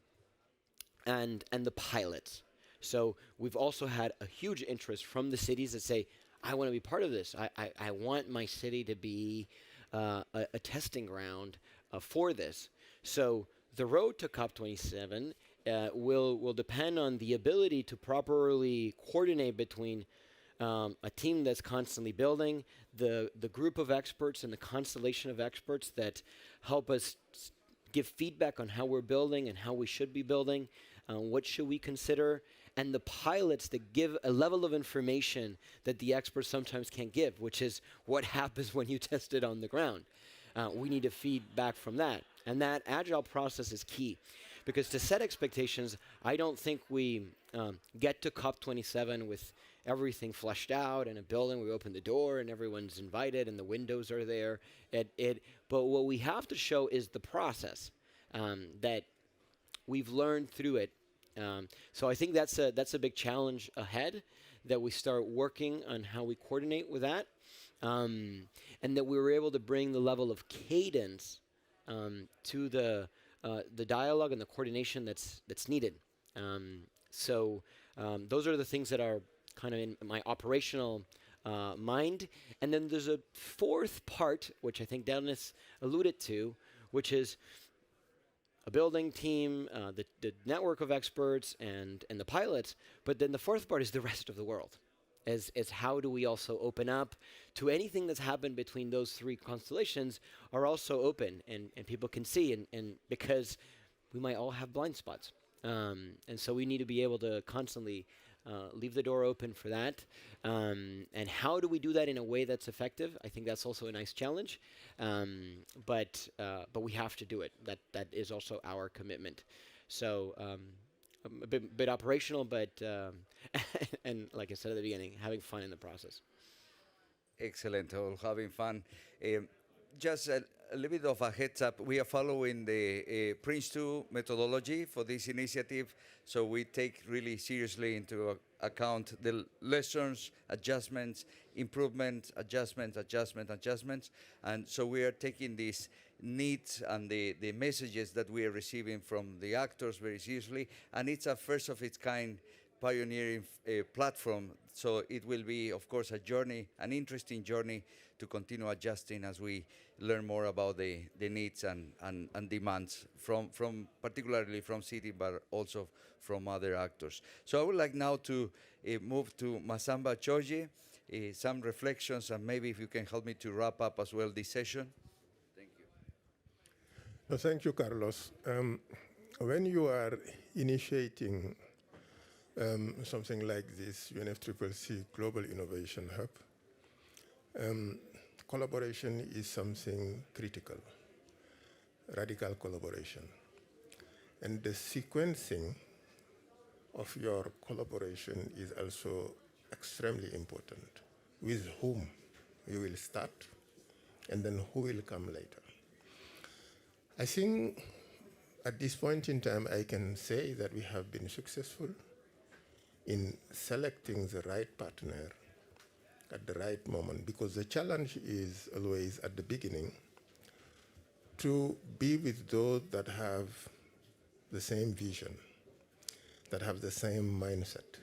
the pilots. So we've also had a huge interest from the cities that say, I want to be part of this. I want my city to be a testing ground for this. So the road to COP27 will depend on the ability to properly coordinate between a team that's constantly building, the group of experts and the constellation of experts that help us give feedback on how we're building and how we should be building, what should we consider, and the pilots that give a level of information that the experts sometimes can't give, which is what happens when you test it on the ground. We need to feed back from that. And that agile process is key. Because to set expectations, I don't think we get to COP27 with everything fleshed out in a building. We open the door and everyone's invited and the windows are there. But what we have to show is the process that we've learned through it. So I think that's a big challenge ahead, that we start working on how we coordinate with that, and that we were able to bring the level of cadence to the dialogue and the coordination that's needed. So those are the things that are kind of in my operational mind. And then there's a fourth part, which I think Dennis alluded to, which is a building team, the network of experts, and the pilots. But then the fourth part is the rest of the world. Is how do we also open up to anything that's happened between those three constellations are also open and people can see, and because we might all have blind spots. And so we need to be able to constantly leave the door open for that. And how do we do that in a way that's effective? I think that's also a nice challenge. But we have to do it. That is also our commitment. So a bit operational, but and like I said at the beginning, having fun in the process. Excellent, all having fun. Just a little bit of a heads up, we are following the Prince 2 methodology for this initiative, so we take really seriously into account the lessons, adjustments, improvements, adjustments, and so we are taking these needs and the messages that we are receiving from the actors very seriously, and it's a first of its kind pioneering platform, so it will be, of course, a journey, an interesting journey to continue adjusting as we learn more about the needs and demands from particularly from city, but also from other actors. So I would like now to move to Massamba Thioye, some reflections, and maybe if you can help me to wrap up as well this session. Thank you. No, thank you, Carlos. When you are initiating something like this UNFCCC Global Innovation Hub, collaboration is something critical, radical collaboration. And the sequencing of your collaboration is also extremely important. With whom you will start, and then who will come later. I think at this point in time, I can say that we have been successful in selecting the right partner at the right moment, because the challenge is always at the beginning to be with those that have the same vision, that have the same mindset.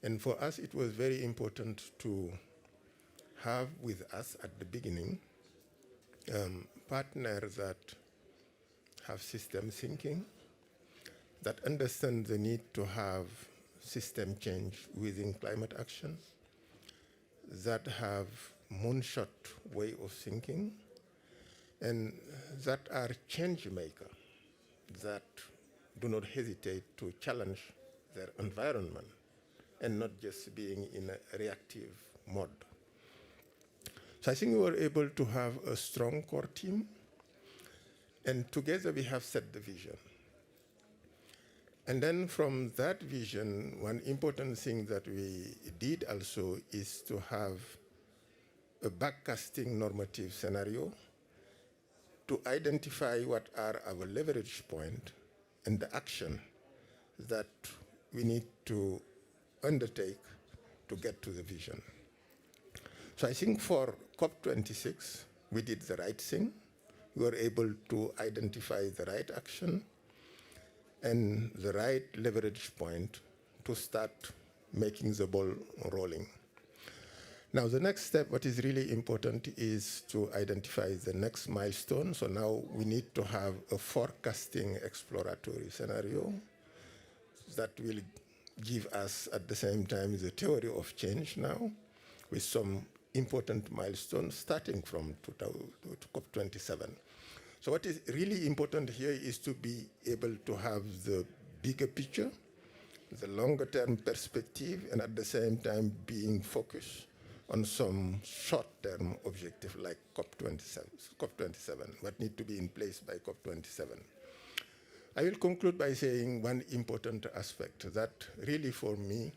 And for us, it was very important to have with us at the beginning partners that have system thinking, that understand the need to have system change within climate action, that have moonshot way of thinking, and that are change maker, that do not hesitate to challenge their environment and not just being in a reactive mode. So I think we were able to have a strong core team, and together we have set the vision. And then from that vision, one important thing that we did also is to have a backcasting normative scenario to identify what are our leverage points and the action that we need to undertake to get to the vision. So I think for COP26, we did the right thing. We were able to identify the right action and the right leverage point to start making the ball rolling. Now, the next step, what is really important, is to identify the next milestone. So now we need to have a forecasting exploratory scenario that will give us at the same time the theory of change now, with some important milestones starting from COP27. So what is really important here is to be able to have the bigger picture, the longer term perspective, and at the same time being focused on some short-term objective like COP27, what need to be in place by COP27. I will conclude by saying one important aspect that really for me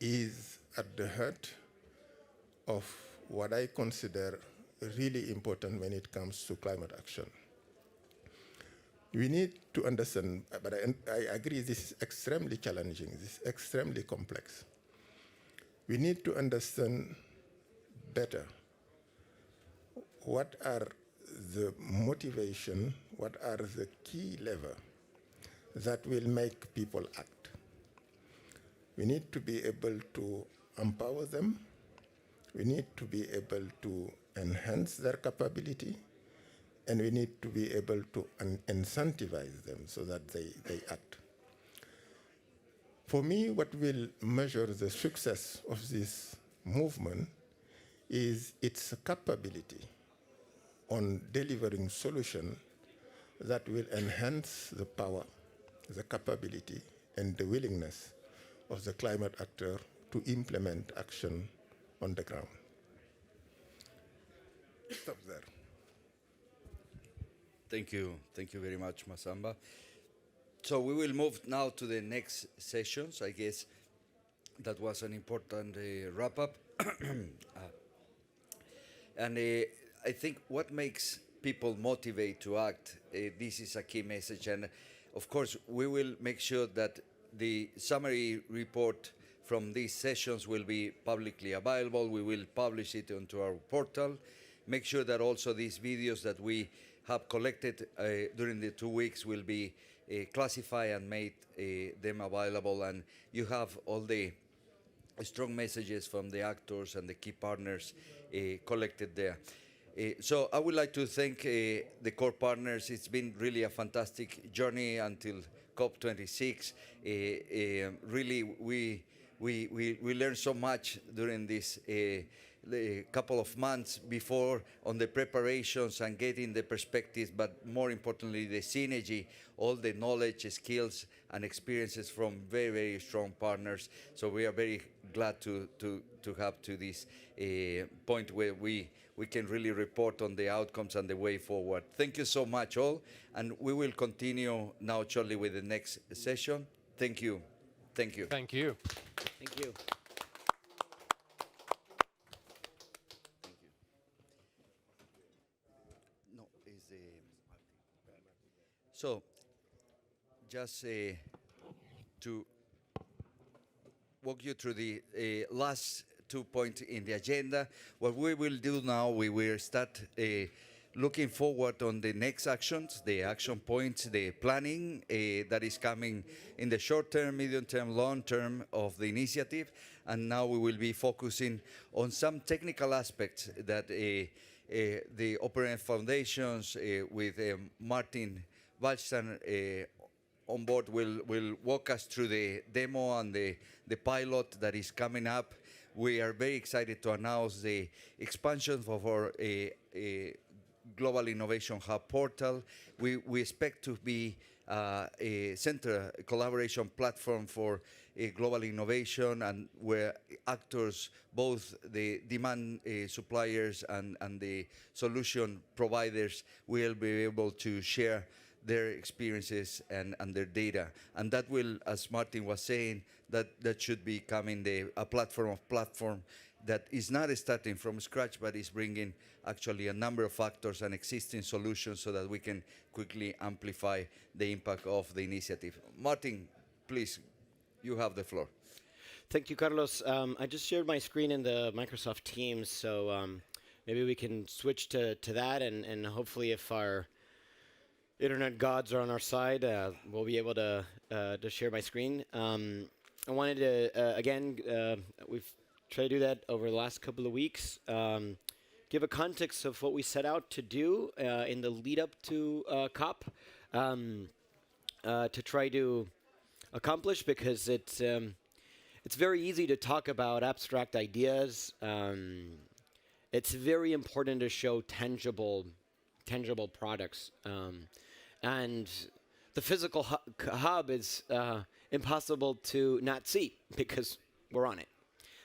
is at the heart of what I consider really important when it comes to climate action. We need to understand, but I agree this is extremely challenging, this is extremely complex. We need to understand better what are the motivation, what are the key levers that will make people act. We need to be able to empower them. We need to be able to enhance their capability, and we need to be able to incentivize them so that they act. For me, what will measure the success of this movement is its capability on delivering solutions that will enhance the power, the capability, and the willingness of the climate actor to implement action on the ground. Stop there. Thank you very much, Massamba. So we will move now to the next sessions. I guess that was an important wrap-up. And I think what makes people motivate to act, this is a key message. And of course, we will make sure that the summary report from these sessions will be publicly available. We will publish it onto our portal. Make sure that also these videos that we have collected during the 2 weeks will be classified and made them available. And you have all the strong messages from the actors and the key partners collected there. So I would like to thank the core partners. It's been really a fantastic journey until COP26. Really, we learned so much during this couple of months before on the preparations and getting the perspectives, but more importantly, the synergy, all the knowledge, skills, and experiences from very, very strong partners. So we are very glad to have to this point where we can really report on the outcomes and the way forward. Thank you so much all, and we will continue now shortly with the next session. Thank you. Thank you. Thank you. Thank you. No, is the so just to walk you through the last 2 points in the agenda. What we will do now, we will start looking forward on the next actions, the action points, the planning that is coming in the short term, medium term, long term of the initiative. And now we will be focusing on some technical aspects that the Open Foundations with Martin Waldstein on board will walk us through the demo and the pilot that is coming up. We are very excited to announce the expansion of our Global Innovation Hub portal. We expect to be a center collaboration platform for global innovation, and where actors, both the demand suppliers and the solution providers, will be able to share their experiences and their data. And that will, as Martin was saying, that should be becoming a platform that is not starting from scratch, but is bringing actually a number of factors and existing solutions so that we can quickly amplify the impact of the initiative. Martin, please, you have the floor. Thank you, Carlos. I just shared my screen in the Microsoft Teams, so maybe we can switch to that, and hopefully if our internet gods are on our side, we'll be able to share my screen. I wanted to, again, we've tried to do that over the last couple of weeks, give a context of what we set out to do in the lead up to COP, to try to accomplish because it's very easy to talk about abstract ideas. It's very important to show tangible products, and the physical hub is impossible to not see because we're on it.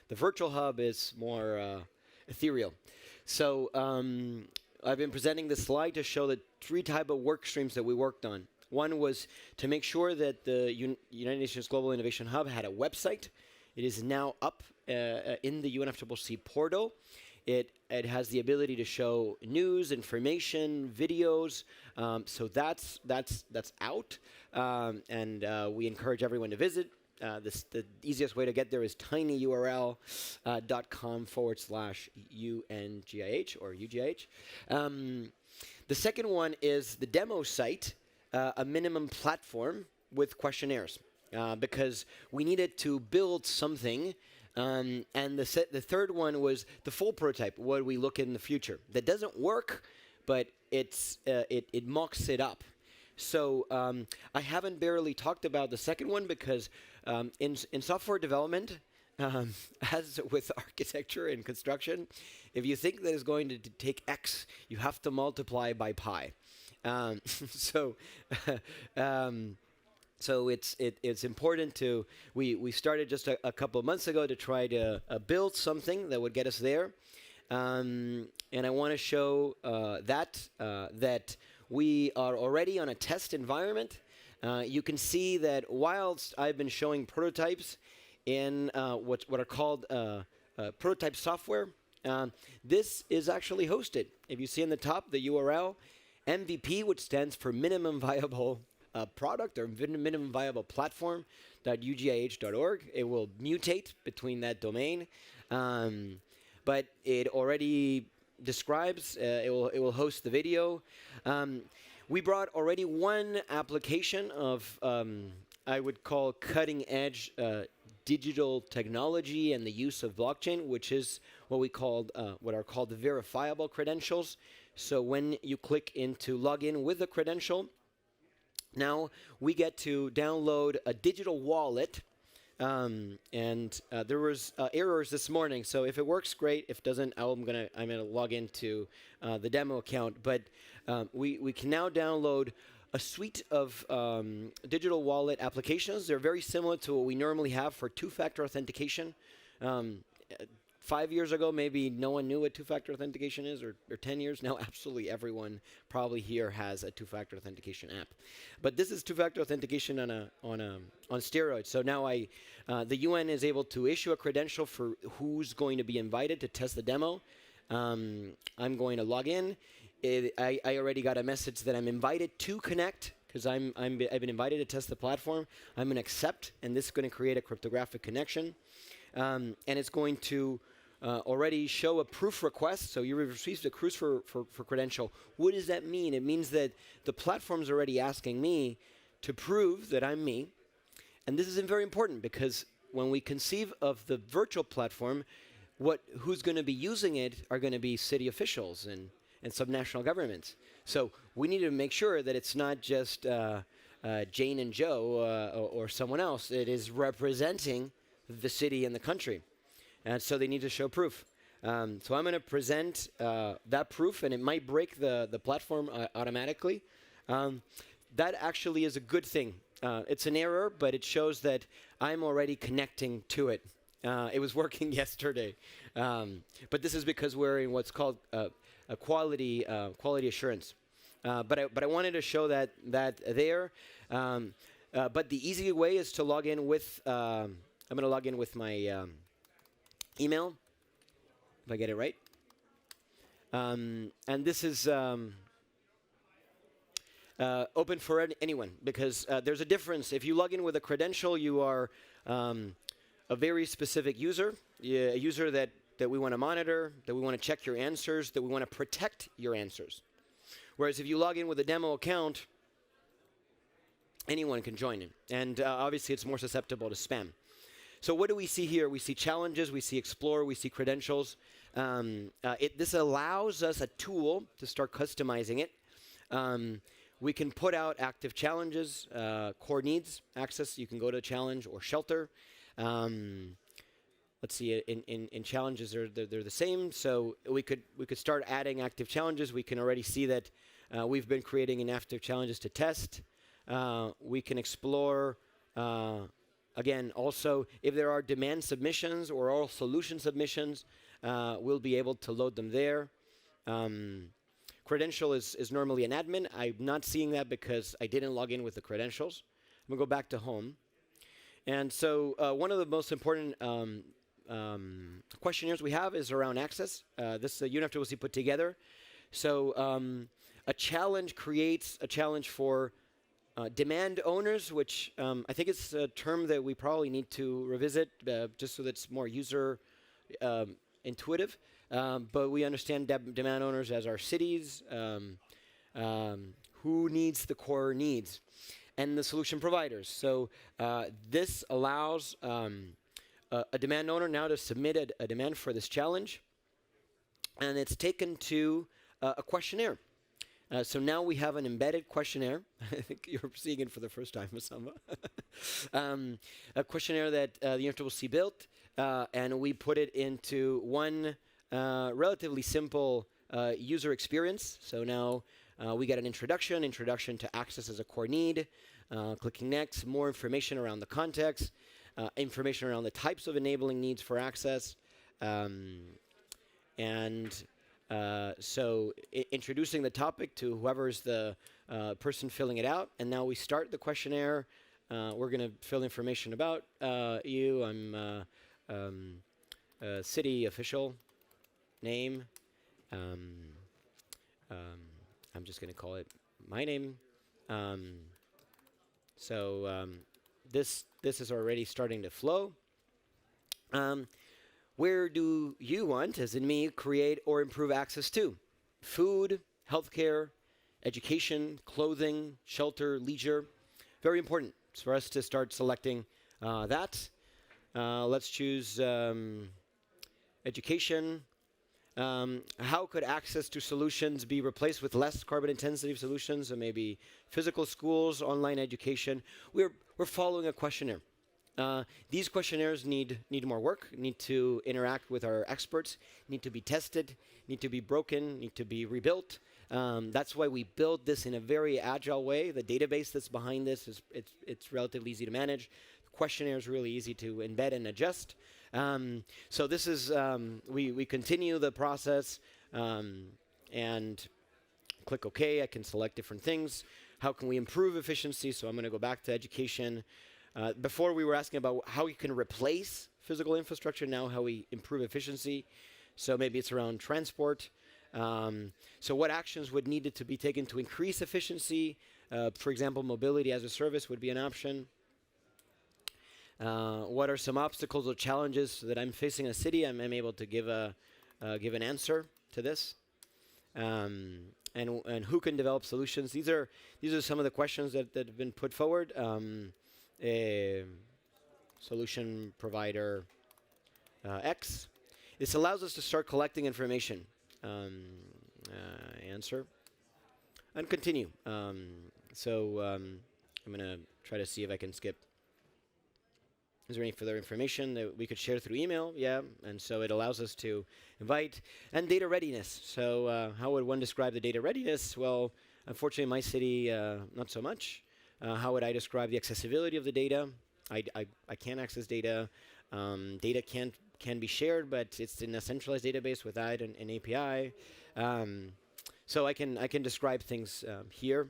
The virtual hub is more ethereal. So I've been presenting this slide to show the 3 type of work streams that we worked on. One was to make sure that the United Nations Global Innovation Hub had a website. It is now up in the UNFCCC portal. It has the ability to show news, information, videos. So that's out, and we encourage everyone to visit. The easiest way to get there is tinyurl.com/UNGIH or UGIH. The second one is the demo site, a minimum platform with questionnaires, because we needed to build something. And the third one was the full prototype, what we look in the future. That doesn't work, but it mocks it up. So I haven't barely talked about the second one because in software development, as with architecture and construction, if you think that it's going to take X, you have to multiply by pi. So it's important to, we started just a couple of months ago to try to build something that would get us there. And I want to show that we are already on a test environment. You can see that whilst I've been showing prototypes in what are called prototype software, this is actually hosted. If you see in the top the URL, MVP, which stands for minimum viable product or minimum viable platform.ugih.org. It will mutate between that domain, but it already describes. It will host the video. We brought already one application of I would call cutting edge digital technology and the use of blockchain, which is what we called what are called the verifiable credentials. So when you click into login with a credential, now we get to download a digital wallet, and there was errors this morning. So if it works, great. If it doesn't, I'm gonna log into the demo account. But we can now download a suite of digital wallet applications. They're very similar to what we normally have for two-factor authentication. 5 years ago, maybe no one knew what two-factor authentication is, or 10 years. Now, absolutely everyone probably here has a two-factor authentication app. But this is two-factor authentication on steroids. So now the UN is able to issue a credential for who's going to be invited to test the demo. I'm going to log in. I already got a message that I'm invited to connect because I've been invited to test the platform. I'm going to accept, and this is going to create a cryptographic connection, and it's going to already show a proof request. So you received a proof for credential. What does that mean? It means that the platform's already asking me to prove that I'm me. And this is very important because when we conceive of the virtual platform, who's going to be using it are going to be city officials and subnational governments. So we need to make sure that it's not just Jane and Joe or someone else. It is representing the city and the country. And so they need to show proof. So I'm going to present that proof, and it might break the platform automatically. That actually is a good thing. It's an error, but it shows that I'm already connecting to it. It was working yesterday. But this is because we're in what's called a quality assurance. But I wanted to show that there. But the easy way is to log in with, I'm going to log in with my email, if I get it right. And this is open for anyone because there's a difference. If you log in with a credential, you are a very specific user, a user that we want to monitor, that we want to check your answers, that we want to protect your answers. Whereas if you log in with a demo account, anyone can join in. And obviously it's more susceptible to spam. So what do we see here? We see challenges, we see explore, we see credentials. This allows us a tool to start customizing it. We can put out active challenges, core needs, access. You can go to challenge or shelter. Let's see. In challenges, they're the same. So we could start adding active challenges. We can already see that we've been creating an active challenges to test. We can explore. Again, also, if there are demand submissions or all solution submissions, we'll be able to load them there. Credential is normally an admin. I'm not seeing that because I didn't log in with the credentials. I'm going to go back to home. And so one of the most important questionnaires we have is around access. This UNFCCC put together. So a challenge creates a challenge for demand owners, which I think it's a term that we probably need to revisit just so that it's more user intuitive. But we understand demand owners as our cities, who needs the core needs, and the solution providers. So this allows a demand owner now to submit a demand for this challenge, and it's taken to a questionnaire. So now we have an embedded questionnaire. I think you're seeing it for the first time, Massamba. A questionnaire that the UNFCCC built, and we put it into one relatively simple user experience. So now we get an introduction to access as a core need, clicking next, more information around the context, information around the types of enabling needs for access, so introducing the topic to whoever's the person filling it out, and now we start the questionnaire. We're going to fill information about you. I'm a city official, name. I'm just going to call it my name. This is already starting to flow. Where do you want, as in me, create or improve access to? Food, healthcare, education, clothing, shelter, leisure. Very important for us to start selecting that. Let's choose education. How could access to solutions be replaced with less carbon intensive solutions? So maybe physical schools, online education. We're following a questionnaire. These questionnaires need more work, need to interact with our experts, need to be tested, need to be broken, need to be rebuilt. That's why we build this in a very agile way. The database that's behind this it's relatively easy to manage. The questionnaire is really easy to embed and adjust. So this is we continue the process and click OK. I can select different things. How can we improve efficiency? So I'm going to go back to education. Before we were asking about how we can replace physical infrastructure, now how we improve efficiency. So maybe it's around transport. So what actions would need to be taken to increase efficiency? For example, mobility as a service would be an option. What are some obstacles or challenges that I'm facing in a city? I'm able to give an answer to this. And who can develop solutions? These are some of the questions that have been put forward. A solution provider X. This allows us to start collecting information. Answer and continue. I'm going to try to see if I can skip. Is there any further information that we could share through email? Yeah, and so it allows us to invite. And data readiness. So how would one describe the data readiness? Well, unfortunately, in my city, not so much. How would I describe the accessibility of the data? I can't access data. Data can be shared, but it's in a centralized database without an API. So I can describe things here,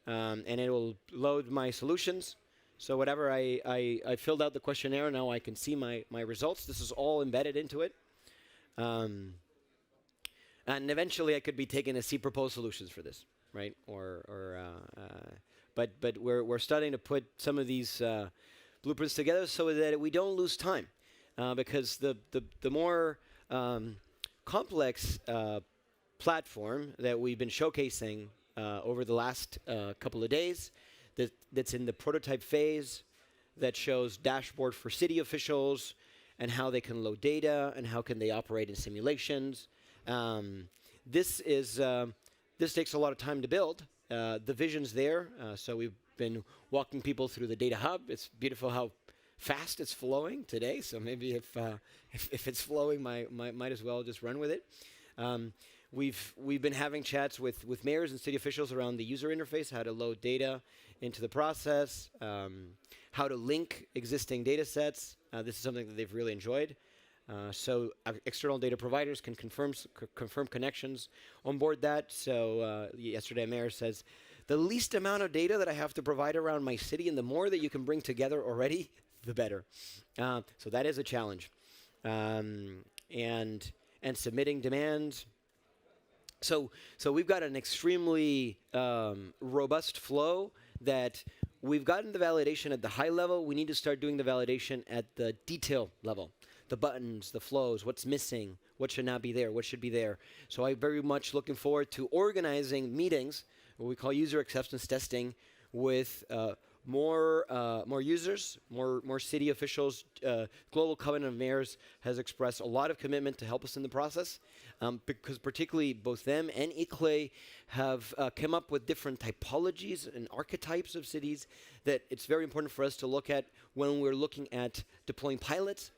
and it will load my solutions. So whatever I filled out the questionnaire, now I can see my results. This is all embedded into it. And eventually I could be taken to see proposed solutions for this, right? But we're starting to put some of these blueprints together so that we don't lose time, because the more complex platform that we've been showcasing over the last couple of days, that's in the prototype phase, that shows dashboard for city officials and how they can load data and how can they operate in simulations. This takes a lot of time to build. the vision's there. So we've been walking people through the data hub. It's beautiful how fast it's flowing today. So maybe if it's flowing, might as well just run with it. We've been having chats with mayors and city officials around the user interface, how to load data into the process, how to link existing data sets. This is something that they've really enjoyed. So external data providers can confirm connections on board that. So yesterday a mayor says, the least amount of data that I have to provide around my city, and the more that you can bring together already, the better. So that is a challenge. And submitting demands. So we've got an extremely robust flow that we've gotten the validation at the high level. We need to start doing the validation at the detail level. The buttons, the flows, what's missing, what should not be there, what should be there. So I'm very much looking forward to organizing meetings, what we call user acceptance testing, with more users, more city officials. Global Covenant of Mayors has expressed a lot of commitment to help us in the process, because particularly both them and ICLE have come up with different typologies and archetypes of cities that it's very important for us to look at when we're looking at deploying pilots,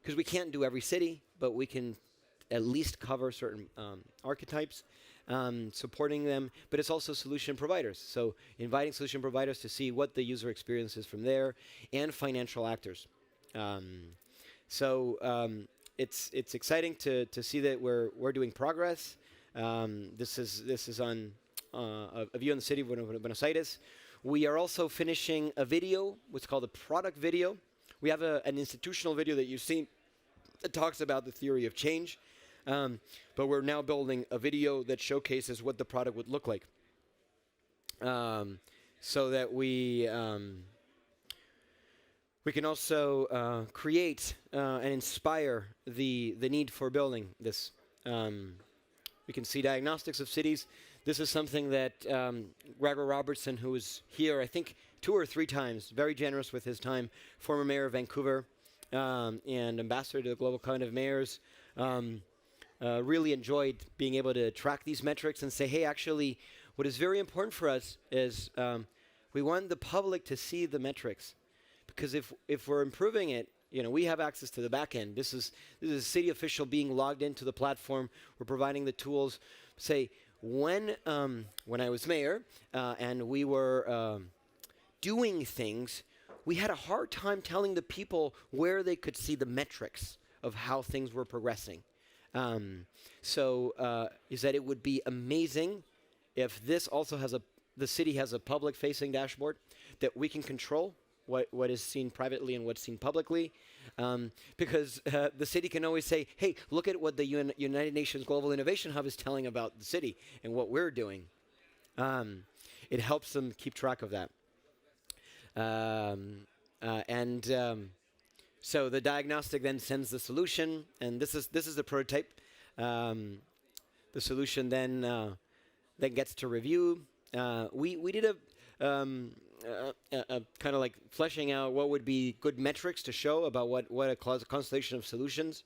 because we can't do every city, but we can at least cover certain archetypes. Supporting them, but it's also solution providers. So inviting solution providers to see what the user experience is from there, and financial actors. It's exciting to see that we're doing progress. This is on a view on the city of Buenos Aires. We are also finishing a video, what's called a product video. We have an institutional video that you've seen that talks about the theory of change. But we're now building a video that showcases what the product would look like, so that we can also create and inspire the need for building this. We can see diagnostics of cities. This is something that Gregor Robertson, who was here, I think, 2 or 3 times, very generous with his time, former mayor of Vancouver and ambassador to the Global Covenant of Mayors, really enjoyed being able to track these metrics and say, hey, actually, what is very important for us is we want the public to see the metrics. Because if we're improving it, we have access to the back end. This is a city official being logged into the platform. We're providing the tools. Say, when I was mayor and we were doing things, we had a hard time telling the people where they could see the metrics of how things were progressing. Is that it would be amazing if this also the city has a public-facing dashboard that we can control what is seen privately and what's seen publicly, because the city can always say, hey, look at what the United Nations Global Innovation Hub is telling about the city and what we're doing. It helps them keep track of that. So the diagnostic then sends the solution, and this is the prototype. The solution then gets to review. We did a kind of like fleshing out what would be good metrics to show about what a constellation of solutions.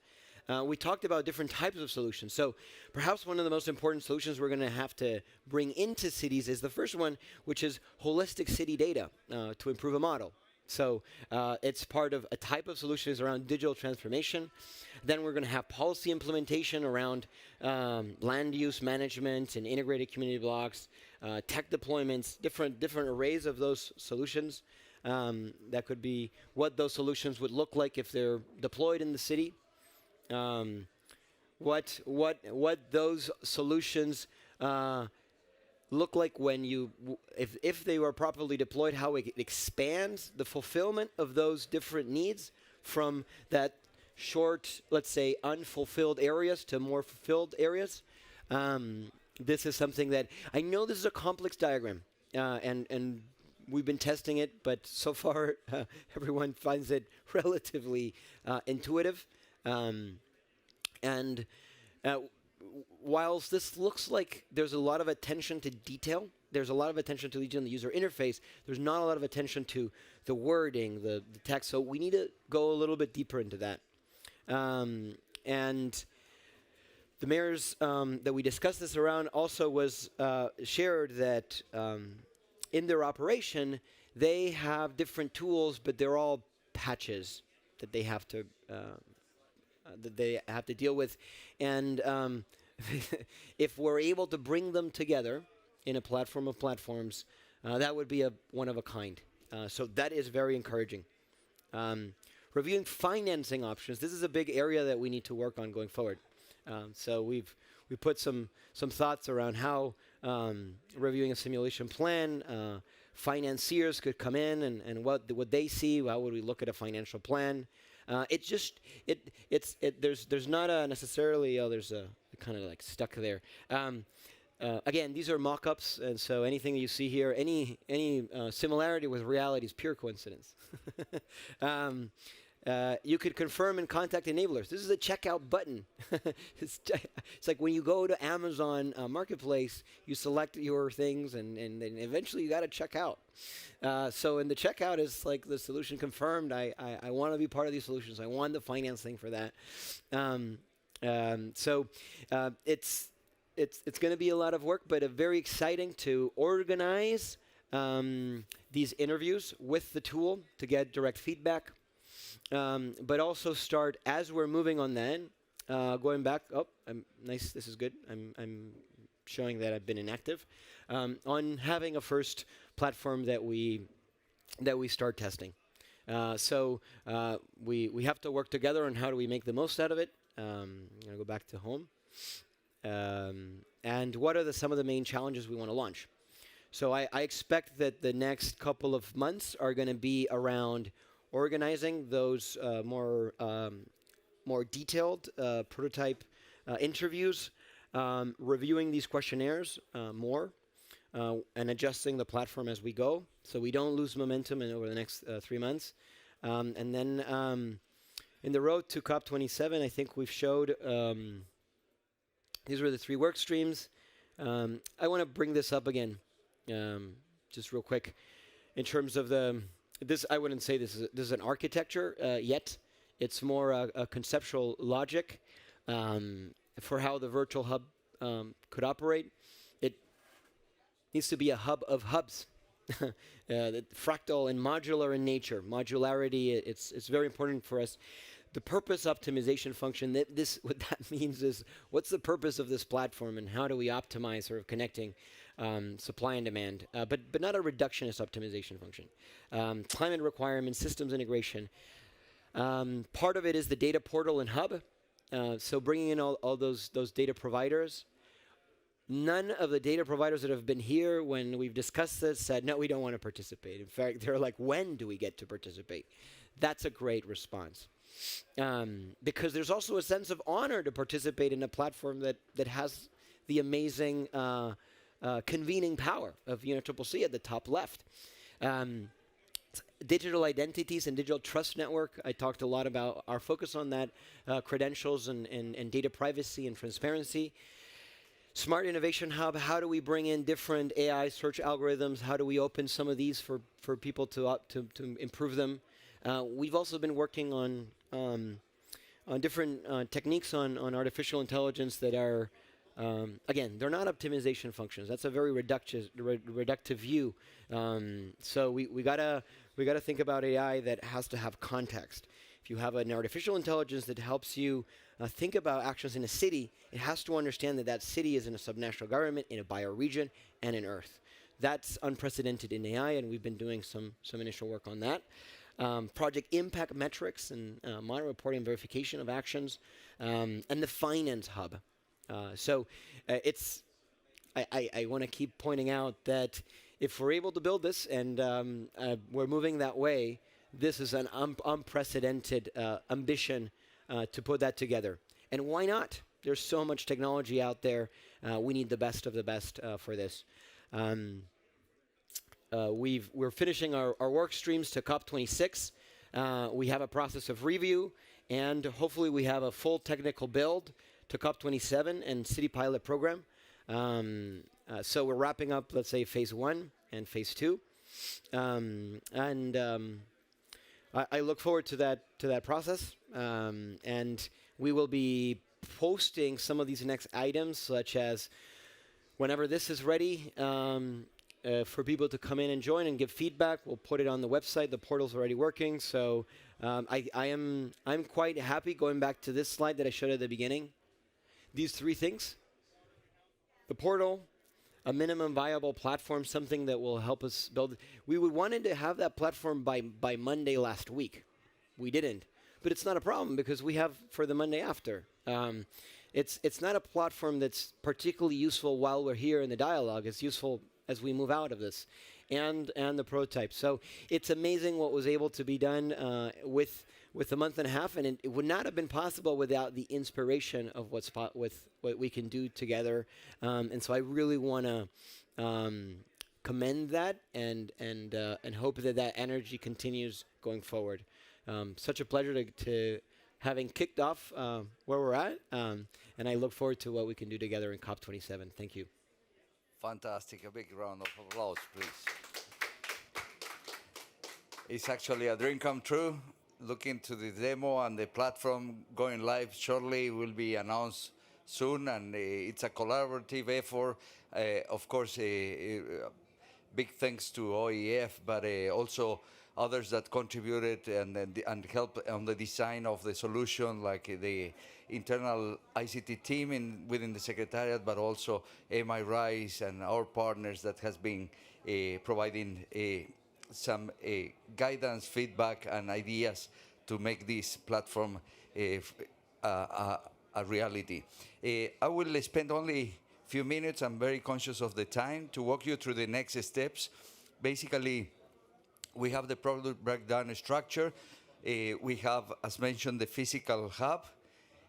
We talked about different types of solutions. So perhaps one of the most important solutions we're going to have to bring into cities is the first one, which is holistic city data to improve a model. So it's part of a type of solutions around digital transformation. Then we're going to have policy implementation around land use management and integrated community blocks, tech deployments, different arrays of those solutions. That could be what those solutions would look like if they're deployed in the city. What those solutions look like when if they were properly deployed, how it expands the fulfillment of those different needs from that short, let's say, unfulfilled areas to more fulfilled areas. This is something that I know this is a complex diagram, and we've been testing it, but so far everyone finds it relatively intuitive. Whilst this looks like there's a lot of attention to detail, there's a lot of attention to the user interface, there's not a lot of attention to the wording, the text, so we need to go a little bit deeper into that. And The mayors that we discussed this around also was shared that in their operation, they have different tools, but they're all patches that they have to deal with. And if we're able to bring them together in a platform of platforms, that would be a one of a kind. So that is very encouraging. Reviewing financing options. This is a big area that we need to work on going forward. So we put some thoughts around how reviewing a simulation plan, financiers could come in and what they see. How would we look at a financial plan? There's not a necessarily there's a kind of like stuck there. Again, these are mock-ups, and so anything you see here, any similarity with reality is pure coincidence. You could confirm and contact enablers. This is a checkout button. It's like when you go to Amazon Marketplace, you select your things, and then eventually you got to check out. So in the checkout is like the solution confirmed. I want to be part of these solutions. I want the financing for that. It's going to be a lot of work, but very exciting to organize these interviews with the tool to get direct feedback. But also start as we're moving on then, going back. Oh, nice. This is good. I'm showing that I've been inactive on having a first platform that we start testing. So we have to work together on how do we make the most out of it. I'm gonna go back to home. And what are some of the main challenges we want to launch? So I expect that the next couple of months are going to be around organizing those more detailed prototype interviews, reviewing these questionnaires more, and adjusting the platform as we go, so we don't lose momentum over the next 3 months. And then in the road to COP27, I think we've showed these were the 3 work streams. I want to bring this up again, just real quick, in terms of this. I wouldn't say this is an architecture yet. It's more a conceptual logic for how the virtual hub could operate. It needs to be a hub of hubs, fractal and modular in nature. Modularity, it's very important for us. The purpose optimization function, what that means is, what's the purpose of this platform and how do we optimize sort of connecting supply and demand, but not a reductionist optimization function. Climate requirements, systems integration. Part of it is the data portal and hub. So bringing in all those data providers. None of the data providers that have been here when we've discussed this said, no, we don't want to participate. In fact, they're like, when do we get to participate? That's a great response. Because there's also a sense of honor to participate in a platform that has the amazing convening power of UNFCCC at the top left. Digital identities and digital trust network. I talked a lot about our focus on that, credentials and data privacy and transparency. Smart Innovation Hub, how do we bring in different AI search algorithms? How do we open some of these for people to improve them? We've also been working on different techniques on artificial intelligence that are, again, they're not optimization functions. That's a very reductive view. So we gotta think about AI that has to have context. If you have an artificial intelligence that helps you think about actions in a city, it has to understand that city is in a subnational government, in a bioregion, and in Earth. That's unprecedented in AI, and we've been doing some initial work on that. Project impact metrics and monitor reporting and verification of actions, and the finance hub. So I want to keep pointing out that if we're able to build this and we're moving that way, this is an unprecedented ambition to put that together. And why not? There's so much technology out there. We need the best of the best for this. We're finishing our work streams to COP26. We have a process of review, and hopefully we have a full technical build to COP27 and city pilot program. So we're wrapping up, let's say, phase 1 and phase 2. I look forward to that process, and we will be posting some of these next items, such as whenever this is ready, for people to come in and join and give feedback. We'll put it on the website. The portal's already working, so I'm quite happy. Going back to this slide that I showed at the beginning, these three things: the portal, a minimum viable platform, something that will help us build. We wanted to have that platform by Monday last week. We didn't, but it's not a problem because we have for the Monday after. It's not a platform that's particularly useful while we're here in the dialogue. It's useful as we move out of this, and the prototype. So it's amazing what was able to be done with a month and a half, and it would not have been possible without the inspiration of what we can do together. And so I really want to commend that and hope that energy continues going forward. Such a pleasure to having kicked off where we're at, and I look forward to what we can do together in COP27. Thank you. Fantastic. A big round of applause, please. It's actually a dream come true. Look into the demo, and the platform going live shortly will be announced soon, and it's a collaborative effort. Of course, big thanks to OEF, but also others that contributed and helped on the design of the solution, like the internal ICT team within the Secretariat, but also MI Rice and our partners that has been providing some guidance, feedback, and ideas to make this platform a reality. I will spend only a few minutes. I'm very conscious of the time to walk you through the next steps. Basically, we have the product breakdown structure. We have, as mentioned, the physical hub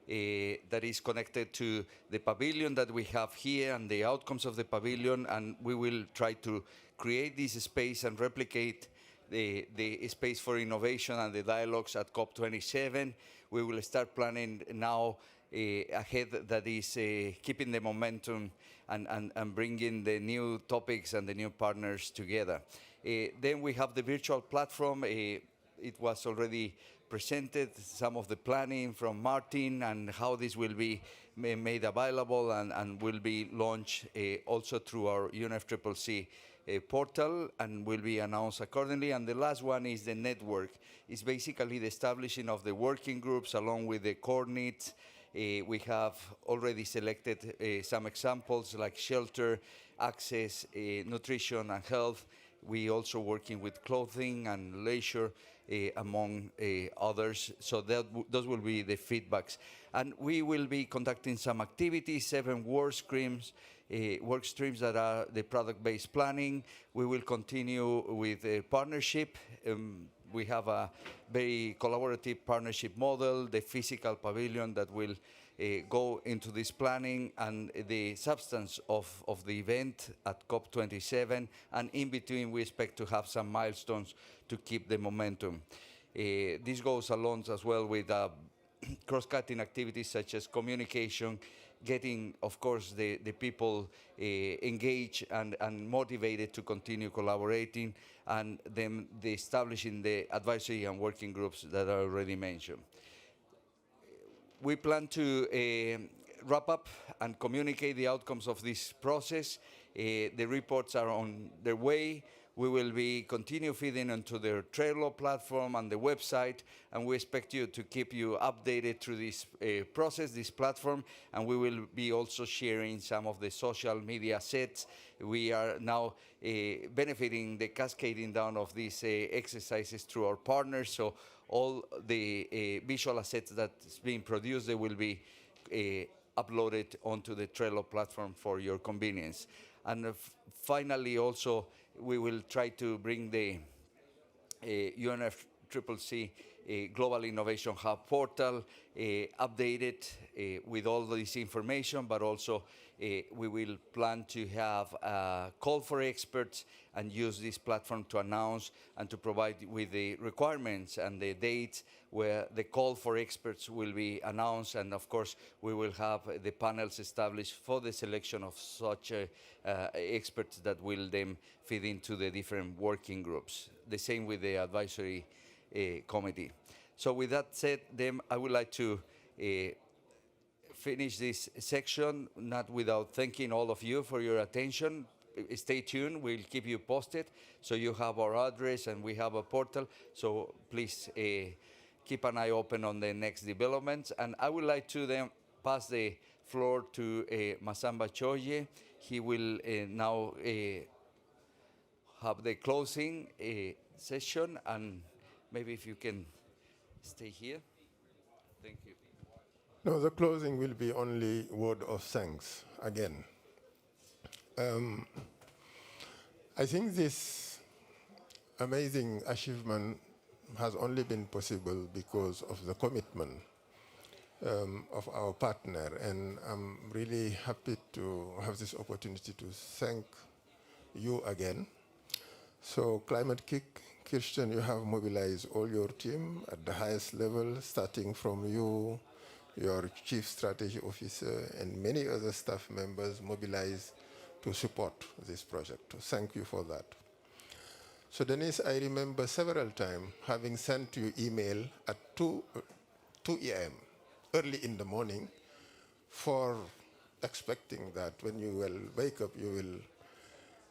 that is connected to the pavilion that we have here and the outcomes of the pavilion, and we will try to create this space and replicate the space for innovation and the dialogues at COP27. We will start planning now ahead, that is keeping the momentum and bringing the new topics and the new partners together. Then we have the virtual platform. It was already presented, some of the planning from Martin and how this will be made available and will be launched also through our UNFCCC portal and will be announced accordingly. And the last one is the network. It's basically the establishing of the working groups along with the core needs. We have already selected some examples like shelter, access, nutrition and health. We also working with clothing and leisure, among others. So those will be the feedbacks. And we will be conducting some activities, 7 work streams that are the product-based planning. We will continue with a partnership. We have a very collaborative partnership model, the physical pavilion that will go into this planning, and the substance of the event at COP27. And in between, we expect to have some milestones to keep the momentum. This goes along as well with cross-cutting activities such as communication, getting, of course, the people engaged and motivated to continue collaborating, and then establishing the advisory and working groups that are already mentioned. We plan to wrap up and communicate the outcomes of this process. The reports are on their way. We will be continue feeding into the Trello platform and the website, and we expect you to keep you updated through this process, this platform, and we will be also sharing some of the social media sets. We are now benefiting the cascading down of these exercises through our partners, so all the visual assets that's being produced, they will be uploaded onto the Trello platform for your convenience. And finally, also, we will try to bring the UNFCCC Global Innovation Hub portal updated with all this information, but also we will plan to have a call for experts and use this platform to announce and to provide with the requirements and the dates where the call for experts will be announced. And of course, we will have the panels established for the selection of such experts that will then feed into the different working groups. The same with the advisory committee. So with that said, then I would like to finish this section, not without thanking all of you for your attention. Stay tuned, we'll keep you posted. So you have our address and we have a portal. So please keep an eye open on the next developments. And I would like to then pass the floor to Massamba Thioye. He will now have the closing session, and maybe if you can stay here. Thank you. No, the closing will be only word of thanks again. I think this amazing achievement has only been possible because of the commitment of our partner, and I'm really happy to have this opportunity to thank you again. So Climate-KIC, Kirsten, you have mobilized all your team at the highest level, starting from you, your Chief Strategy Officer, and many other staff members mobilized to support this project. Thank you for that. So Denise, I remember several times having sent you email at 2 a.m., early in the morning, for expecting that when you will wake up, you will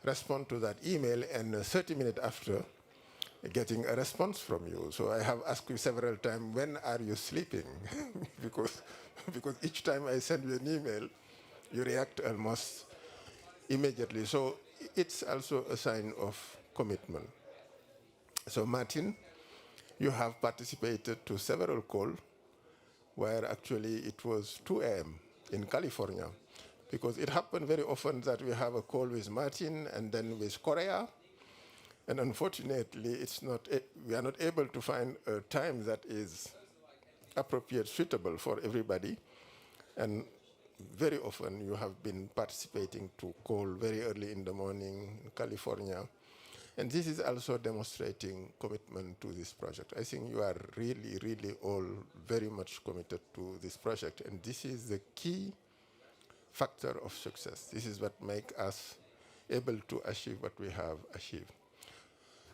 respond to that email, and 30 minutes after, getting a response from you. So I have asked you several times, when are you sleeping? because each time I send you an email, you react almost immediately. So it's also a sign of commitment. So Martin, you have participated to several calls where actually it was 2 a.m. in California, because it happened very often that we have a call with Martin and then with Korea, and unfortunately we are not able to find a time that is appropriate, suitable for everybody, and very often you have been participating to call very early in the morning in California. And this is also demonstrating commitment to this project. I think you are really, really all very much committed to this project. And this is the key factor of success. This is what makes us able to achieve what we have achieved.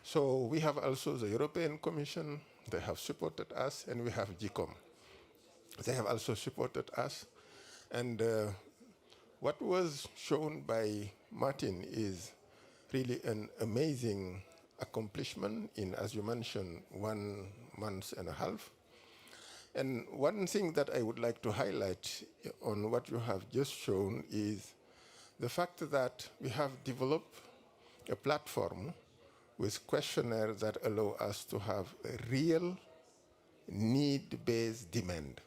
So we have also the European Commission. They have supported us, and we have GCOM. They have also supported us. And what was shown by Martin is really an amazing accomplishment in, as you mentioned, 1.5 months. And one thing that I would like to highlight on what you have just shown is the fact that we have developed a platform with questionnaires that allow us to have a real need-based demand.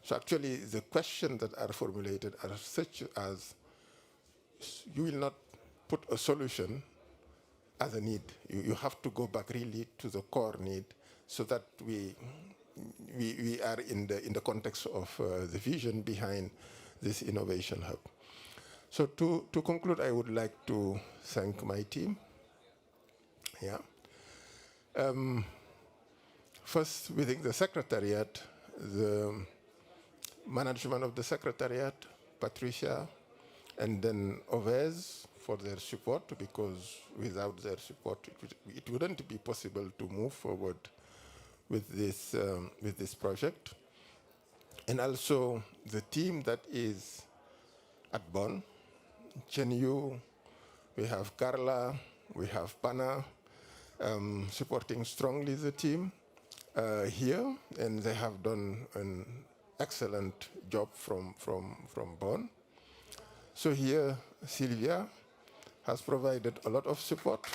So actually, the questions that are formulated are such as you will not put a solution as a need. You have to go back really to the core need, so that we are in the context of the vision behind this innovation hub. So to conclude, I would like to thank my team. Yeah. First, within the Secretariat, the management of the Secretariat, Patricia, and then Ovez for their support, because without their support, it wouldn't be possible to move forward with this project. And also the team that is at Bonn, Chen Yu, we have Carla, we have Pana, supporting strongly the team here, and they have done an excellent job from Bonn. So here, Sylvia has provided a lot of support.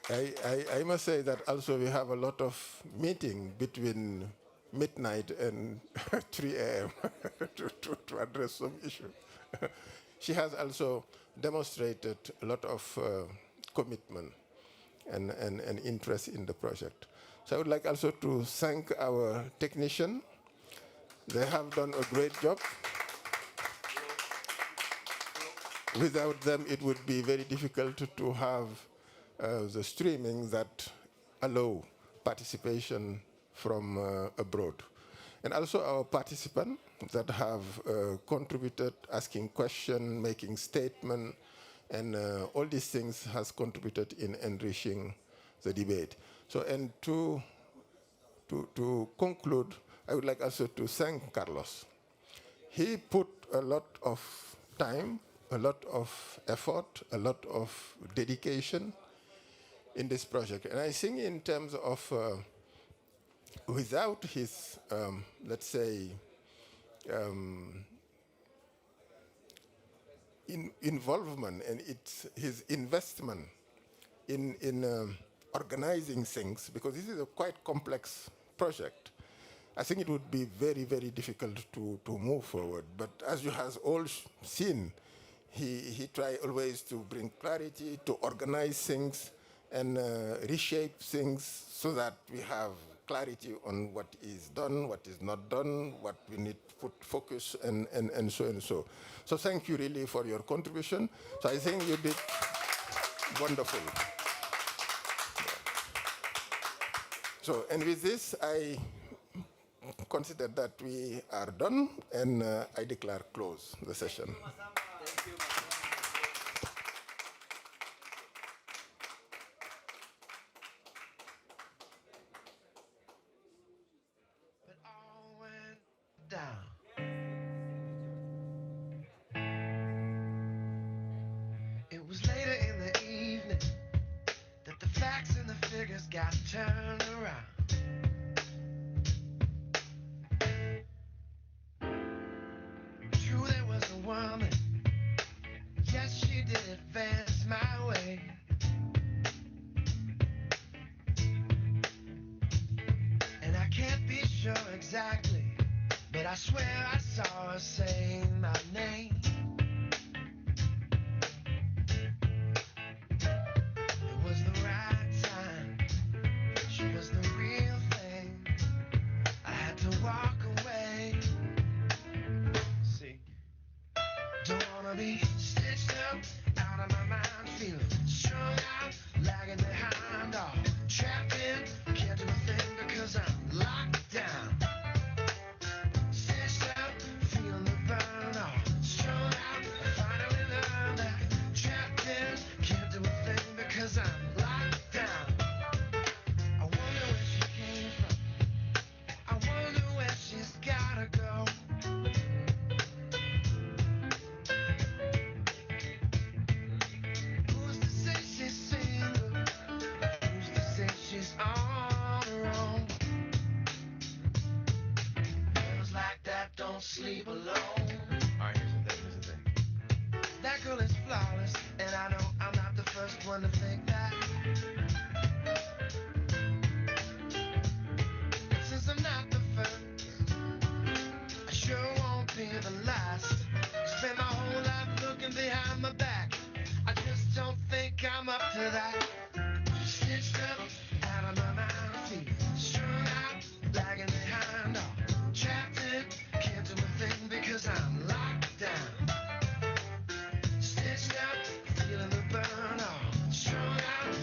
I must say that also we have a lot of meeting between midnight and 3 a.m. to address some issue. She has also demonstrated a lot of commitment and interest in the project. So I would like also to thank our technician. They have done a great job. Without them, it would be very difficult to have the streaming that allow participation from abroad. And also our participants that have contributed, asking questions, making statements, and all these things has contributed in enriching the debate. So, and to to conclude, I would like also to thank Carlos. He put a lot of time, a lot of effort, a lot of dedication in this project. And I think in terms of, without his, let's say, involvement and his investment in organizing things, because this is a quite complex project, I think it would be very, very difficult to move forward. But as you have all seen, he tried always to bring clarity, to organize things, and reshape things so that we have clarity on what is done, what is not done, what we need to put focus, and so and so. So thank you really for your contribution. So I think you did wonderful. So, and with this, I consider that we are done, and I declare close the session. But all went down. It was later in the evening that the facts and the figures got turned around. True, there was a woman, yes, she did advance my way. And I can't be sure exactly, but I swear I saw her saying my name. It was the right time, she was the real thing. I had to walk away. See, don't wanna be stitched up, out of my mind, feeling strung out, lagging behind, all trapped in, can't do a thing because I'm locked down. Stitched up, feeling the burn, all strung out, I finally learned that trapped in, can't do a thing because I'm locked down. I wonder where she came from, I wonder where she's gotta go. Who's to say she's single? Who's to say she's on her own? Girls like that don't sleep alone. Alright, here's the thing. That girl is flawless, and I know I'm not the first one to think that. And since I'm not the first, I sure won't be the last. Spend my whole life looking behind my back. I just don't think I'm up to that. Stitched up, out of my mind, feeling strung out, lagging behind, all trapped in, can't do a thing because I'm locked down. Stitched up, feeling the burn, all strung out,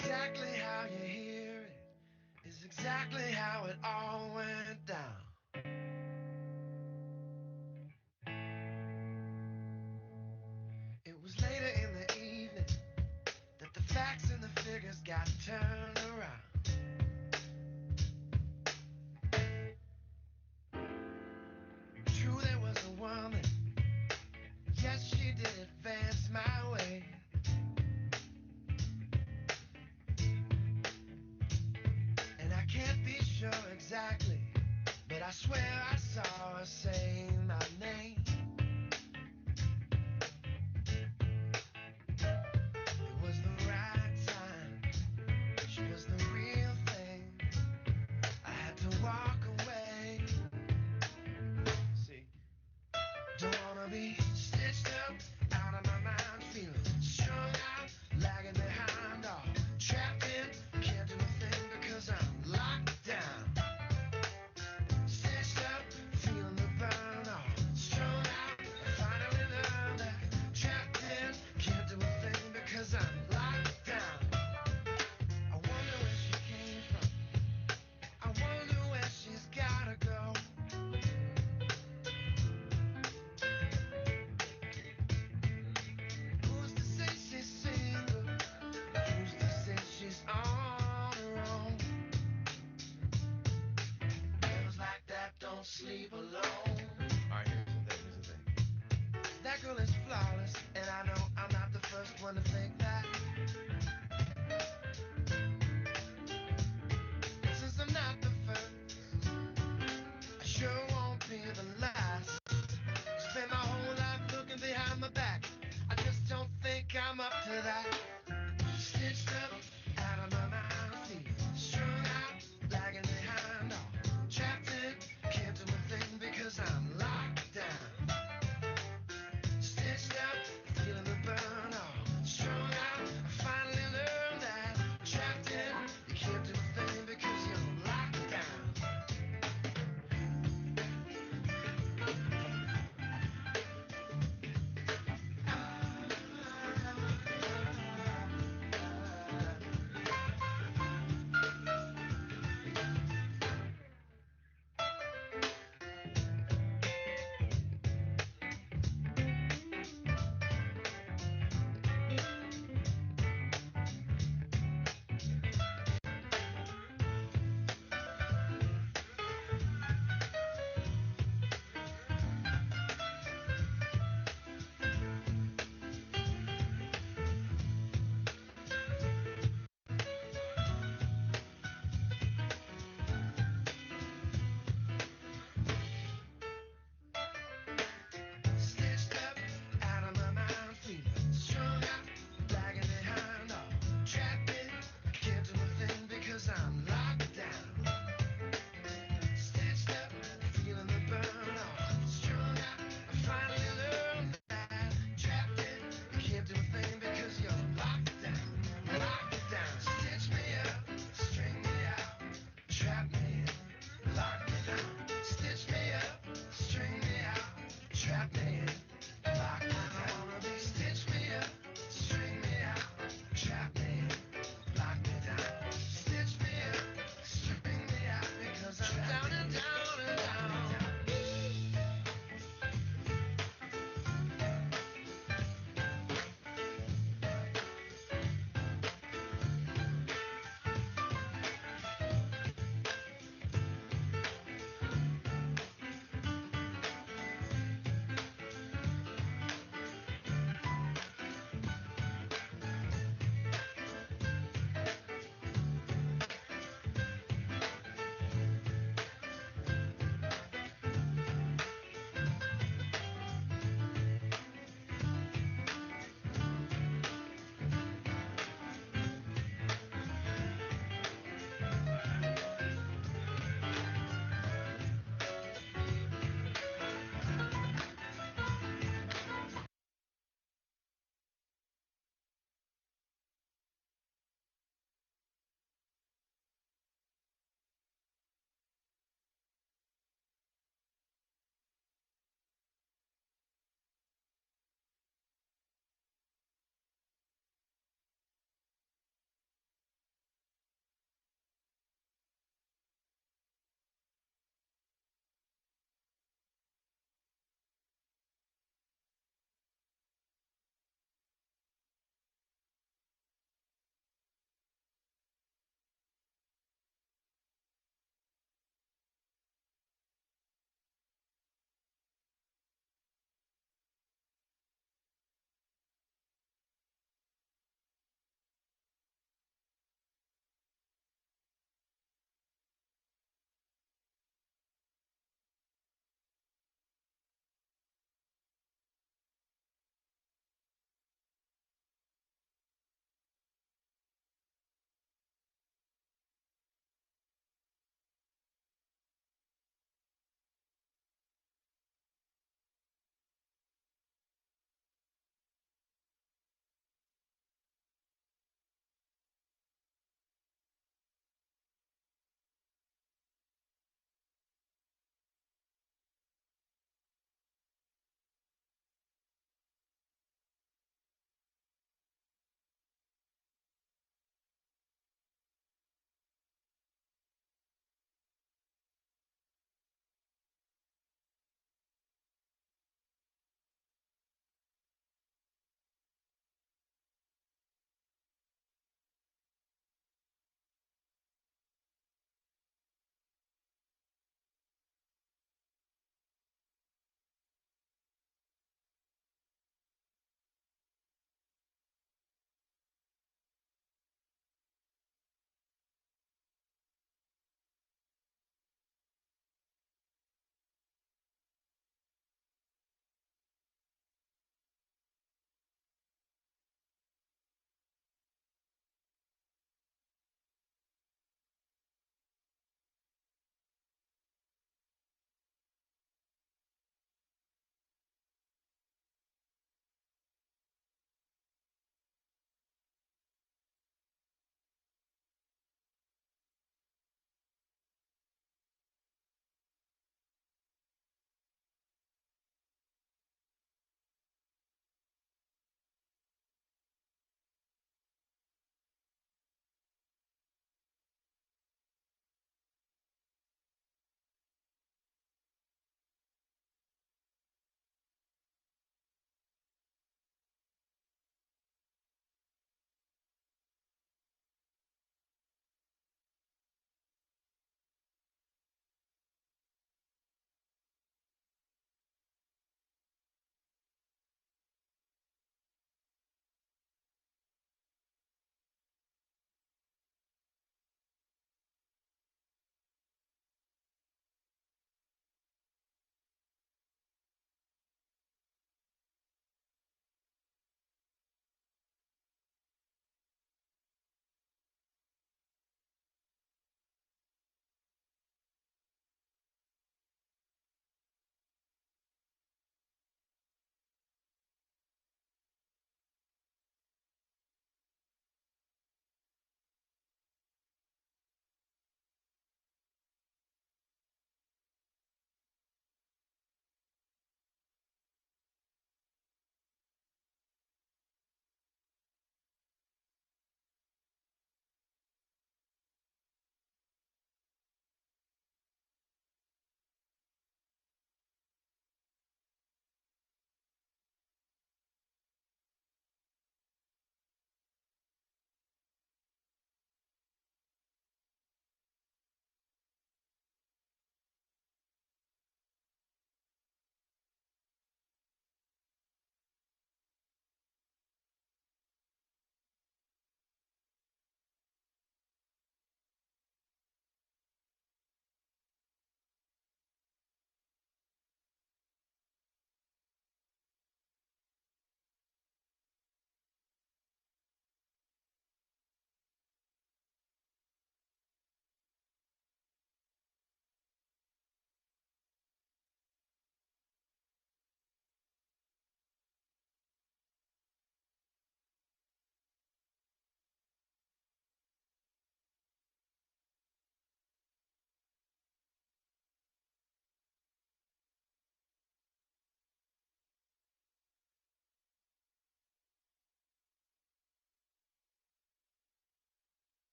Exactly how you hear it is exactly how it all went down. It was later in the evening that the facts and the figures got turned around. True, there was a woman, yes, she did advance my way. And I can't be sure exactly, but I swear I saw her say my name. It was the right time, she was the real thing. I had to walk away. See, don't wanna be stitched up, out of my mind, feeling strung out, lagging behind, all trapped in, can't do a thing because I'm locked down. Stitched up, feeling the burn, all strung out, I finally learned that trapped in, can't do a thing because I'm locked down. I wonder where she came from, I wonder where she's gotta go. Who's to say she's single? Who's to say she's on her own? Girls like that don't sleep alone. Alright, here's the thing. That girl is flawless, and I know I'm not the first one to think that. Since I'm not the first, I sure won't be the last. Spend my whole life looking behind my back. I just don't think I'm up to that.